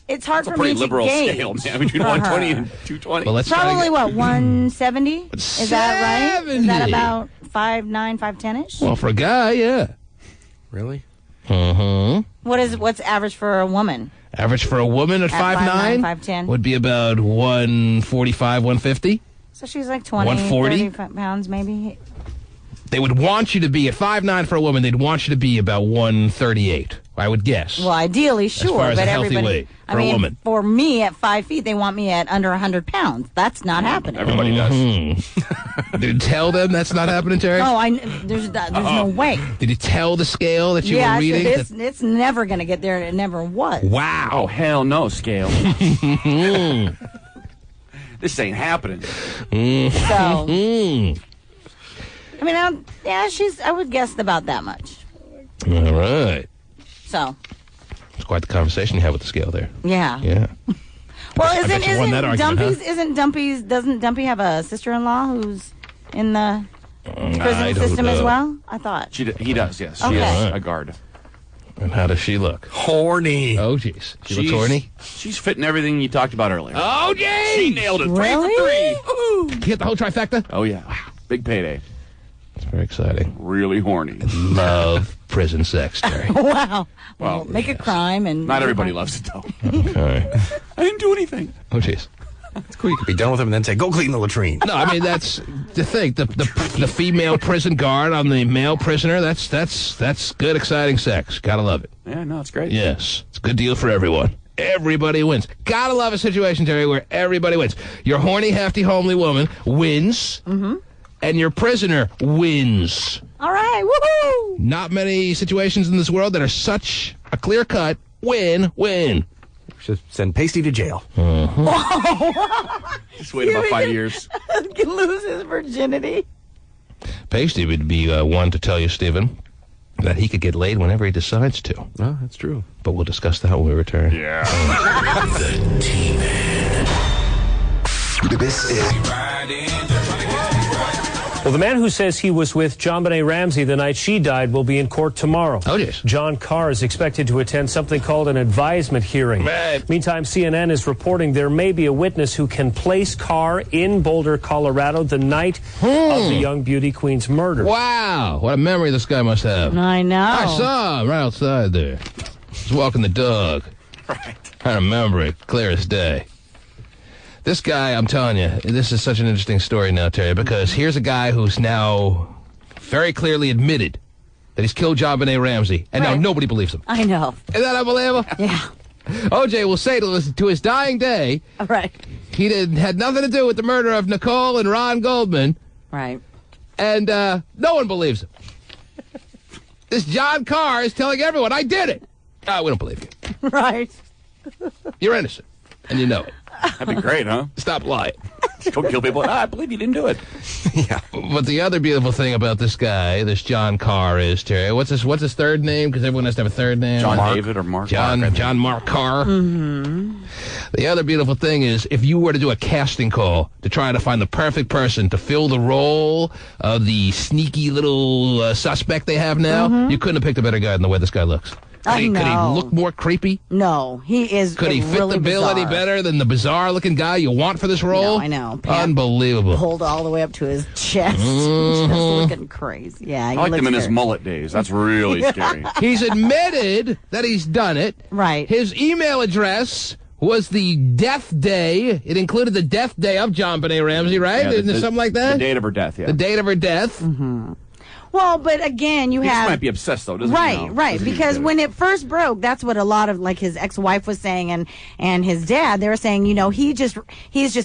it's hard for me to gauge. Pretty liberal scale, man, between 120 and 220. Well, let's probably, 170? Is that right? Is that 70? about 5'9", 5'10"-ish? Well, for a guy, yeah. Really? What's average for a woman? Average for a woman at 5'9", 5'10" would be about 145, 150. So she's like 20, 140? 30 pounds maybe. They would want you to be at 5'9" for a woman. They'd want you to be about 138, I would guess. Well, ideally, sure. As far as but a healthy everybody, weight for a woman. For me, at 5 feet, they want me at under 100 pounds. That's not happening. Everybody does. Did you tell them that's not happening, Terry? Oh, there's no way. Did you tell the scale that you were reading? It's never going to get there, and it never was. Wow. Oh, hell no, scale. This ain't happening. So, I mean, I would guess about that much. All right. So. It's quite the conversation you have with the scale there. Yeah. Yeah. Well, doesn't doesn't Dumpy have a sister-in-law who's in the prison system as well? I thought. He does, yes. Okay. She is a guard. And how does she look? Horny. Oh, jeez. She looks horny? She's fitting everything you talked about earlier. Oh, jeez. She nailed it. Really? 3 for 3. Ooh. You hit the whole trifecta? Oh, yeah. Wow. Big payday. It's very exciting. Really horny. Love prison sex, Terry. Wow. Well, make a crime and... Not everybody loves it, though. Okay. I didn't do anything. Oh, jeez. It's cool. You could be done with him and then say, go clean the latrine. No, I mean, that's the thing. The female prison guard on the male prisoner, that's good, exciting sex. Gotta love it. Yeah, no, it's great. Yes. It's a good deal for everyone. Everybody wins. Gotta love a situation, Terry, where everybody wins. Your horny, hefty, homely woman wins, and your prisoner wins. All right, woohoo! Not many situations in this world that are such a clear-cut win-win. Should send Pasty to jail. Just wait about 5 years. He can lose his virginity. Pasty would be one to tell you, Stephen, that he could get laid whenever he decides to. Oh, that's true. But we'll discuss that when we return. Yeah. The T-Man. This is... Well, the man who says he was with JonBenet Ramsey the night she died will be in court tomorrow. Oh, yes. John Carr is expected to attend something called an advisement hearing. Right. Meantime, CNN is reporting there may be a witness who can place Carr in Boulder, Colorado the night of the young beauty queen's murder. Wow. What a memory this guy must have. I know. I saw him right outside there. He's walking the dog. Right. I remember it clear as day. This guy, I'm telling you, this is such an interesting story now, Terry, because here's a guy who's now very clearly admitted that he's killed JonBenet Ramsey, and now nobody believes him. I know. Isn't that unbelievable? Yeah. OJ will say to his dying day, Right. he had nothing to do with the murder of Nicole and Ron Goldman, Right. and no one believes him. This John Carr is telling everyone, I did it. We don't believe you. Right. You're innocent, and you know it. That'd be great, huh? Stop lying. Don't kill people. I believe you didn't do it. Yeah. But the other beautiful thing about this guy, this John Carr, is, Terry, what's his third name? Because everyone has to have a third name. John David or Mark? John Mark Carr. Mm-hmm. The other beautiful thing is, if you were to do a casting call to try to find the perfect person to fill the role of the sneaky little suspect they have now, you couldn't have picked a better guy than the way this guy looks. Could he look more creepy? No, he is. Could he fit really the bill bizarre. any better than the bizarre-looking guy you want for this role? No, I know. Unbelievable. Pulled all the way up to his chest. Just looking crazy. Yeah, I liked him in his mullet days. That's really scary. He's admitted that he's done it. Right. His email address was the death day. It included the death day of JonBenet Ramsey, right? Yeah, Isn't there something like that? The date of her death, yeah. The date of her death. Mm-hmm. Well, but again, you he have... just might be obsessed, though, doesn't he? Right, right. Because when it first broke, that's what a lot of, like, his ex-wife was saying, and his dad, they were saying, you know, he's just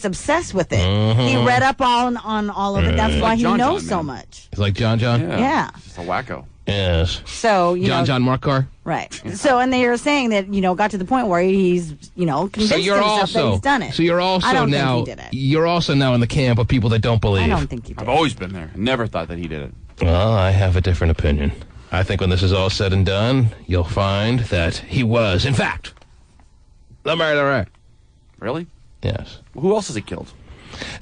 obsessed with it. He read up on all of it. That's why he knows so much. He's like John. Yeah. He's just a wacko. Yes. So, you know... John Mark Carr? Right. So, and they were saying that, you know, got to the point where he's, you know, convinced himself that he's done it. So you're also I don't now... think he did it. You're also now in the camp of people that don't believe. I don't think he did. I've always been there. Never thought that he did it. Well, I have a different opinion. I think when this is all said and done, you'll find that he was, in fact, the murderer. Really? Yes. Who else has he killed?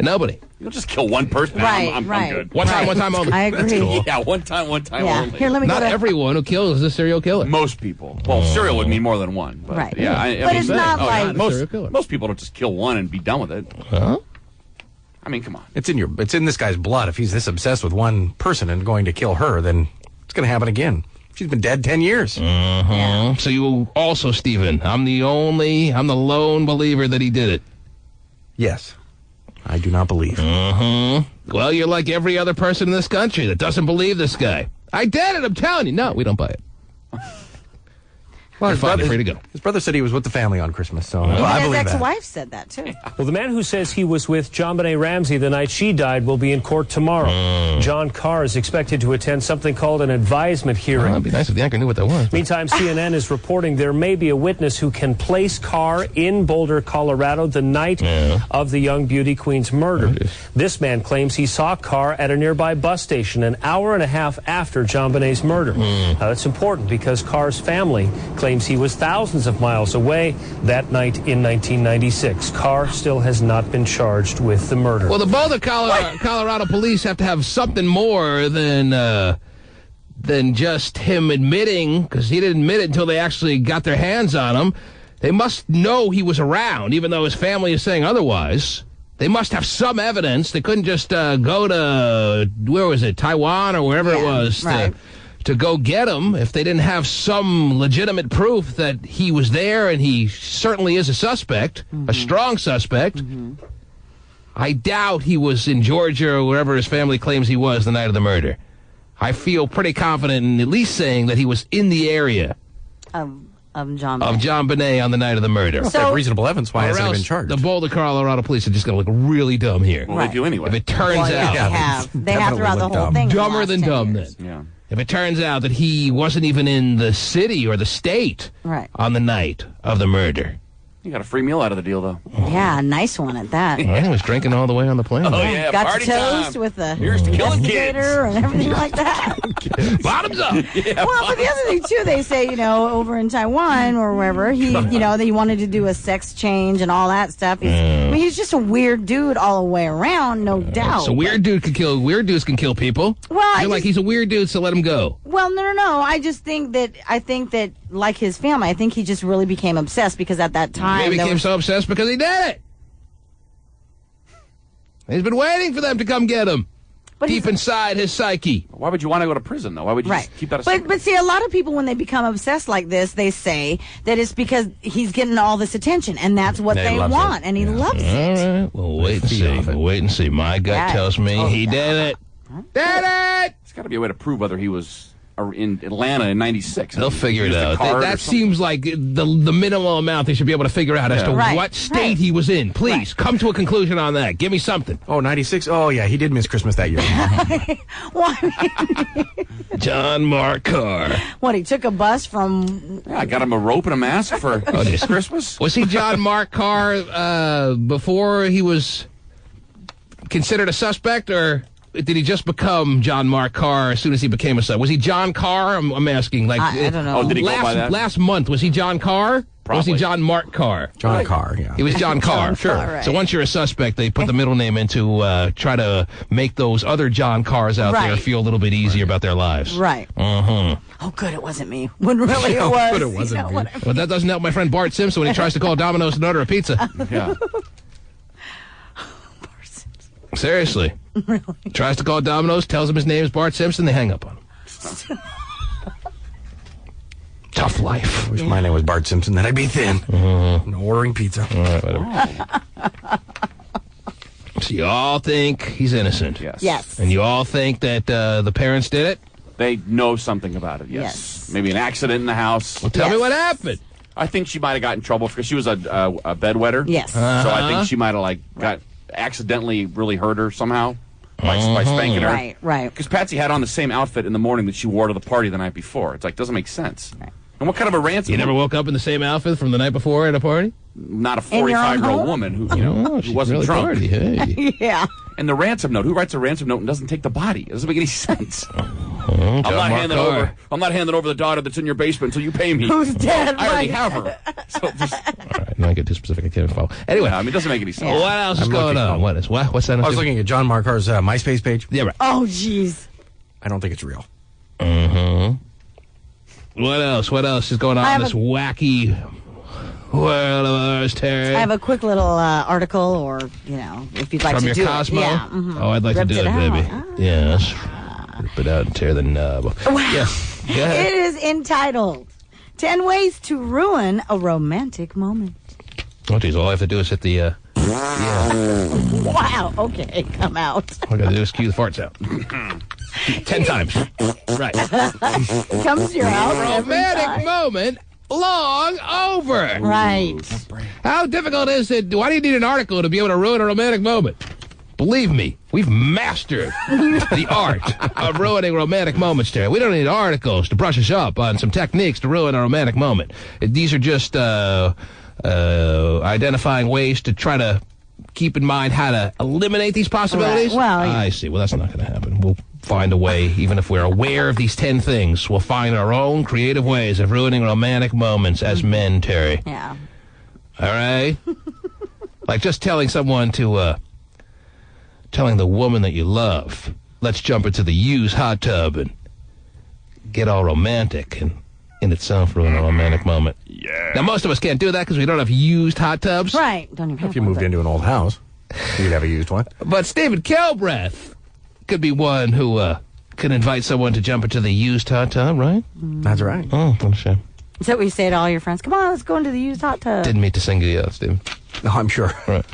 Nobody. You'll just kill one person. Right, I'm right. good. One time only. I agree. That's cool. Yeah, one time Yeah. only. Here, let me Not go to... everyone who kills is a serial killer. Most people. Well, serial would mean more than one. But, Right. Yeah, I But mean, it's not like... most people don't just kill one and be done with it. Huh? I mean, come on. It's in this guy's blood. If he's this obsessed with one person and going to kill her, then it's going to happen again. She's been dead 10 years. Yeah. So you also, Stephen, I'm the lone believer that he did it. Yes. I do not believe. Well, you're like every other person in this country that doesn't believe this guy. I did it, I'm telling you. No, we don't buy it. Well, You're free to go. His brother said he was with the family on Christmas, so I His believe that. ex-wife said that, too. Well, the man who says he was with JonBenet Ramsey the night she died will be in court tomorrow. John Carr is expected to attend something called an advisement hearing. Well, it'd be nice if the anchor knew what that was. Meantime, CNN is reporting there may be a witness who can place Carr in Boulder, Colorado the night of the young beauty queen's murder. This man claims he saw Carr at a nearby bus station an hour and a half after JonBenet's murder. Now, that's important because Carr's family claims he was thousands of miles away that night in 1996. Carr still has not been charged with the murder. Well, the Boulder, Colorado police have to have something more than just him admitting, because he didn't admit it until they actually got their hands on him. They must know he was around, even though his family is saying otherwise. They must have some evidence. They couldn't just go to, where was it, Taiwan or wherever it was, to go get him if they didn't have some legitimate proof that he was there, and he certainly is a suspect, a strong suspect. I doubt he was in Georgia or wherever his family claims he was the night of the murder. I feel pretty confident in at least saying that he was in the area Of JonBenet. of JonBenet on the night of the murder. If they have reasonable evidence, why hasn't he been charged? The Boulder, Colorado police are just going to look really dumb here. Well, they do anyway. If it turns out... They have throughout the whole thing. Dumber than dumb, then. Yeah. If it turns out that he wasn't even in the city or the state Right. on the night of the murder, You got a free meal out of the deal, though. Yeah, a nice one at that. I was drinking all the way on the plane. Oh, yeah, Got party your toast time. with the Here's to killing kids. investigator and everything like that. Bottoms up. Yeah, Well, but the other thing too, they say, over in Taiwan or wherever, that he wanted to do a sex change and all that stuff. He's just a weird dude all the way around, no doubt. So weird dudes can kill people. Well, You're like, he's a weird dude, so let him go. Well, no. I think that like his family, I think he just really became obsessed because at that time Maybe became so obsessed because he did it. He's been waiting for them to come get him. But deep inside his psyche. Why would you want to go to prison, though? Why would you just keep that a secret? But see, a lot of people, when they become obsessed like this, they say that it's because he's getting all this attention, and that's what they want, and he loves it. All right, we'll wait and see. We'll wait and see. My gut tells me he did it. Did it! There's got to be a way to prove whether he was in Atlanta in '96. They'll figure it out. That seems like the minimal amount they should be able to figure out as to what state he was in. Please, come to a conclusion on that. Give me something. Oh, 96? Oh, yeah, he did miss Christmas that year. John Mark Carr. What, he took a bus from... Yeah, I got him a rope and a mask for Christmas. Was he John Mark Carr before he was considered a suspect, or... did he just become John Mark Carr as soon as he became a suspect? Was he John Carr? I'm asking. Like, I don't know. Oh, did he go by that? Last month, was he John Carr? Or was he John Mark Carr? John Carr, yeah. He was John Carr. Sure. Right. So once you're a suspect, they put the middle name in to try to make those other John Carrs out there feel a little bit easier about their lives. Right. Uh-huh. Oh, good, it wasn't me. When really it was. Good, it wasn't me. Well, that doesn't help my friend Bart Simpson when he tries to call Domino's and order a pizza. Yeah. Seriously. Really? Tries to call Domino's, tells him his name is Bart Simpson, they hang up on him. Tough life. I wish my name was Bart Simpson, then I'd be thin. No ordering pizza. All right, whatever. So you all think he's innocent? Yes. And you all think that the parents did it? They know something about it, yes. Maybe an accident in the house. Well, tell me what happened. I think she might have gotten in trouble because she was a bedwetter. Yes. So I think she might have got accidentally really hurt her somehow by spanking her. Right. Because Patsy had on the same outfit in the morning that she wore to the party the night before. It's like, doesn't make sense. Right. And what kind of a ransom? You never woke up in the same outfit from the night before at a party? Not a 45-year-old woman who, who wasn't really drunk. Party, hey. Yeah. And the ransom note. Who writes a ransom note and doesn't take the body? It doesn't make any sense. I'm not handing over the daughter that's in your basement until you pay me. Who's dead? I already have her. So just, all right, not get too specific. I can't follow. Anyway, it doesn't make any sense. What else is going on? What's that? I was looking at John Mark Carr's MySpace page. Yeah, right. Oh, jeez. I don't think it's real. What else is going on in this wacky world of ours, Terry? I have a quick little article, or, if you'd like From to your do Cosmo? it. Yeah. Mm-hmm. Oh, I'd like to do it, baby. Yes. Rip it out and tear the nub. Wow. Yeah. Go ahead. It is entitled 10 Ways to Ruin a Romantic Moment. Oh, geez, all I have to do is hit the, yeah. Wow, okay, come out. All I got to do is cue the farts out. 10 times. Right. Comes to your house. Romantic moment long over. Right. How difficult is it? Why do you need an article to be able to ruin a romantic moment? Believe me, we've mastered the art of ruining romantic moments, Terry. We don't need articles to brush us up on some techniques to ruin a romantic moment. These are just identifying ways to try to keep in mind how to eliminate these possibilities. Right. Well, I see. Well, that's not going to happen. We'll find a way, even if we're aware of these 10 things. We'll find our own creative ways of ruining romantic moments as men, Terry. Yeah. All right? Like just telling someone to, telling the woman that you love, let's jump into the used hot tub and get all romantic and in itself ruin a romantic moment. Yeah. Now, most of us can't do that because we don't have used hot tubs. Right. Don't even have If you moved into an old house, you'd have a used one. But Stephen Kilbreath could be one who could invite someone to jump into the used hot tub, right? That's right. Oh, what a shame. Is that what you say to all your friends? Come on, let's go into the used hot tub. Didn't mean to single you out, Stephen. No, I'm sure. Right.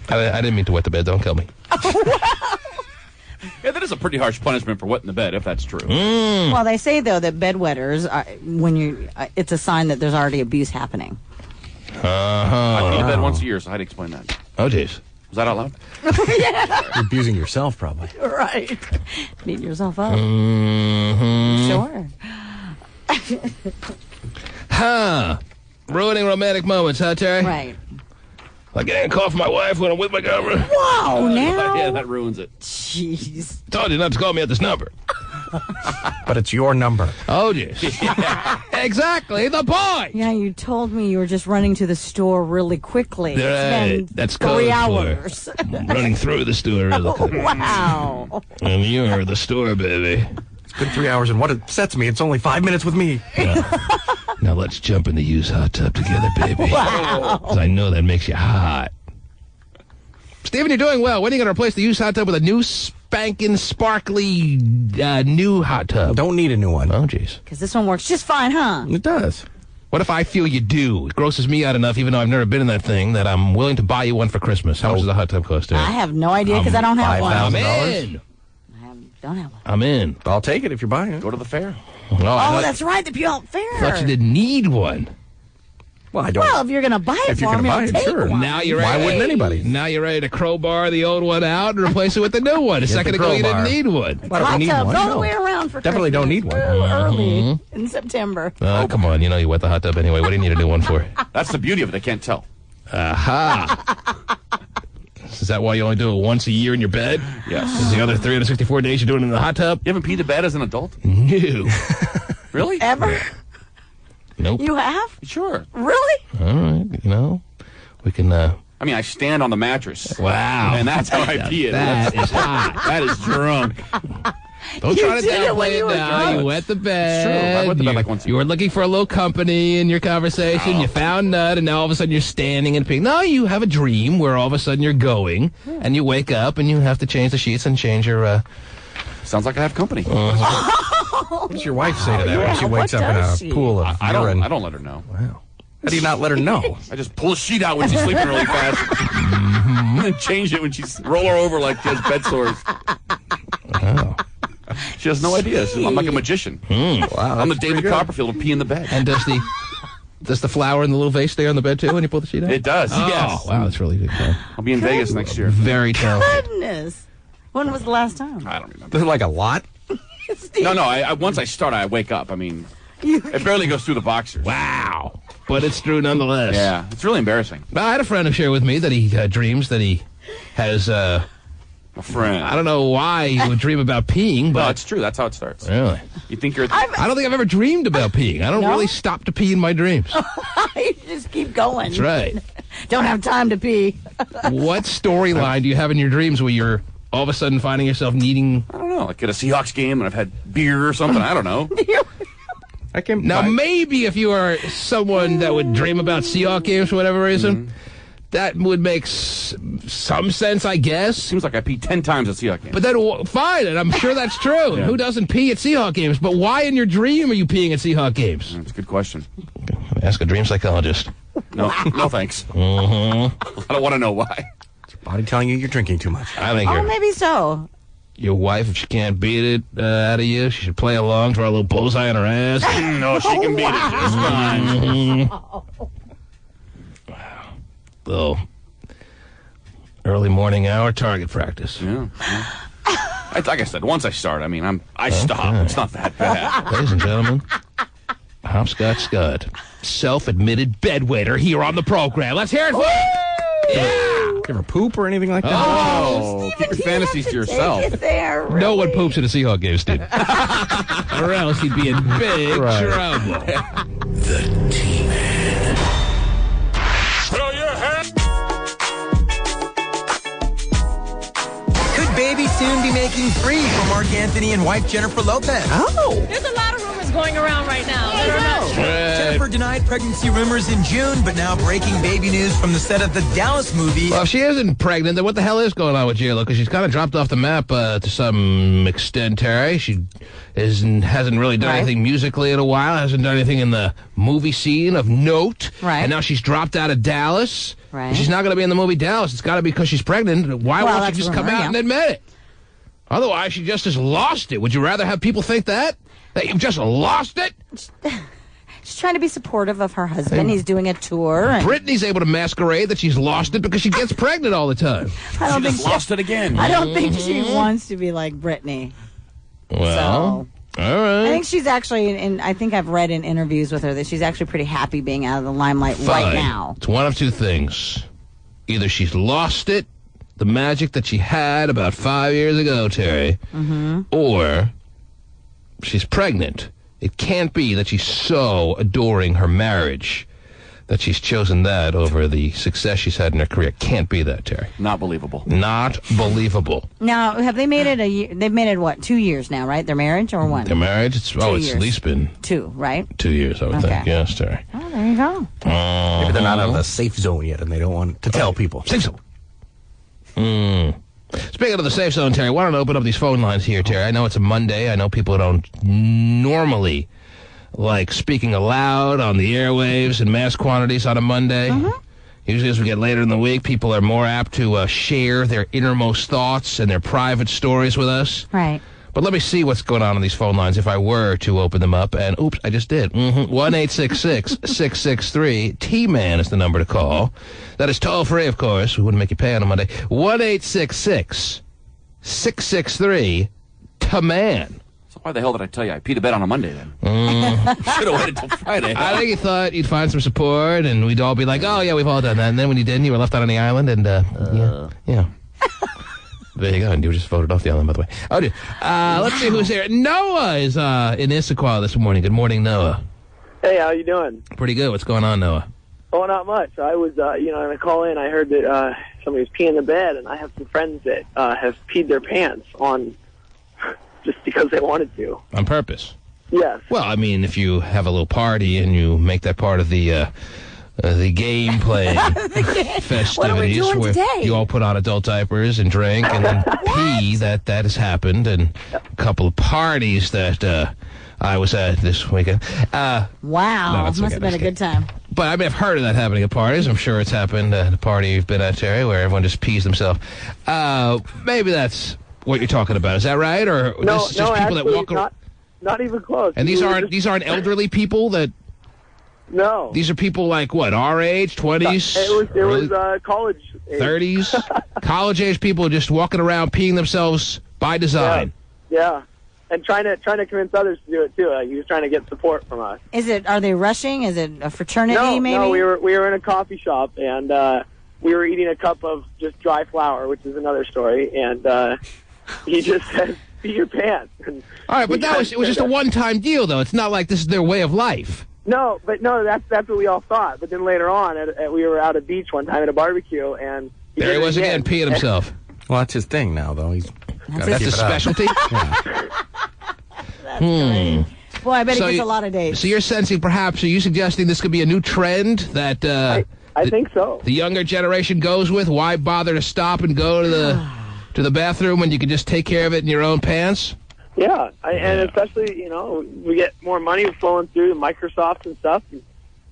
I didn't mean to wet the bed. Don't kill me. Yeah, that is a pretty harsh punishment for wetting the bed, if that's true. Well, they say, though, that bedwetters, it's a sign that there's already abuse happening. I clean the bed once a year, so how'd you explain that? Oh, jeez. Was that out loud? Yeah. You're abusing yourself, probably. Right. Beating yourself up. Mm-hmm. Sure. Huh. Ruining romantic moments, huh, Terry? Right. Like getting a call from my wife when I'm with my girlfriend. Wow, now. Yeah, that ruins it. Jeez. Told you not to call me at this number. But it's your number. Oh, yes. Exactly, the point. Yeah, you told me you were just running to the store really quickly. Right. It's been That's 3 code hours. I'm running through the store really quick. Wow. And you're the store, baby. It's good 3 hours, and what upsets me, it's only 5 minutes with me. Now let's jump in the used hot tub together, baby. Wow. 'Cause I know that makes you hot. Steven, you're doing well. When are you going to replace the used hot tub with a new spanking, sparkly, new hot tub? Don't need a new one. Oh, jeez. Because this one works just fine, huh? It does. What if I feel you do? It grosses me out enough, even though I've never been in that thing, that I'm willing to buy you one for Christmas. How much does a hot tub cost? I have no idea because I don't have one. I'm in. Don't have one. I'm in. I'll take it if you're buying it. Go to the fair. Oh, That's right, the Puyallup Fair. I thought you didn't need one. Well, I don't. Well, if you're going to buy it If you're for gonna me, buy I'll it, take sure. one. Now you're ready. Why wouldn't anybody? Now you're ready to crowbar the old one out and replace it with the new one. A Get second the ago, you didn't crowbar. need one. Why don't Hot we need tubs one? all No. the way around for Definitely don't need one. Early in September. Oh, come on. You know you wet the hot tub anyway. What do you need a new one for? That's the beauty of it. They can't tell. Aha. Is that why you only do it once a year in your bed? Yes. Is the other 364 days you're doing it in the hot tub? You haven't peed the bed as an adult? No. Really? Ever? Nope. You have? Sure. Really? All right. You know, we can... I mean, I stand on the mattress. Wow. And that's how I pee it. That is hot. That is drunk. Don't You try to did it when downplay you it were now. drunk. You wet the bed. It's true. I wet the bed like once a You year. were looking for a little company in your conversation. You found nut, and now all of a sudden you're standing and peeing. No, you have a dream where all of a sudden you're going, and you wake up, and you have to change the sheets and change your... Sounds like I have company. What does your wife say to that when she what wakes up does in she? a pool of I urine? don't let her know. Wow. How do you not let her know? I just pull a sheet out when she's sleeping really fast. And then change it when roll her over like she has bed sores. Wow. She has no idea. I'm like a magician. Wow, I'm the that's David pretty good. Copperfield of pee in the bed. And does the flower in the little vase stay on the bed, too, when you pull the sheet out? It does, Oh, yes. wow, that's really good. I'll be in Vegas next year. Very talented. Goodness. When was the last time? I don't remember. There's like a lot. No, I once I start, I wake up. I mean, it barely goes through the boxers. Wow. But it's true nonetheless. Yeah, it's really embarrassing. I had a friend who shared with me that he dreams that he has... A friend. I don't know why he would dream about peeing, but... No, it's true. That's how it starts. Really? You think you're... I don't think I've ever dreamed about peeing. I don't No? really stop to pee in my dreams. You just keep going. That's right. Don't have time to pee. What storyline do you have in your dreams where you're all of a sudden finding yourself needing... I don't know. Like at a Seahawks game and I've had beer or something. I don't know. I can Now, maybe if you are someone that would dream about Seahawks games for whatever reason, that would make some sense, I guess. Seems like I pee 10 times at Seahawks games. But then, fine, and I'm sure that's true. Yeah. Who doesn't pee at Seahawks games? But why in your dream are you peeing at Seahawks games? That's a good question. Ask a dream psychologist. No, no thanks. Uh-huh. I don't want to know why. It's your body telling you you're drinking too much. I think Oh, maybe so. your wife, if she can't beat it out of you, she should play along, draw a little bullseye on her ass. No, she can beat it just fine. Wow. Oh. Early morning hour target practice. Yeah. Like I said, once I start, I mean, I stop. It's not that bad. Ladies and gentlemen, Hopscotch Scud, self-admitted bedwetter here on the program. Let's hear it for You ever poop or anything like that? Oh, keep your fantasies to yourself. Take it there, really. No one poops at a Seahawks game, Steve. Or else he'd be in big trouble. The T-Man. Could baby soon be making free from Mark Anthony and wife Jennifer Lopez? Oh. There's a lot of rumors going around right now that are not true. Jennifer denied pregnancy rumors in June, but now breaking baby news from the set of the Dallas movie. Well, if she isn't pregnant, then what the hell is going on with J-Lo? Because she's kind of dropped off the map to some extent, Terry. She hasn't really done anything musically in a while, hasn't done anything in the movie scene of note. Right. And now she's dropped out of Dallas. Right. She's not going to be in the movie Dallas. It's got to be because she's pregnant. Why won't she that's just come rumor, out and admit it? Otherwise, she just has lost it. Would you rather have people think that? That you've just lost it? She's trying to be supportive of her husband. He's doing a tour. And Brittany's able to masquerade that she's lost it because she gets pregnant all the time. I don't She think just lost it again. I don't think she wants to be like Britney. Well, All right. I think she's actually, and I think I've read in interviews with her that she's actually pretty happy being out of the limelight right now. It's one of two things. Either she's lost it, the magic that she had about 5 years ago, Terry, or she's pregnant. It can't be that she's so adoring her marriage that she's chosen that over the success she's had in her career. Can't be that, Terry. Not believable. Not believable. Now, have they made it a year? They've made it, what, 2 years now, right? Their marriage, or one? Their marriage? It's at least been 2, right? 2 years, I would think. Yes, Terry. Oh, there you go. Maybe they're not out of the safe zone yet, and they don't want to tell people. Safe zone. Speaking of the safe zone, Terry, why don't I open up these phone lines here, Terry? I know it's a Monday. I know people don't normally like speaking aloud on the airwaves in mass quantities on a Monday. Usually as we get later in the week, people are more apt to share their innermost thoughts and their private stories with us. Right. But let me see what's going on these phone lines if I were to open them up. And, oops, I just did. 1-866-663-T-MAN is the number to call. That is toll-free, of course. We wouldn't make you pay on a Monday. 1-866-663-T-MAN. So why the hell did I tell you I peed a bed on a Monday then? Should have waited till Friday. I think you thought you'd find some support, and we'd all be like, oh, yeah, we've all done that. And then when you didn't, you were left out on the island, and, yeah. There you go, and you were just voted off the island, by the way. Oh, dude. Let's see who's here. Noah is in Issaquah this morning. Good morning, Noah. Hey, how you doing? Pretty good. What's going on, Noah? Oh, not much. I was, in a call in, I heard that somebody was peeing the bed, and I have some friends that have peed their pants on just because they wanted to. On purpose? Yes. Well, I mean, if you have a little party and you make that part of the game playing festivities what are we doing where today? you all put on adult diapers and drink and then pee, that has happened, and a couple of parties that I was at this weekend. Wow. No, Must have been a good time. But I mean, I've heard of that happening at parties. I'm sure it's happened at a party you've been at, Terry, where everyone just pees themselves. Maybe that's what you're talking about. Is that right? Or No, just people actually, that walk around? not even close. And these aren't elderly people that... No. These are people like, what, our age, 20s? It was college age. 30s? College-age people just walking around peeing themselves by design. Yeah. And trying to convince others to do it, too. He was trying to get support from us. Are they rushing? Is it a fraternity, maybe? No, we were in a coffee shop, and we were eating a cup of just dry flour, which is another story, and he just said, pee your pants. And all right, but it was just a one-time deal, though. It's not like this is their way of life. No, that's what we all thought. But then later on, we were out at the beach one time at a barbecue, and there he was again, peeing himself. Well, that's his thing now, though. That's his specialty? That's great. Boy, I bet he gets a lot of dates. So you're sensing, perhaps, are you suggesting this could be a new trend that I think so. The younger generation goes with? Why bother to stop and go to the bathroom when you can just take care of it in your own pants? Yeah, and especially, we get more money flowing through Microsoft and stuff.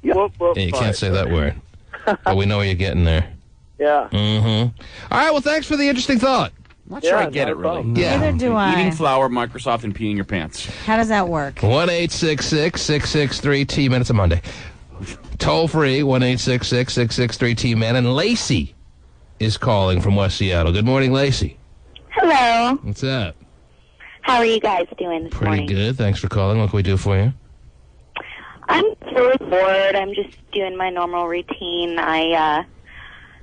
You can't say that word. But we know where you're getting there. Yeah. All right, well, thanks for the interesting thought. I'm not sure I get it, really. Yeah. Neither do I. Eating flour, Microsoft, and peeing your pants. How does that work? 1-866-663-T-MAN. It's a Monday. Toll free, 1-866-663-T-MAN. And Lacey is calling from West Seattle. Good morning, Lacey. Hello. What's up? How are you guys doing this morning? Pretty good. Thanks for calling. What can we do for you? I'm really bored. I'm just doing my normal routine. I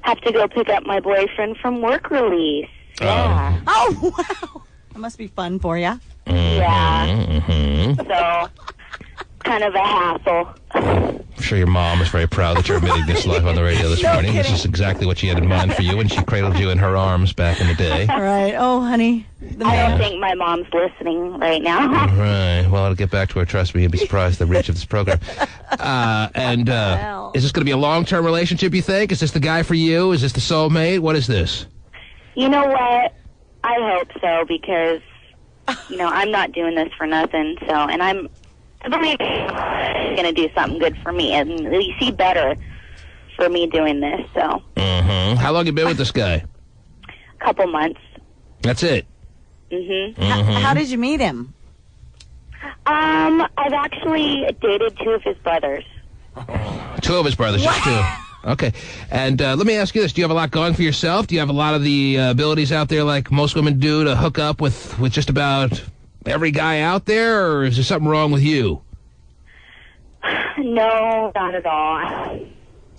have to go pick up my boyfriend from work release. Yeah. Oh, wow. That must be fun for you. Yeah. So, kind of a hassle. I'm sure your mom is very proud that you're admitting this live on the radio this morning. Kidding. This is exactly what she had in mind for you when she cradled you in her arms back in the day. Right. Oh, honey. I don't think my mom's listening right now. Right. Well, I'll get back to her. Trust me, you'd be surprised at the reach of this program. Is this going to be a long-term relationship, you think? Is this the guy for you? Is this the soulmate? What is this? You know what? I hope so, because, I'm not doing this for nothing. So, and I believe he's going to do something good for me, and you see better for me doing this. So. How long have you been with this guy? A couple months. That's it. How did you meet him? I've actually dated two of his brothers. Two of his brothers, just two. Okay. And let me ask you this. Do you have a lot going for yourself? Do you have a lot of the abilities out there like most women do to hook up with just about every guy out there, or is there something wrong with you? No, not at all.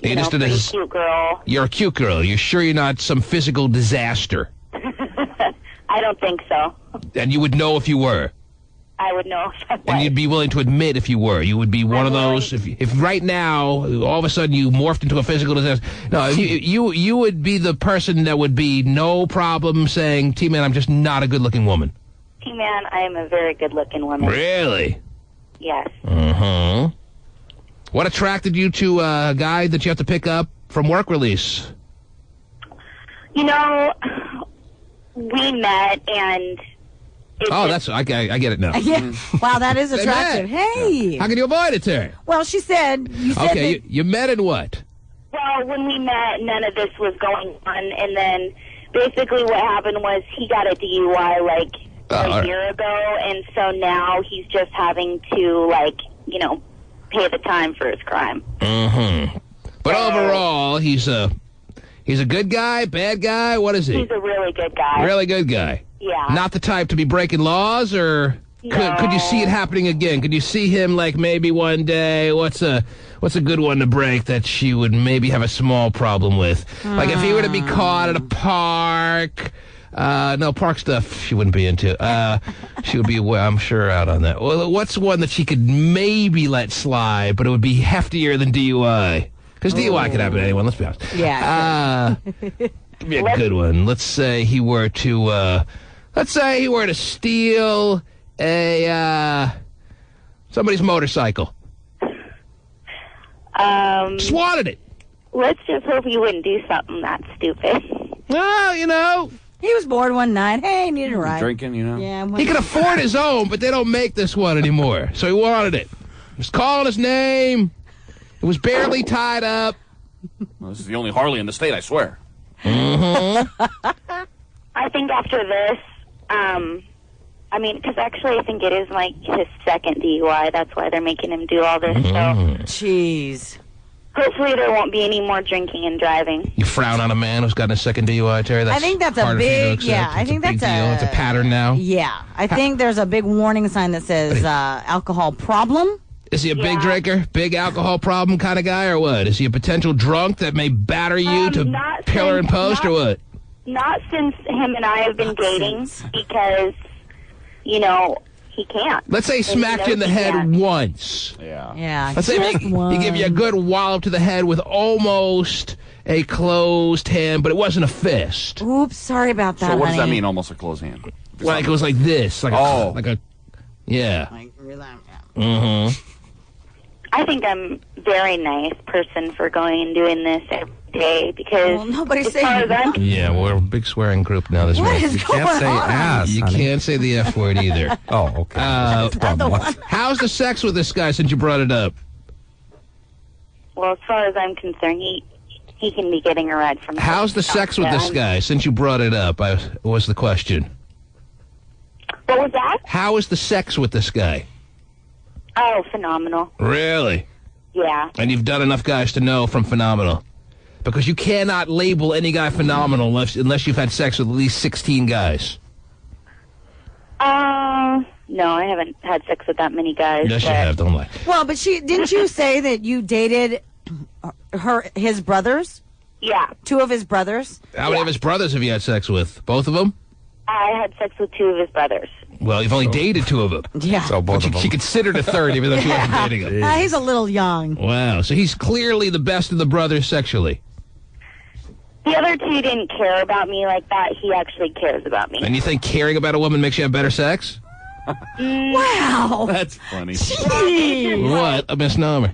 You're just a pretty cute girl. You're a cute girl. You're sure you're not some physical disaster? I don't think so. And you would know if you were? I would know if I was. And you'd be willing to admit if you were? You would be one of those, if right now, all of a sudden you morphed into a physical disaster. No, you would be the person that would be no problem saying, T-Man, I'm just not a good-looking woman. T-Man, I am a very good-looking woman. Really? Yes. Uh-huh. What attracted you to a guy that you have to pick up from work release? You know, we met and... I get it now. Yeah. Wow, that is attractive. Hey. How can you avoid it, Terry? Well, you said Okay, you met in what? Well, when we met, none of this was going on, and then basically what happened was he got a DUI, like, a year ago, and so now he's just having to, like, pay the time for his crime. Mm-hmm. But overall, he's a good guy, bad guy? What is he? He's a really good guy. Really good guy? Yeah. Not the type to be breaking laws, or could you see it happening again? Could you see him, like, maybe one day, what's a good one to break that she would maybe have a small problem with? Like, if he were to be caught at a park... no, park stuff she wouldn't be into. She would be, I'm sure, out on that. Well, what's one that she could maybe let slide, but it would be heftier than DUI? Because DUI could happen to anyone, let's be honest. Yeah. Be a good one. Let's say he were to, steal somebody's motorcycle. Just wanted it. Let's just hope he wouldn't do something that stupid. Well, he was bored one night. Hey, needed a ride. Drinking, Yeah. He could afford his own, but they don't make this one anymore. So he wanted it. He was calling his name. It was barely tied up. Well, this is the only Harley in the state, I swear. Mm-hmm. I think after this, because actually I think it is like his second DUI. That's why they're making him do all this. So, jeez. Hopefully there won't be any more drinking and driving. You frown on a man who's gotten a second DUI, Terry? I think that's a big, I think that's a big deal. It's a pattern now. Yeah, I think there's a big warning sign that says alcohol problem. Is he a big drinker, big alcohol problem kind of guy, or what? Is he a potential drunk that may batter you to pillar and post, or what? Not since him and I have been dating, because, he can't. Let's say he smacked you in the head once. Yeah. Let's say he gave you a good wallop to the head with almost a closed hand, but it wasn't a fist. Oops, sorry about that, So what honey. does that mean, almost a closed hand? Like it was like this. Yeah. Mm-hmm. I think I'm a very nice person for going and doing this every day, because nobody's saying that. Yeah, we're a big swearing group now this week. You can't say ass. You can't say the F word either. Oh, okay. How's the sex with this guy since you brought it up? Well, as far as I'm concerned, he can be getting a ride from... How's the sex with this guy since you brought it up? Was the question. What was that? How is the sex with this guy? Oh, phenomenal. Really? Yeah. And you've done enough guys to know from phenomenal. Because you cannot label any guy phenomenal unless you've had sex with at least 16 guys. No, I haven't had sex with that many guys. Yes, you have. Don't lie. Well, but didn't you say that you dated his brothers? Yeah. 2 of his brothers? How many of his brothers have you had sex with? Both of them? I had sex with 2 of his brothers. Well, you've only dated 2 of them. Yeah. So both of them. She considered a third, even though she wasn't dating him. He's a little young. Wow. So he's clearly the best of the brothers sexually. The other 2 didn't care about me like that. He actually cares about me. And you think caring about a woman makes you have better sex? Wow. That's funny. Jeez. What a misnomer.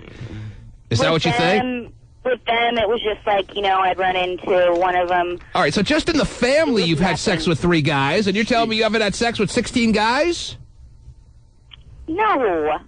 Is that what you think? With them, it was just like, I'd run into one of them. All right, so just in the family you've had sex with 3 guys, and you're telling me you haven't had sex with 16 guys? No.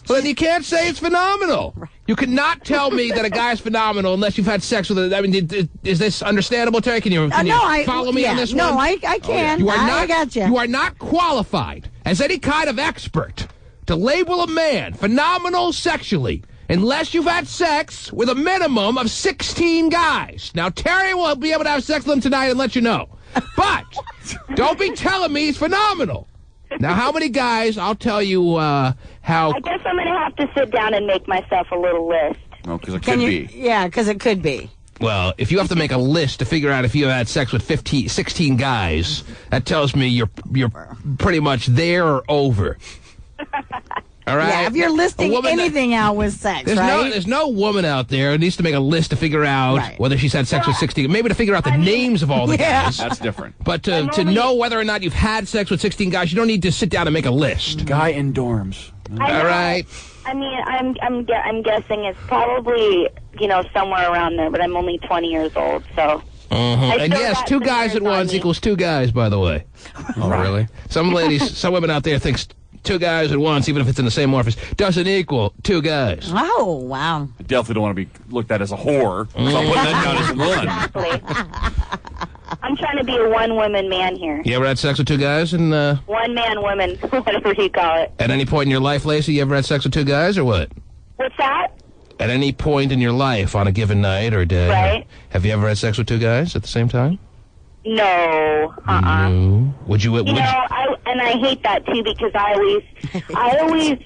Well, then you can't say it's phenomenal. You cannot tell me that a guy's phenomenal unless you've had sex with a... I mean, is this understandable, Terry? Can you follow me on this one? No, I can. I got you. You are not qualified as any kind of expert to label a man phenomenal sexually unless you've had sex with a minimum of 16 guys. Now, Terry will be able to have sex with them tonight and let you know. But don't be telling me he's phenomenal. Now, how many guys? I'll tell you how. I guess I'm going to have to sit down and make myself a little list. Oh, because it could be. Yeah, because it could be. Well, if you have to make a list to figure out if you had sex with 16 guys, that tells me you're pretty much there or over. All right. Yeah, if you're listing anything out with sex, there's no woman out there who needs to make a list to figure out whether she's had sex with 16. Maybe to figure out the names of all the guys. That's different. But to know whether or not you've had sex with 16 guys, you don't need to sit down and make a list. Guy in dorms. All right. I mean, I'm guessing it's probably, somewhere around there, but I'm only 20 years old, so. And yes, 2 guys at once equals 2 guys, by the way. Oh, really? Some ladies, some women out there think 2 guys at once, even if it's in the same office, doesn't equal 2 guys. Oh, wow. I definitely don't want to be looked at as a whore, so I'm putting that down as one. Exactly. I'm trying to be a one-woman man here. You ever had sex with 2 guys? One-man woman, whatever you call it. At any point in your life, Lacey, you ever had sex with 2 guys, or what? What's that? At any point in your life, on a given night or day, right. Have you ever had sex with 2 guys at the same time? No. No. Would you? I hate that too because I always,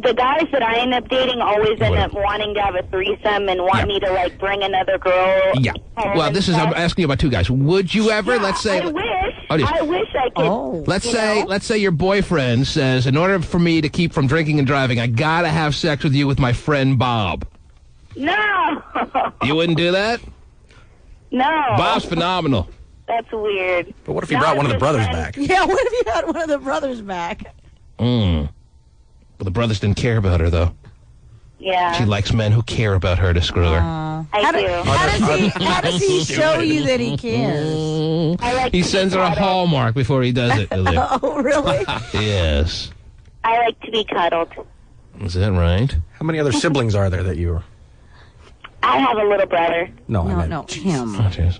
the guys that I end up dating always end up wanting to have a threesome and want me to bring another girl. Yeah. Well, I'm asking you about 2 guys. Would you ever? Let's say. I wish I could. Let's say your boyfriend says, in order for me to keep from drinking and driving, I gotta have sex with you with my friend Bob. No. You wouldn't do that? No. Bob's phenomenal. That's weird. But what if you brought one of the brothers back? Yeah, what if you had one of the brothers back? But the brothers didn't care about her, though. Yeah. She likes men who care about her to screw her. How does he show you that he cares? He sends her a Hallmark before he does it. Oh, really? Yes. I like to be cuddled. Is that right? How many other siblings are there that you... I have a little brother. No, him. Oh, jeez.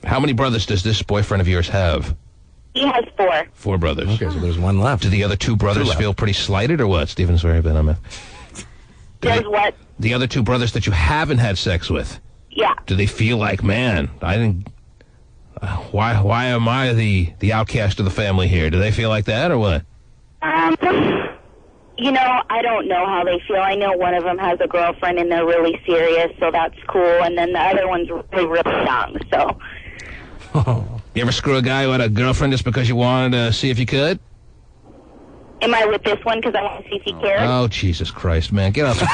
How many brothers does this boyfriend of yours have? He has 4. 4 brothers. Okay, so there's 1 left. Do the other 2 brothers feel pretty slighted or what? Stephen's very bad on that. Does what? The other 2 brothers that you haven't had sex with. Yeah. Do they feel like, man, I didn't... why am I the outcast of the family here? Do they feel like that or what? I don't know how they feel. I know one of them has a girlfriend and they're really serious, so that's cool. And then the other one's really, really young, so... You ever screw a guy who had a girlfriend just because you wanted to see if you could? Am I with this one because I want to see if he cares? Oh, Jesus Christ, man. Get off the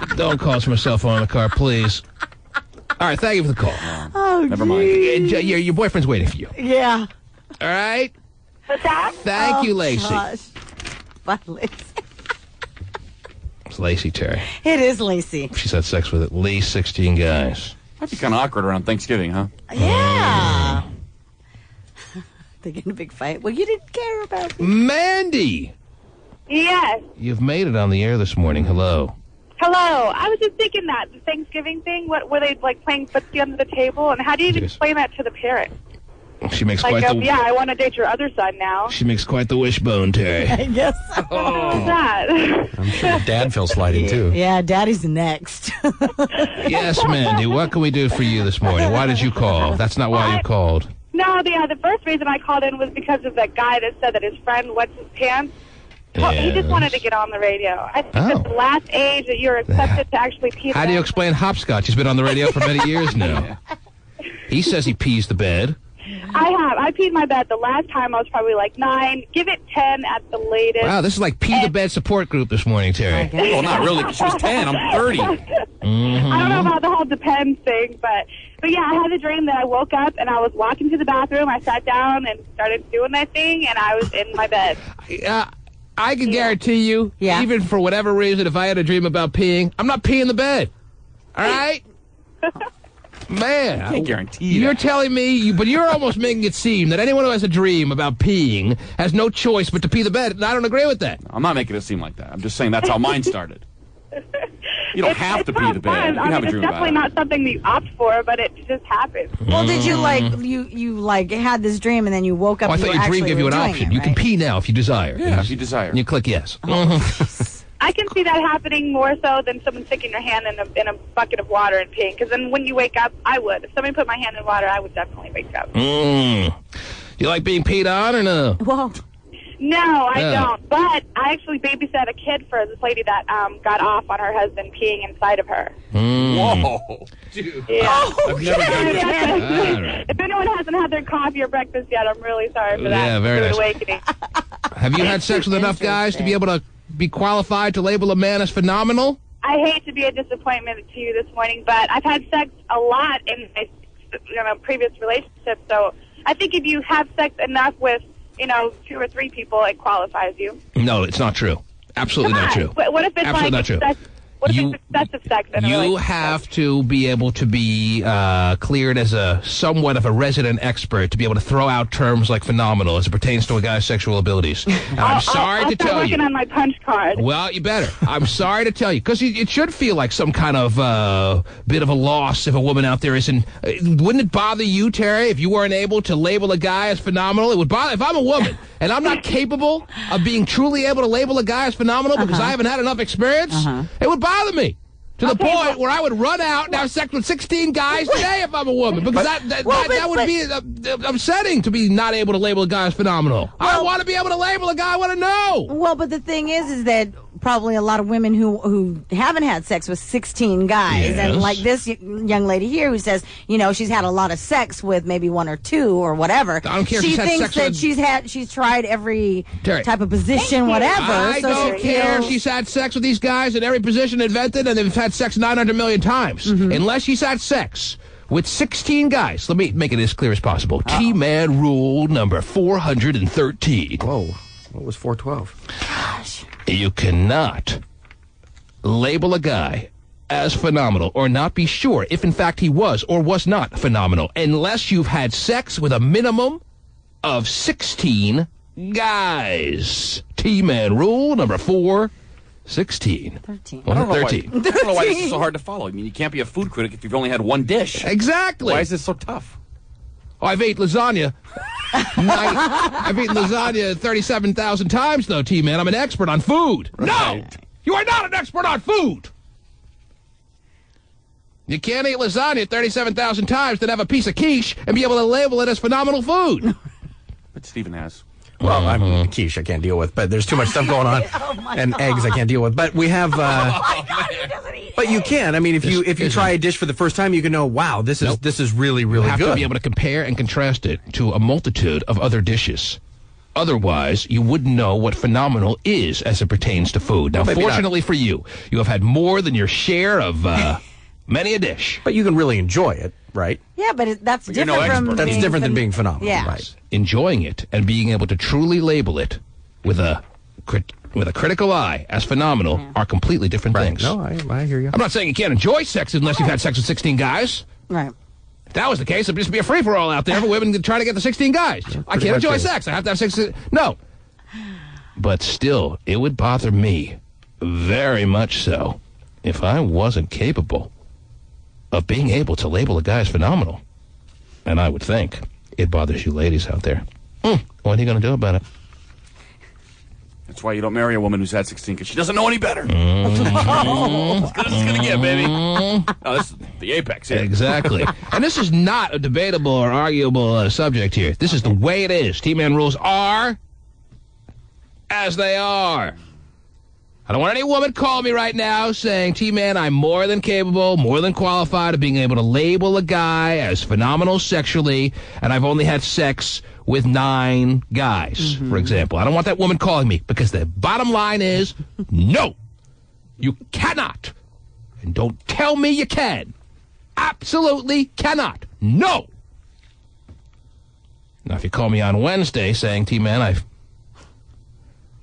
car. Don't cost myself on the car, please. All right, thank you for the call. Oh, never mind. Your boyfriend's waiting for you. Yeah. All right? What's that? Thank you, Lacey. Gosh. Bye, Lacey. It's Lacey, Terry. It is Lacey. She's had sex with at least 16 guys. That'd be kind of awkward around Thanksgiving, huh? Yeah. They get in a big fight. Well, you didn't care about me. Mandy! Yes. You've made it on the air this morning. Hello. Hello. I was just thinking that, the Thanksgiving thing, were they, playing footsie under the table? And how do you even explain that to the parents? She makes quite the... yeah, I want to date your other son now. She makes quite the wishbone, Terry. I guess so. What's that? I'm sure Dad feels slighted, too. Yeah, Daddy's next. Yes, Mandy, what can we do for you this morning? Why did you call? That's not why you called. No, the first reason I called in was because of that guy that said that his friend wets his pants. Well, he just wanted to get on the radio. I think that's the last age that you're accepted to actually pee. How do you explain hopscotch? He's been on the radio for many years now. He says he pees the bed. I have. I peed my bed the last time I was probably 9. Give it 10 at the latest. Wow, this is like pee the bed support group this morning, Terry. Well, not really, because she was 10. I'm 30. I don't know about the whole depends thing, but yeah, I had a dream that I woke up and I was walking to the bathroom. I sat down and started doing my thing, and I was in my bed. I can guarantee you, even for whatever reason, if I had a dream about peeing, I'm not peeing the bed. All right? Man, I can't guarantee you're telling me, but you're almost making it seem that anyone who has a dream about peeing has no choice but to pee the bed, and I don't agree with that. I'm not making it seem like that. I'm just saying that's how mine started. You don't have to pee the bed. You can have a dream it's definitely not something that you opt for, but it just happened. Well, did you you had this dream and then you woke up? Oh, I thought your dream gave you an option. You can pee now if you desire. Yeah, if you desire. And you click yes. I can see that happening more so than someone sticking their hand in a bucket of water and peeing. Because then when you wake up, I would. If somebody put my hand in water, I would definitely wake up. Do You like being peed on or no? Whoa. No, I don't. But I actually babysat a kid for this lady that got off on her husband peeing inside of her. Whoa. Dude. Yeah. I've never done that. All right. If anyone hasn't had their coffee or breakfast yet, I'm really sorry for that. Yeah, very Rude nice. awakening. Have you had sex with enough guys to be able to be qualified to label a man as phenomenal? I hate to be a disappointment to you this morning, but I've had sex a lot in my previous relationships, so I think if you have sex enough with 2 or 3 people, it qualifies you. No, it's not true. Absolutely not true. What if it's Absolutely not true. What if it's excessive sex? You have to be able to be cleared as a somewhat of a resident expert to be able to throw out terms like phenomenal as it pertains to a guy's sexual abilities. And I'm sorry to tell you. I'll start working on my punch card. Well, you better. I'm sorry to tell you, because it should feel like some kind of bit of a loss if a woman out there isn't. Wouldn't it bother you, Terry, if you weren't able to label a guy as phenomenal? It would bother if I'm a woman and I'm not capable of being truly able to label a guy as phenomenal because I haven't had enough experience. It would bother me to the point where I would run out and have sex with 16 guys today if I'm a woman, because that would be upsetting to be not able to label a guy as phenomenal. I want to be able to label a guy I want to know. Well, but the thing is that probably a lot of women who haven't had sex with 16 guys, Yes. and like this young lady here who says, she's had a lot of sex with maybe 1 or 2 or whatever. I don't care if she she's had thinks sex that with... she's tried every Terry. type of position, whatever. I so don't she care if feels- she's had sex with these guys in every position invented and they've had sex 900 million times. Unless she's had sex with 16 guys. Let me make it as clear as possible. T-Man rule number 413. Whoa. What was 412? Gosh. You cannot label a guy as phenomenal or not be sure if in fact he was or was not phenomenal unless you've had sex with a minimum of 16 guys. T-Man rule number 416. 13. I don't know 13. why this is so hard to follow. I mean, you can't be a food critic if you've only had one dish. Exactly. Why is this so tough? Oh, I've ate lasagna. I've eaten lasagna 37,000 times, though, T-Man. I'm an expert on food. Right. No! You are not an expert on food! You can't eat lasagna 37,000 times, then have a piece of quiche and be able to label it as phenomenal food. But Stephen has. Well, I mean, quiche I can't deal with, but there's too much stuff going on, and eggs I can't deal with. But we have, but you can. I mean, if you try a dish for the first time, you can know, wow, this is really, really You have good. to be able to compare and contrast it to a multitude of other dishes. Otherwise, you wouldn't know what phenomenal is as it pertains to food. Now, Well, maybe fortunately for you, you have had more than your share of many a dish. But you can really enjoy it, right? Yeah, but that's You're different no from expert. That's being different than being phenomenal. Yeah. Right. Enjoying it and being able to truly label it with a critical eye as phenomenal are completely different things. No, I hear you. I'm not saying you can't enjoy sex unless you've had sex with 16 guys. Right. If that was the case, it'd just be a free-for-all out there for women trying to get the 16 guys. I can't enjoy sex. I have to have sex. No. But still, it would bother me very much so if I wasn't capable of being able to label a guy as phenomenal. And I would think it bothers you ladies out there. What are you going to do about it? That's why you don't marry a woman who's had 16, because she doesn't know any better. As good as it's going to get, baby. Oh, this is the apex here. Exactly. And this is not a debatable or arguable subject here. This is the way it is. T-Man rules are as they are. I don't want any woman call me right now saying, T-Man, I'm more than capable, more than qualified of being able to label a guy as phenomenal sexually, and I've only had sex with 9 guys, for example. I don't want that woman calling me, because the bottom line is, no, you cannot. And don't tell me you can. Absolutely cannot. No. Now, if you call me on Wednesday saying, T-Man, I've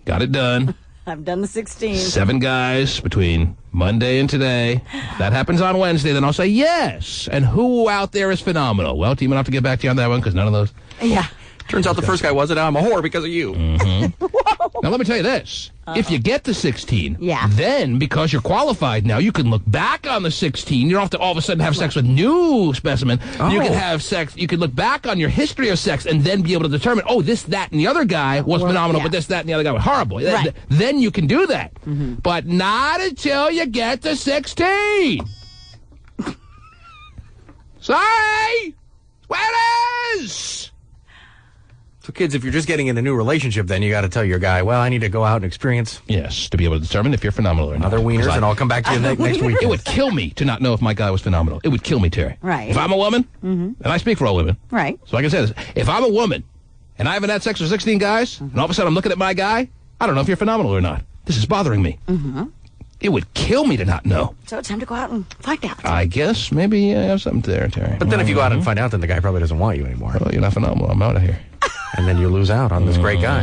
got it done. I've done the 16. 7 guys between Monday and today. That happens on Wednesday. Then I'll say yes. And who out there is phenomenal? Well, Team, I'll have to get back to you on that one because none of those. Yeah. Turns out the first guy wasn't. I'm a whore because of you. Now, let me tell you this. If you get to 16, then because you're qualified now, you can look back on the 16. You don't have to all of a sudden have sex with new specimen. You can have sex. You can look back on your history of sex and then be able to determine, oh, this, that, and the other guy was phenomenal, but this, that, and the other guy was horrible. Right. Then you can do that. But not until you get to 16. Sorry. Where it is? So, kids, if you're just getting in a new relationship, then you got to tell your guy, well, I need to go out and experience. Yes, to be able to determine if you're phenomenal or not. Other wieners, and I'll come back to you next week. It would kill me to not know if my guy was phenomenal. It would kill me, Terry. Right. If I'm a woman, and I speak for all women, right. So I can say this. If I'm a woman, and I haven't had sex with 16 guys, and all of a sudden I'm looking at my guy, I don't know if you're phenomenal or not. This is bothering me. It would kill me to not know. So it's time to go out and find out. I guess maybe you have something there, Terry. But then if you go out and find out, then the guy probably doesn't want you anymore. Well, you're not phenomenal. I'm out of here. And then you lose out on this great guy.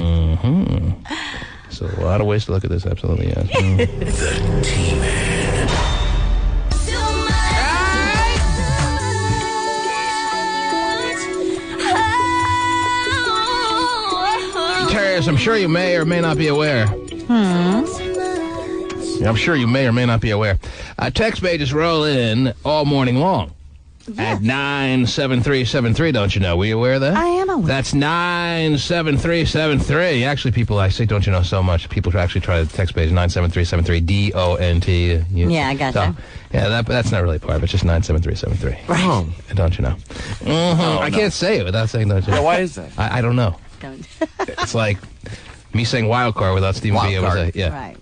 So a lot of ways to look at this, absolutely, yes. The T-Man. Terry, as I'm sure you may or may not be aware. I'm sure you may or may not be aware. Text pages roll in all morning long. At 97373, don't you know? Were you aware of that? I am aware. That's 97373. Actually, people, I say don't you know so much. People actually try to text page 97373, DONT. Yeah, I gotcha. So, yeah, that's not really part of it. It's just 97373. Right. Oh, don't you know? I can't say it without saying don't you know. Yeah, why is that? I don't know. It's like me saying wild card without Stephen being able to say it. Yeah. Right.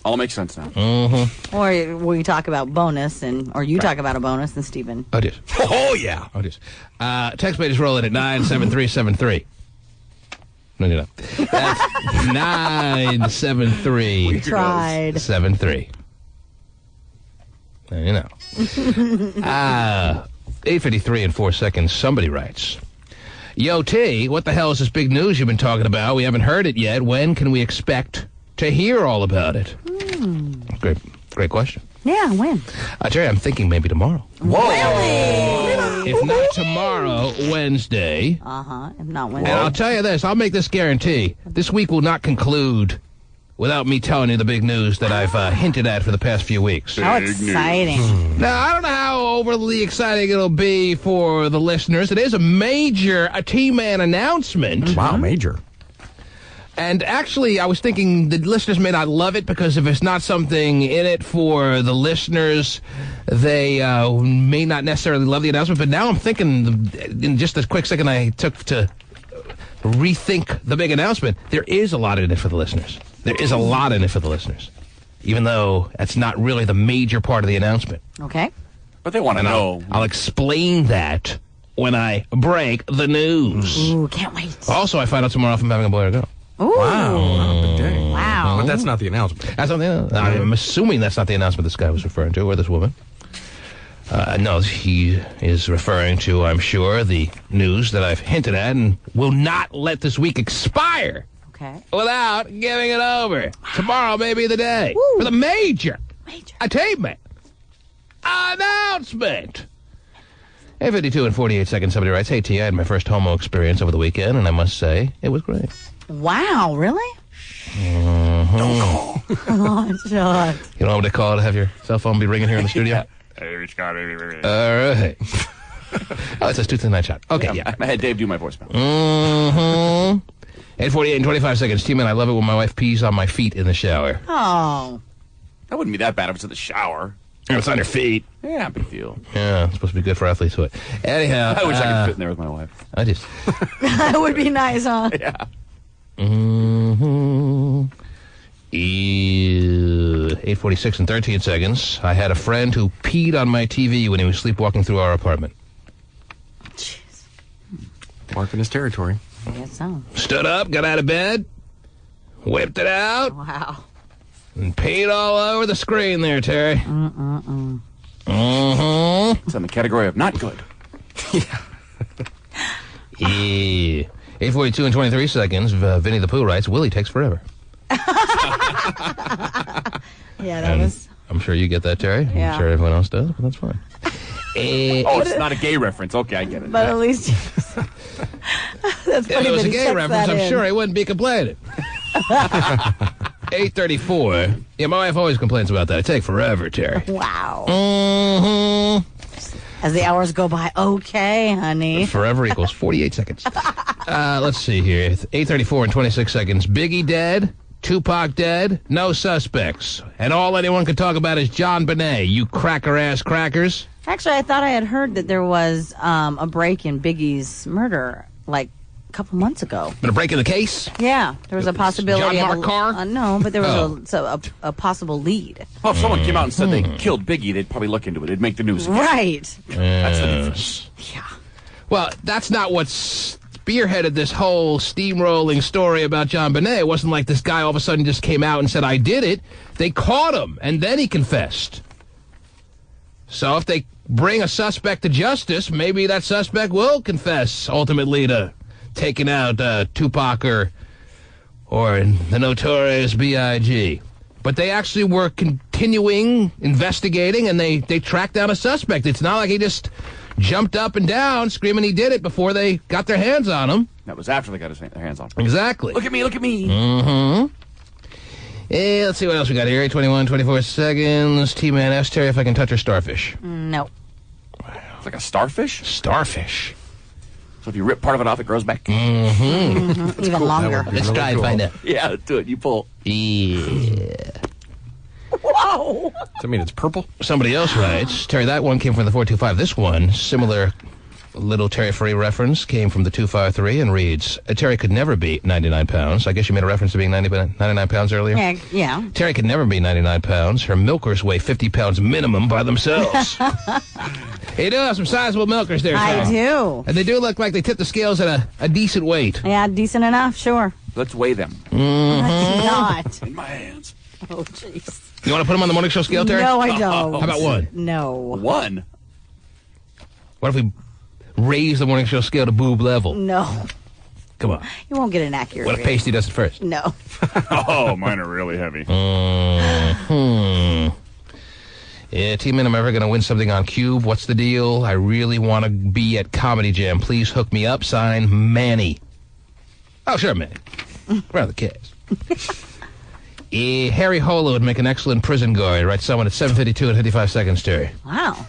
All makes sense now. Or we talk about bonus, or you talk about a bonus, and Stephen. Oh, yes. Oh, yeah. Oh, yes. Text pages roll in at 97373. No, you're not. That's 973. We tried. 73. Now you know. 8:53 and 4 seconds. Somebody writes, Yo, T, what the hell is this big news you've been talking about? We haven't heard it yet. When can we expect to hear all about it? Great question. Yeah, when? Jerry, I'm thinking maybe tomorrow. Whoa! Really? If not tomorrow, Wednesday. If not Wednesday. And I'll tell you this, I'll make this guarantee. This week will not conclude without me telling you the big news that I've hinted at for the past few weeks. How exciting. Now, I don't know how overly exciting it'll be for the listeners. It is a T-Man announcement. Wow, major. And actually, I was thinking the listeners may not love it because if it's not something in it for the listeners, they may not necessarily love the announcement. But now I'm thinking, in just a quick second I took to rethink the big announcement, there is a lot in it for the listeners. There is a lot in it for the listeners, even though that's not really the major part of the announcement. Okay. But they want to know. I'll explain that when I break the news. Ooh, can't wait. Also, I find out tomorrow if I'm having a boy or a girl. Ooh. Wow. But that's not the announcement. That's not the announcement. I'm assuming that's not the announcement this guy was referring to, or this woman. No, he is referring to, I'm sure, the news that I've hinted at and will not let this week expire without giving it over. Tomorrow may be the day for the major attainment announcement. 8:52 and 48 seconds, somebody writes, Hey, T, I had my first homo experience over the weekend, and I must say, it was great. Wow, really? Don't call. Oh, John. You know what they call it to have your cell phone be ringing here in the studio? Hey, Scott. All right. Oh, it says 2 to the night shot. Okay, yeah. I had Dave do my voicemail. 8:48 and 25 seconds. T-Man, I love it when my wife pees on my feet in the shower. Oh. That wouldn't be that bad if it's in the shower. It's on your feet. Yeah, big deal. Yeah, it's supposed to be good for athletes. Anyhow. I wish I could fit in there with my wife. I just. That would be nice, huh? Yeah. 8:46 and 13 seconds. I had a friend who peed on my TV when he was sleepwalking through our apartment. Jeez. Marking his territory. I guess so. Stood up, got out of bed, whipped it out. Wow. And peed all over the screen there, Terry. It's in the category of not good. Yeah. 8:42 and 23 seconds. Vinny the Pooh writes, Willie takes forever. Yeah, that was... I'm sure you get that, Terry. Yeah. I'm sure everyone else does, but that's fine. It's not a gay reference. Okay, I get it. But at least... That's funny if it was that a he gay checks reference, that I'm in. sure he wouldn't be complaining. 8:34. Yeah, my wife always complains about that. I take forever, Terry. Wow. As the hours go by, okay, honey. Forever equals 48 seconds. Let's see here. 8:34 and 26 seconds. Biggie dead. Tupac dead. No suspects. And all anyone can talk about is JonBenet. You cracker-ass crackers. Actually, I thought I had heard that there was a break in Biggie's murder, like couple months ago. Been a break in the case? Yeah, there was a possibility. John Mark Carr? No, but there was a possible lead. Well, if someone came out and said they killed Biggie, they'd probably look into it. It'd make the news again. Right. That's the difference. Yeah. Well, that's not what spearheaded this whole steamrolling story about JonBenet. It wasn't like this guy all of a sudden just came out and said, I did it. They caught him, and then he confessed. So if they bring a suspect to justice, maybe that suspect will confess ultimately to taking out Tupac or the notorious B.I.G. But they actually were continuing investigating, and they tracked down a suspect. It's not like he just jumped up and down screaming he did it before they got their hands on him. That was after they got their hands on him. Exactly. Look at me, look at me. Mm-hmm. Hey, let's see what else we got here. 8:21, 24 seconds. T-Man asks Terry if I can touch her starfish. No. It's like a starfish? Starfish. So if you rip part of it off, it grows back? Mm-hmm. Even longer. Let's try and find out. Yeah, do it. You pull. Yeah. Whoa! Does that mean it's purple? Somebody else writes, Terry, that one came from the 425. This one, similar little Terry Free reference, came from the 253 and reads, Terry could never be 99 pounds. I guess you made a reference to being 99 pounds earlier? Yeah. Terry could never be 99 pounds. Her milkers weigh 50 pounds minimum by themselves. You do have some sizable milkers there, Terry. I do. And they do look like they tip the scales at a decent weight. Yeah, decent enough, sure. Let's weigh them. Let's not. In my hands. Oh, jeez. You want to put them on the morning show scale, Terry? No, I don't. How about one? No. One? What if we raise the morning show scale to boob level? No. Come on. You won't get an accurate What if Pasty does it first? No. Oh, mine are really heavy. Yeah, T-Man, I'm ever going to win something on Cube. What's the deal? I really want to be at Comedy Jam. Please hook me up. Sign, Manny. Oh, sure, Manny. Rather the case. Harry Holo would make an excellent prison guard. Write someone at 7:52 and 55 seconds, Terry. Wow.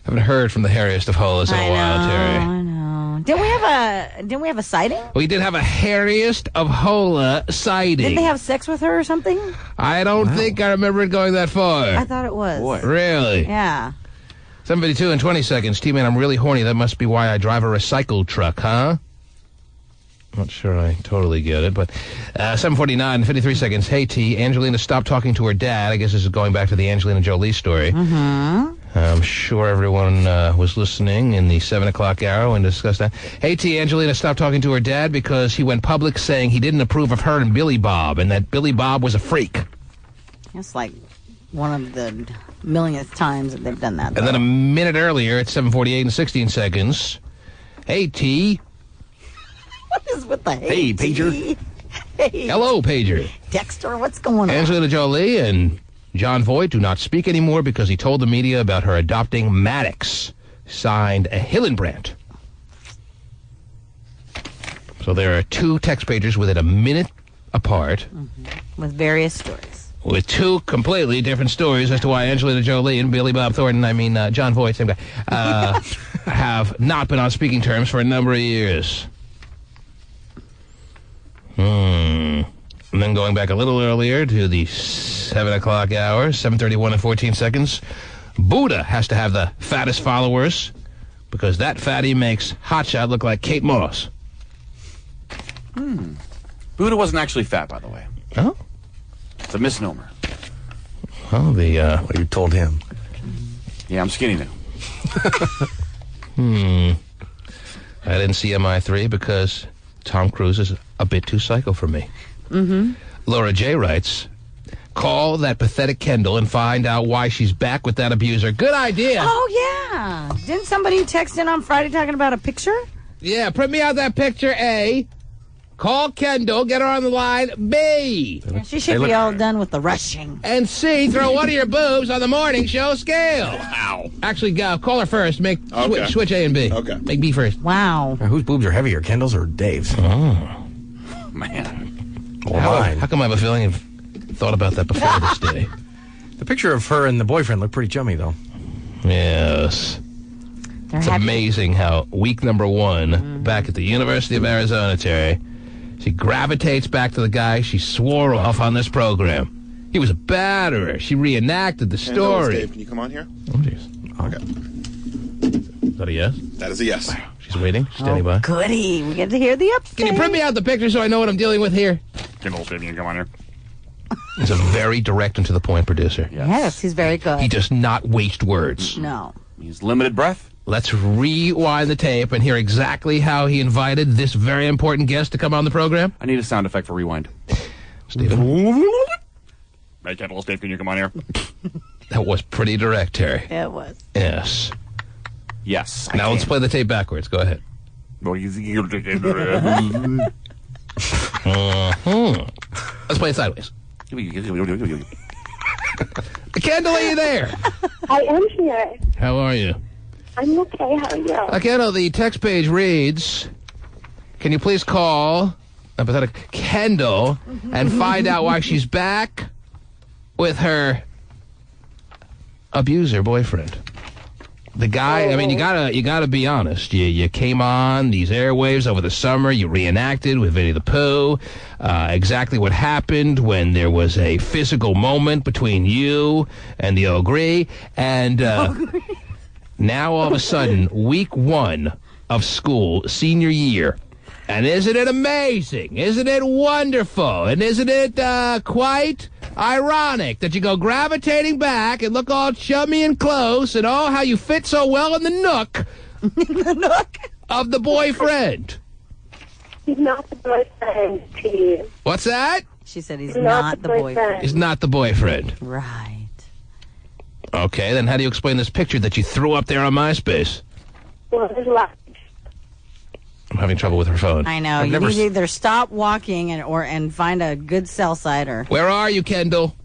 Haven't heard from the hairiest of Holos in a while, Terry. I know. Didn't we have a sighting? We did have a hairiest of Hola sighting. Didn't they have sex with her or something? I don't think I remember it going that far. I thought it was. Boy. Really? Yeah. 7:52 and 20 seconds. T-Man, I'm really horny. That must be why I drive a recycled truck, huh? Not sure I totally get it, but 7:49 and 53 seconds. Hey, T, Angelina stopped talking to her dad. I guess this is going back to the Angelina Jolie story. Mm-hmm. I'm sure everyone was listening in the 7 o'clock hour when discussed that. Hey, T, Angelina stopped talking to her dad because he went public saying he didn't approve of her and Billy Bob, and that Billy Bob was a freak. That's like one of the millionth times that they've done that. And then a minute earlier at 7:48 and 16 seconds. Hey, T. What is with the Hey, Pager. Hey. Hello, Pager. Dexter, what's going on? Angelina Jolie and John Voight do not speak anymore because he told the media about her adopting Maddox. Signed, a Hillenbrandt. So there are two text pagers within a minute apart. Mm-hmm. With various stories. With two completely different stories as to why Angelina Jolie and Billy Bob Thornton, John Voight, same guy, have not been on speaking terms for a number of years. And then going back a little earlier to the 7 o'clock hour, 7:31 and 14 seconds, Buddha has to have the fattest followers because that fatty makes Hotshot look like Kate Moss. Buddha wasn't actually fat, by the way. Oh? It's a misnomer. Oh, well, you told him. Yeah, I'm skinny now. I didn't see MI3 because Tom Cruise is a bit too psycho for me. Mm-hmm. Laura J. writes, call that pathetic Kendall and find out why she's back with that abuser. Good idea. Oh, yeah. Didn't somebody text in on Friday talking about a picture? Yeah, print me out that picture, A. Call Kendall, get her on the line, B. Yeah, she should be all done with the rushing. And C, throw one of your boobs on the morning show scale. Wow. Actually, call her first. Make switch A and B. Okay. Make B first. Wow. Now, whose boobs are heavier, Kendall's or Dave's? Oh. Man. Or mine. How come I have a feeling you've thought about that before this day? The picture of her and the boyfriend looked pretty chummy, though. Yes. It's amazing how week number one, back at the University of Arizona, Terry, she gravitates back to the guy she swore off on this program. He was a batterer. She reenacted the story. Dave, can you come on here? Oh, jeez. Okay. Is that a yes? That is a yes. Wow. She's She's waiting. She's standing by. Goody. We get to hear the update. Can you print me out the picture so I know what I'm dealing with here? Kindle, baby, come on here. He's a very direct and to the point producer. Yes, he's very good. He does not waste words. No. He's limited breath. Let's rewind the tape and hear exactly how he invited this very important guest to come on the program. I need a sound effect for rewind. Stephen. Hey, Kendall, Steve, can you come on here? That was pretty direct, Terry. It was. Yes. Yes. Now let's play the tape backwards. Go ahead. Let's play it sideways. Kendall, are you there? I am here. How are you? I'm okay. How are you? Kendall, the text page reads, can you please call empathetic Kendall and find out why she's back with her abuser boyfriend? The guy, I mean, you gotta be honest. You came on these airwaves over the summer. You reenacted with Winnie the Pooh exactly what happened when there was a physical moment between you and the Ogre. And now all of a sudden, week 1 of school, senior year. And isn't it amazing? Isn't it wonderful? And isn't it quite ironic that you go gravitating back and look all chummy and close and oh, how you fit so well in the nook, of the boyfriend? He's not the boyfriend, Steve. What's that? She said he's not the boyfriend. He's not the boyfriend. Right. Okay, then how do you explain this picture that you threw up there on MySpace? Well, there's a lot. I'm having trouble with her phone. I know. You need to either stop walking and find a good cell sider. Where are you, Kendall?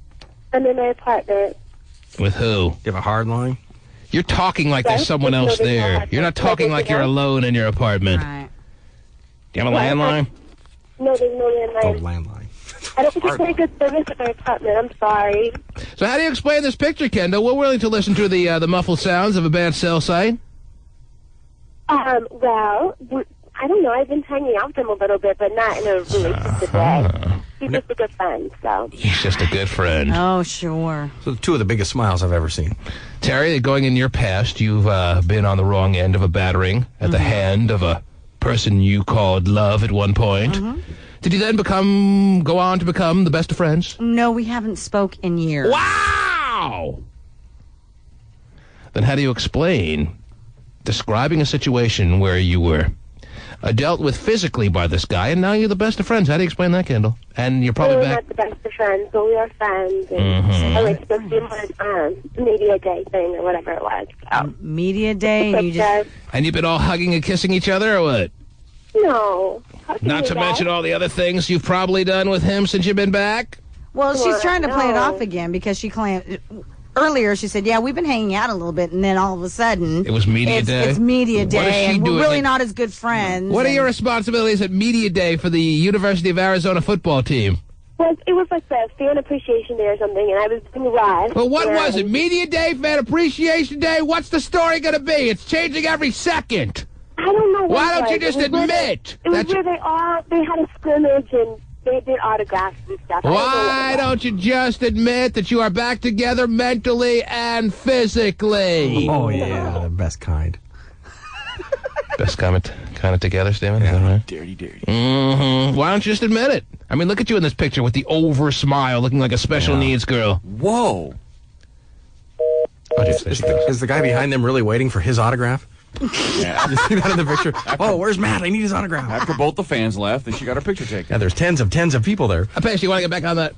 I'm in my apartment. With who? You have a hard line? You're talking like there's someone else there. You're not talking like you're alone in your apartment. Right. Do you have a landline? No, there's no landline. Oh, landline. I don't think it's very good service at my apartment. I'm sorry. So how do you explain this picture, Kendall? We're willing to listen to the muffled sounds of a bad cell site. Well, I don't know. I've been hanging out with him a little bit, but not in a relationship way. He's just a good friend, so. He's just a good friend. Oh, sure. So 2 of the biggest smiles I've ever seen. Terry, going in your past, you've been on the wrong end of a battering at the hand of a person you called love at one point. Did you then go on to become the best of friends? No, we haven't spoke in years. Wow! Then how do you explain describing a situation where you were dealt with physically by this guy, and now you're the best of friends? How do you explain that, Kendall? And you're probably we're back. not the best of friends, but we are friends. And I like to go see him on media day thing or whatever it was. So. Media day, and you just. And you've been all hugging and kissing each other, or what? No. Not to mention all the other things you've probably done with him since you've been back. Well, she's trying to play it off again because she claimed. Earlier, she said, yeah, we've been hanging out a little bit, and then all of a sudden... It was media day? It's media day, What is she and doing we're really not as good friends. What are your responsibilities at media day for the University of Arizona football team? Well, it was like the fan appreciation day or something, and I was doing live. Well, what was it? Media day, fan appreciation day? What's the story going to be? It's changing every second. I don't know. Why don't you just admit? It was where they had a scrimmage and they did autographs and stuff. Why don't you just admit that you are back together mentally and physically? Oh, yeah, the best kind. Best kind of together, Steven? Is that right? Dirty. Why don't you just admit it? I mean, look at you in this picture with the over smile, looking like a special needs girl. Whoa. Oh, is the guy behind them really waiting for his autograph? Yeah. You see that in the picture? Oh, where's Matt? I need his autograph. After both the fans left, and she got her picture taken. Yeah, there's tens of people there. Apache, you want to get back on that?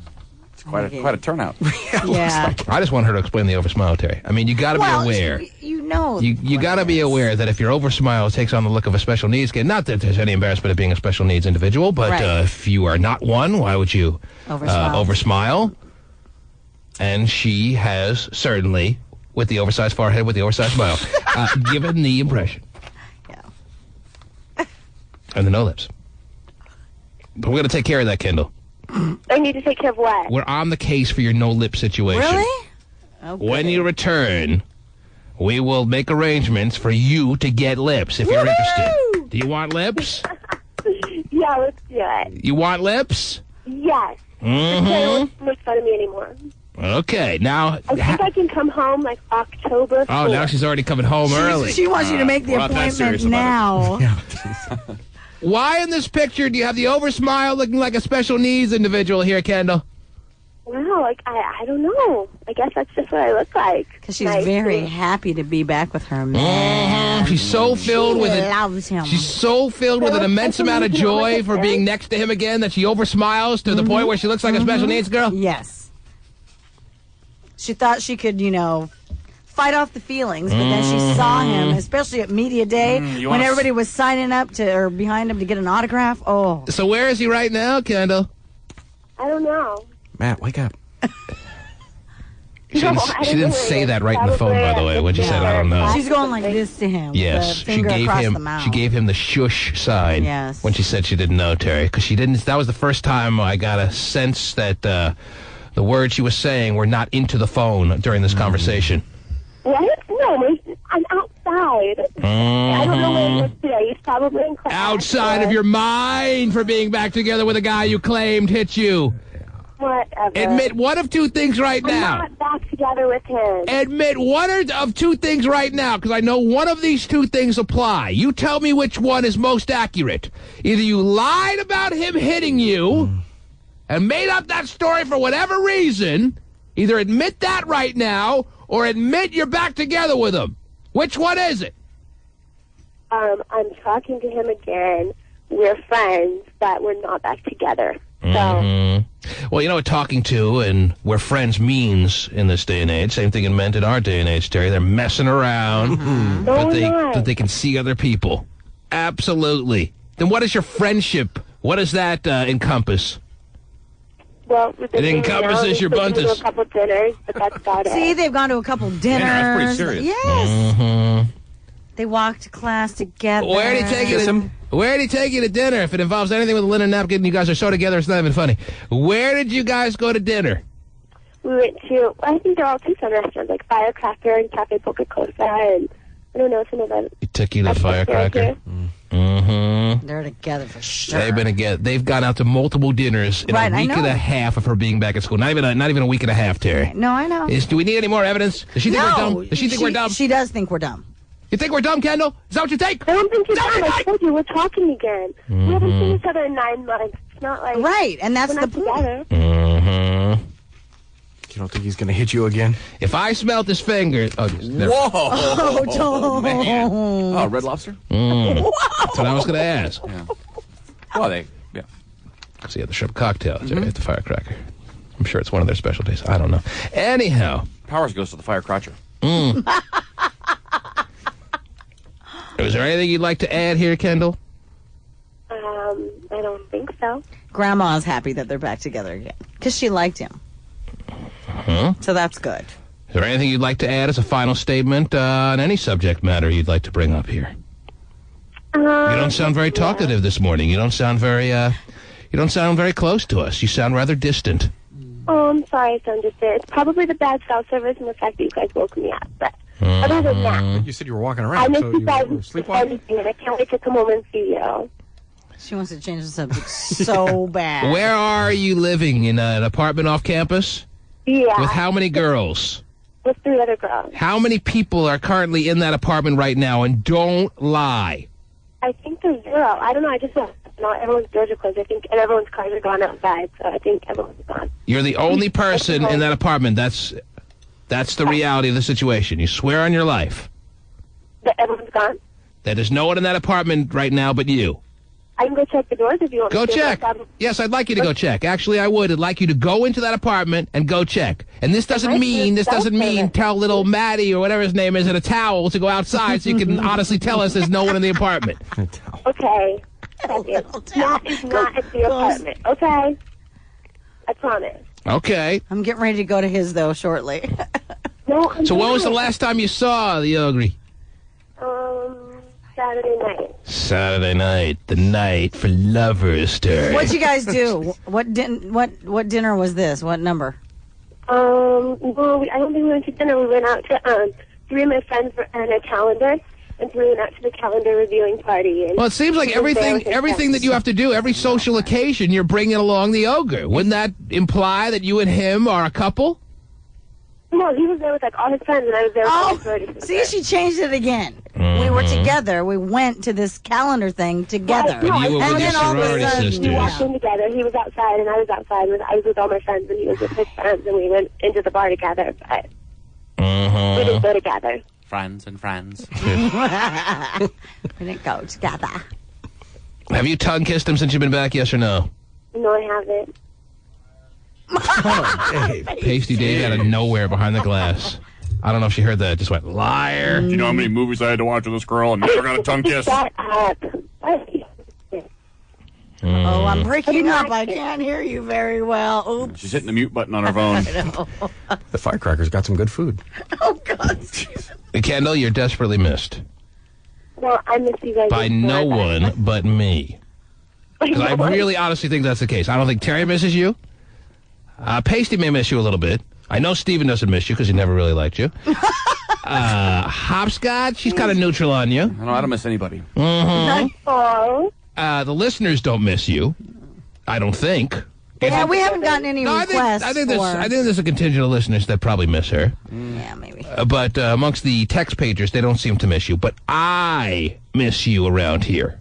It's quite a turnout. Yeah. I just want her to explain the over smile, Terry. I mean, you got to be aware. You know. You got to be aware that if your over smile takes on the look of a special needs kid, not that there's any embarrassment of being a special needs individual, but if you are not one, why would you over smile? And she has certainly, with the oversized forehead, with the oversized smile, given the impression. Yeah. And the no lips. But we're going to take care of that, Kendall. I need to take care of what? We're on the case for your no lip situation. Really? Okay. When you return, we will make arrangements for you to get lips if you're interested. Do you want lips? Yeah, let's do it. You want lips? Yes. Mm-hmm. Don't make fun of me anymore. Okay, now... I think I can come home like October 4th. Oh, now she's already coming home early. She wants you to make the appointment now. Why in this picture do you have the over-smile looking like a special needs individual here, Kendall? Wow, like, I don't know. I guess that's just what I look like. Because she's very happy to be back with her man. She's so filled with it. Loves him. She's so filled with an immense amount of joy for being next to him again that she over-smiles to the point where she looks like a special needs girl? Yes. She thought she could, fight off the feelings, but then she saw him, especially at Media Day, when everybody was signing up or behind him to get an autograph. Oh. So where is he right now, Kendall? I don't know. Matt, wake up. She didn't say that right in the phone, by the way, when she said, I don't know. She's going like this to him. Yes, the finger across the mouth. She gave him the shush sign when she said she didn't know, Terry, because she didn't. That was the first time I got a sense that the words she was saying were not into the phone during this conversation. What? No, I'm outside. I don't know where he is today. He's probably in class. Outside of your mind for being back together with a guy you claimed hit you. Whatever. Admit one of two things right now. I'm not back together with him. Admit one of two things right now, because I know one of these two things apply. You tell me which one is most accurate. Either you lied about him hitting you and made up that story for whatever reason. Either admit that right now or admit you're back together with him. Which one is it? I'm talking to him again. We're friends, but we're not back together. So. Well, you know what talking to and we're friends means in this day and age. Same thing it meant in our day and age, Terry. They're messing around, but they can see other people. Absolutely. Then what is your friendship? What does that encompass? Well, it encompasses your buntus. A couple dinners, but that's about it. See, they've gone to a couple dinners. Yeah, that's pretty serious. Yes. They walked to class together. Where did he take you? Where did he take you to dinner? If it involves anything with a linen napkin, you guys are so together, it's not even funny. Where did you guys go to dinner? We went to, I think they're all Tucson restaurants, like Firecracker and Cafe Poca-Cosa, and I don't know, some of them. He took you to Firecracker? They're together for sure. They've been together. They've gone out to multiple dinners in a week and a half of her being back at school. Not even a week and a half, Terry. No, I know. Do we need any more evidence? Does she think we're dumb? Does she think we're dumb? She does think we're dumb. You think we're dumb, Kendall? Is that what you think? I don't think you're dumb. I told you, we're talking again. We haven't seen each other in 9 months. It's not like... Right, and that's the point. You don't think he's going to hit you again? If I smelt his finger... Whoa! Oh, man. Oh, Red Lobster? That's what I was going to ask. Yeah. Well, yeah. Because he had the shrimp cocktail at the Firecracker. I'm sure it's one of their specialties. I don't know. Anyhow. Powers goes to the Firecracker. Is there anything you'd like to add here, Kendall? I don't think so. Grandma's happy that they're back together again because she liked him. So that's good. Is there anything you'd like to add as a final statement on any subject matter you'd like to bring up here? You don't sound very talkative this morning. You don't sound very close to us. You sound rather distant. Oh, I'm sorry I sound distant. It's probably the bad cell service and the fact that you guys woke me up. But other than that... You said you were walking around, so you were sleepwalking? I can't wait to come home and see you. She wants to change the subject so bad. Where are you living? In an apartment off campus? Yeah. With how many girls? With 3 other girls. How many people are currently in that apartment right now? And don't lie. I think there's 0. I don't know. I just know not everyone's doors are closed. I think, and everyone's cars are gone outside. So I think everyone's gone. You're the only person in that apartment. That's the reality of the situation. You swear on your life. That everyone's gone? That there's no one in that apartment right now but you. I can go check the doors if you want go me to. Check. Yes, I'd like you to go check. Actually, I would. I'd like you to go into that apartment and go check. And this doesn't mean tell little Maddie or whatever his name is in a towel to go outside so you can honestly tell us there's no one in the apartment. Okay. That is not at the apartment. Okay? I promise. Okay. I'm getting ready to go to his, though, shortly. No, so when was the last time you saw the Ogre? Saturday night. Saturday night, the night for lovers, Terry. What'd you guys do? What dinner was this? What number? Well, I don't think we went to dinner. We went out to 3 of my friends and a calendar, and 3 went out to the calendar reviewing party. And well, it seems like everything that you have to do, every social occasion, you're bringing along the Ogre. Wouldn't that imply that you and him are a couple? No, he was there with like all his friends, and I was there with all his sorority sisters. See, she changed it again. We were together. We went to this calendar thing together. And you were with your sorority sisters. We walked in together. He was outside, and I was outside. I was with all my friends, and he was with his friends, and we went into the bar together. But we didn't go together. Friends and friends. We didn't go together. Have you tongue kissed him since you've been back? Yes or no? No, I haven't. Pasty Dave out of nowhere behind the glass. I don't know if she heard that. Just went, liar. Do you know how many movies I had to watch with this girl and never got a tongue kiss? Shut up. Oh, I'm breaking up. I can't hear you very well. Oops. She's hitting the mute button on her phone. I know. The Firecrackers got some good food. Oh, God. Kendall, you're desperately missed. Well, I miss you guys. By no one but me. Because I really honestly think that's the case. I don't think Terry misses you. Pasty may miss you a little bit. I know Steven doesn't miss you because he never really liked you. Hopscotch, she's kind of neutral on you. I don't miss anybody. Oh. The listeners don't miss you. I don't think. Yeah, we haven't gotten any requests. I think there's a contingent of listeners that probably miss her. Yeah, maybe. But amongst the text pagers, they don't seem to miss you. But I miss you around here.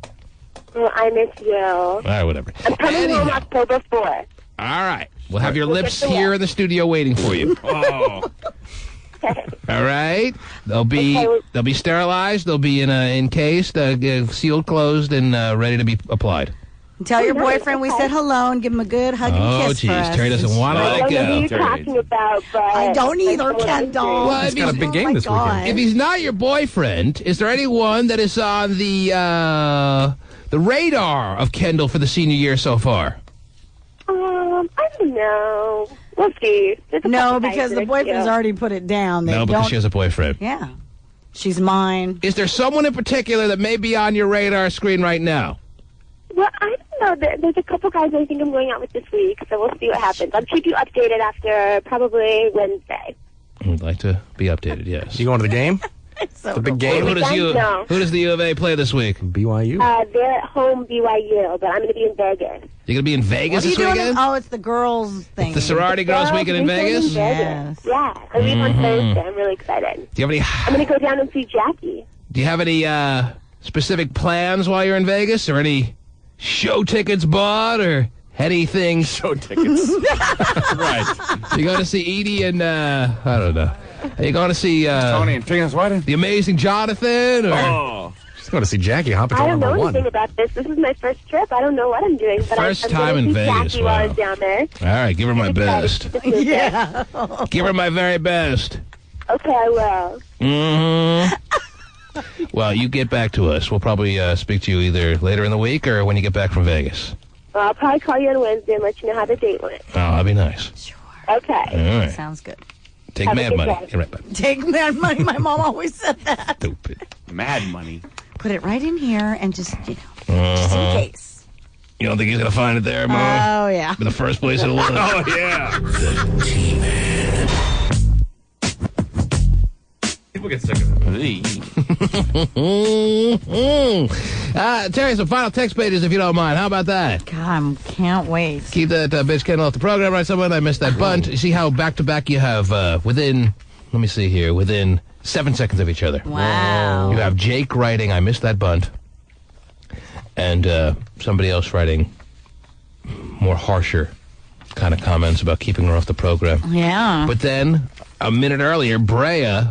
Well, I miss you. All right, whatever. I'm coming home October 4th. All right. We'll have your lips here in the studio waiting for you. Oh. All right. They'll be sterilized. They'll be encased, sealed, closed, and ready to be applied. Tell your boyfriend we said hello and give him a good hug and kiss for us. Terry doesn't want to let I don't know go. who you're talking about, but I don't either, Kendall. Well, He's got a big game this weekend. If he's not your boyfriend, is there anyone that is on the radar of Kendall for the senior year so far? I don't know. We'll see. No, because the boyfriend's already put it down. They Because she has a boyfriend. Yeah. She's mine. Is there someone in particular that may be on your radar screen right now? Well, I don't know. There's a couple guys I think I'm going out with this week, so we'll see what happens. I'll keep you updated after probably Wednesday. I'd like to be updated, yes. You going to the game? So the big game? Who does the U of A play this week? BYU. They're at home BYU, but I'm going to be in Vegas. You're going to be in Vegas this weekend? Oh, it's the girls thing. It's the sorority girls weekend in Vegas? Yes. Yeah, I leave on Thursday. I'm really excited. Do you have any... I'm going to go down and see Jackie. Do you have any specific plans while you're in Vegas? Or any show tickets bought? Or anything? Show tickets. Right. You going to see Edie and, I don't know. Are you going to see Tony and Figgins Whiting? The Amazing Jonathan? Or just going to see Jackie hop into I don't know #1. anything about this. This is my first trip. I don't know what I'm doing. But First I'm time going in to see Vegas, Jackie wow. while I'm down there. All right, give her my best. Yeah. Give her my very best. Okay, I will. Mm-hmm. Well, you get back to us. We'll probably speak to you either later in the week or when you get back from Vegas. Well, I'll probably call you on Wednesday and let you know how the date went. Oh, that'd be nice. Sure. Okay. All right. Sounds good. Take Have a mad good money. day. Get right back. Take mad money. My mom always said that. Stupid. Mad money. Put it right in here and just, just in case. You don't think he's going to find it there, Mom? Oh, yeah. In the first place it'll look. Oh, yeah. The T-Man. People get sick of it. Terry, some final text pages if you don't mind. How about that? God, I can't wait. Keep that bitch Kendall off the program, right? Someone, I missed that bunt. You see how back-to-back you have within 7 seconds of each other. Wow. You have Jake writing, I missed that bunt. And somebody else writing more harsher kind of comments about keeping her off the program. Yeah. But then, a minute earlier, Brea,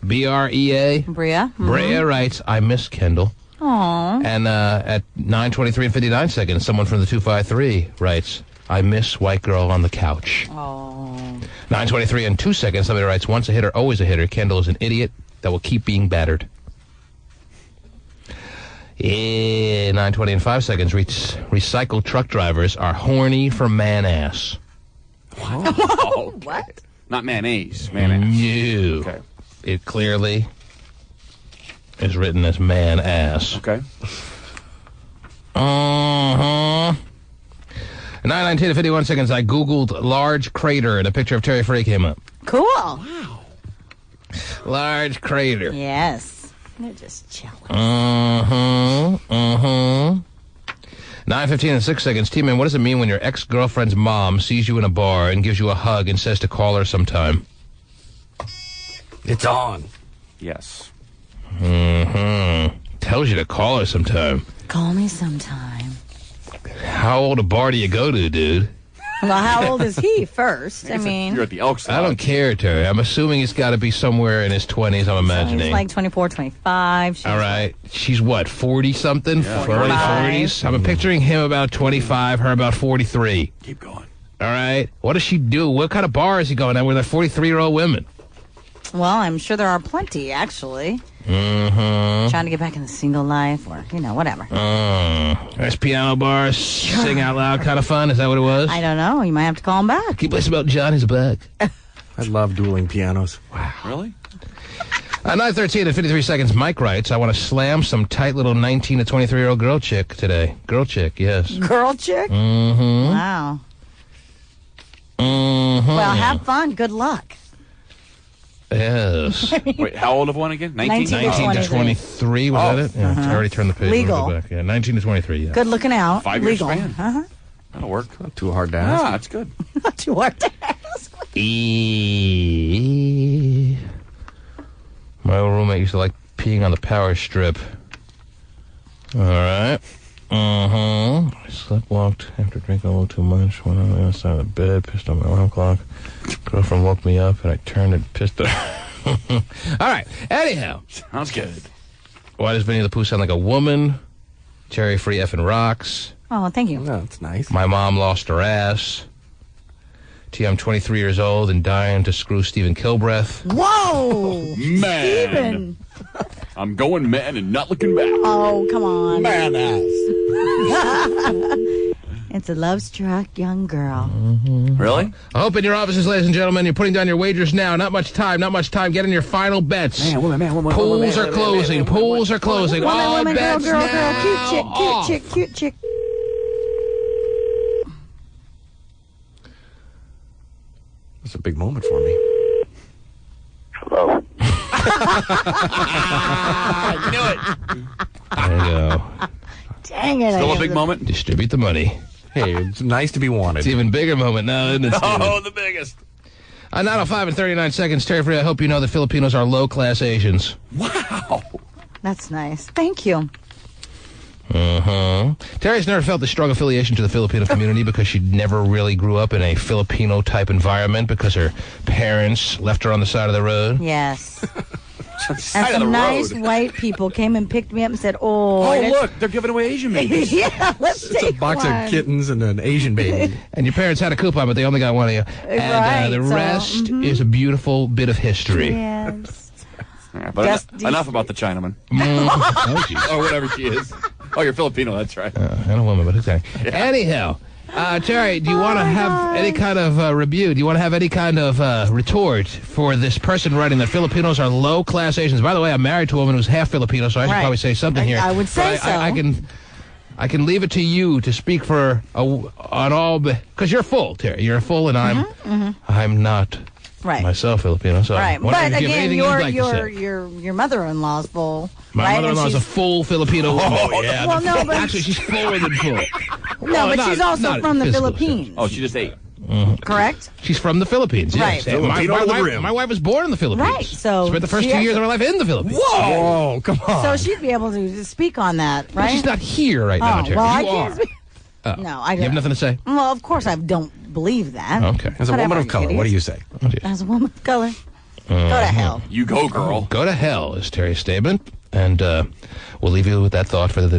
B-R-E-A. Brea writes, I miss Kendall. Aww. And at 9:23 and 59 seconds, someone from the 253 writes, I miss white girl on the couch. Oh. 9:23 and 2 seconds, somebody writes, once a hitter, always a hitter. Kendall is an idiot that will keep being battered. 9:20 and 5 seconds, recycled truck drivers are horny for man ass. Oh, okay. What? Not mayonnaise. Man-ass. No. Okay. It clearly is written as man ass. Okay. 9:19 and 51 seconds, I Googled large crater and a picture of Terry Frey came up. Cool. Wow. Large crater. Yes. They're just jealous. 9:23 9:15 and 6 seconds. T-Man, what does it mean when your ex-girlfriend's mom sees you in a bar and gives you a hug and says to call her sometime? It's on. Yes. Tells you to call her sometime. Call me sometime. How old a bar do you go to, dude? Well, how old is he first? I mean, you're at the Elks Lodge. I don't care, Terry. I'm assuming he's got to be somewhere in his 20s, I'm imagining. he's like 24, 25. All right. She's what, 40-something? Yeah. Early 40s? I'm picturing him about 25, her about 43. Keep going. All right. What does she do? What kind of bar is he going at with 43-year-old women? Well, I'm sure there are plenty, actually. Trying to get back in the single life or, whatever. There's piano bars, sing out loud kind of fun. Is that what it was? I don't know. You might have to call him back. Can you play some Elton John? He's back. I love dueling pianos. Wow. Really? 9:13 and 53 seconds. Mike writes, I want to slam some tight little 19 to 23-year-old girl chick today. Girl chick, yes. Girl chick? Wow. Well, have fun. Good luck. Yes. Wait, how old of one again? 19? 19 to 23, was that it? Yeah, I already turned the page. Legal. Back. Yeah, 19 to 23, yeah. Good looking out. 5-year Legal. span. That'll work. Not too hard to ask. Ah, that's good. Not too hard to ask. My old roommate used to like peeing on the power strip. All right. I sleepwalked after drinking a little too much. Went on the other side of the bed, pissed on my alarm clock. Girlfriend woke me up, and I turned and pissed her. All right. Anyhow. Sounds good. Why does Vinny the Pooh sound like a woman? Cherry free effing rocks. Oh, thank you. No, that's nice. My mom lost her ass. I'm 23 years old and dying to screw Stephen Kilbreath. Whoa! Man. Steven. I'm going man and not looking back. Oh, come on. Man ass. It's a love-struck young girl. Really? I hope in your offices, ladies and gentlemen, you're putting down your wagers now. Not much time. Get in your final bets. Man, Pools are closing. Pools are closing. All Woman, bets girl, now. cute chick. That's a big moment for me. Hello. I knew it. There you go. Dang it. Still a big moment? Distribute the money. Hey, it's nice to be wanted. It's an even bigger moment now, isn't it, Steven? Oh, the biggest. 9:05 and 39 seconds. Terry Free, I hope you know that Filipinos are low-class Asians. Wow. That's nice. Thank you. Terry's never felt the strong affiliation to the Filipino community because she never really grew up in a Filipino-type environment because her parents left her on the side of the road. Yes. And Side of the some nice road. white people came and picked me up and said, "Oh, Look, they're giving away Asian babies. yeah, let's It's take a box one." of kittens and an Asian baby. And your parents had a coupon, but they only got one of you. And Right, the so, rest is a beautiful bit of history. Yes. Yeah, but enough about the Chinaman. Oh, geez. Or whatever she is. Oh, you're Filipino, that's right. And a woman, but okay. Yeah. Anyhow, Terry, do you want to have any kind of review? Do you want to have any kind of retort for this person writing that Filipinos are low-class Asians? By the way, I'm married to a woman who's half Filipino, so I should probably say something here. I would say so. I can leave it to you to speak for on all, because you're full, Terry. You're full, and I'm not. Right. Myself Filipino, so Right. wondering But if you have again, anything you'd like to say. your mother-in-law's full. My right? mother-in-law is a full Filipino woman. Oh, yeah. Well, no, but Actually, she's fuller than full. No, but she's also not from the physical Philippines. Oh, she just ate. Correct? She's from the Philippines, yes. Right. My wife was born in the Philippines. Right, so spent the first she 2 years of her life in the Philippines. Whoa, come on. So she'd be able to speak on that, right? But she's not here right now, Terry. Well, I You can't are. speak. No, I don't. You have nothing to say? Well, of course I don't believe that. Okay. As a woman of color, what do you say? As a woman of color, go to hell. You go, girl. Go to hell is Terry's statement, and we'll leave you with that thought for the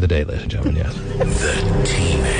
day, ladies and gentlemen. Yes. The T-Man.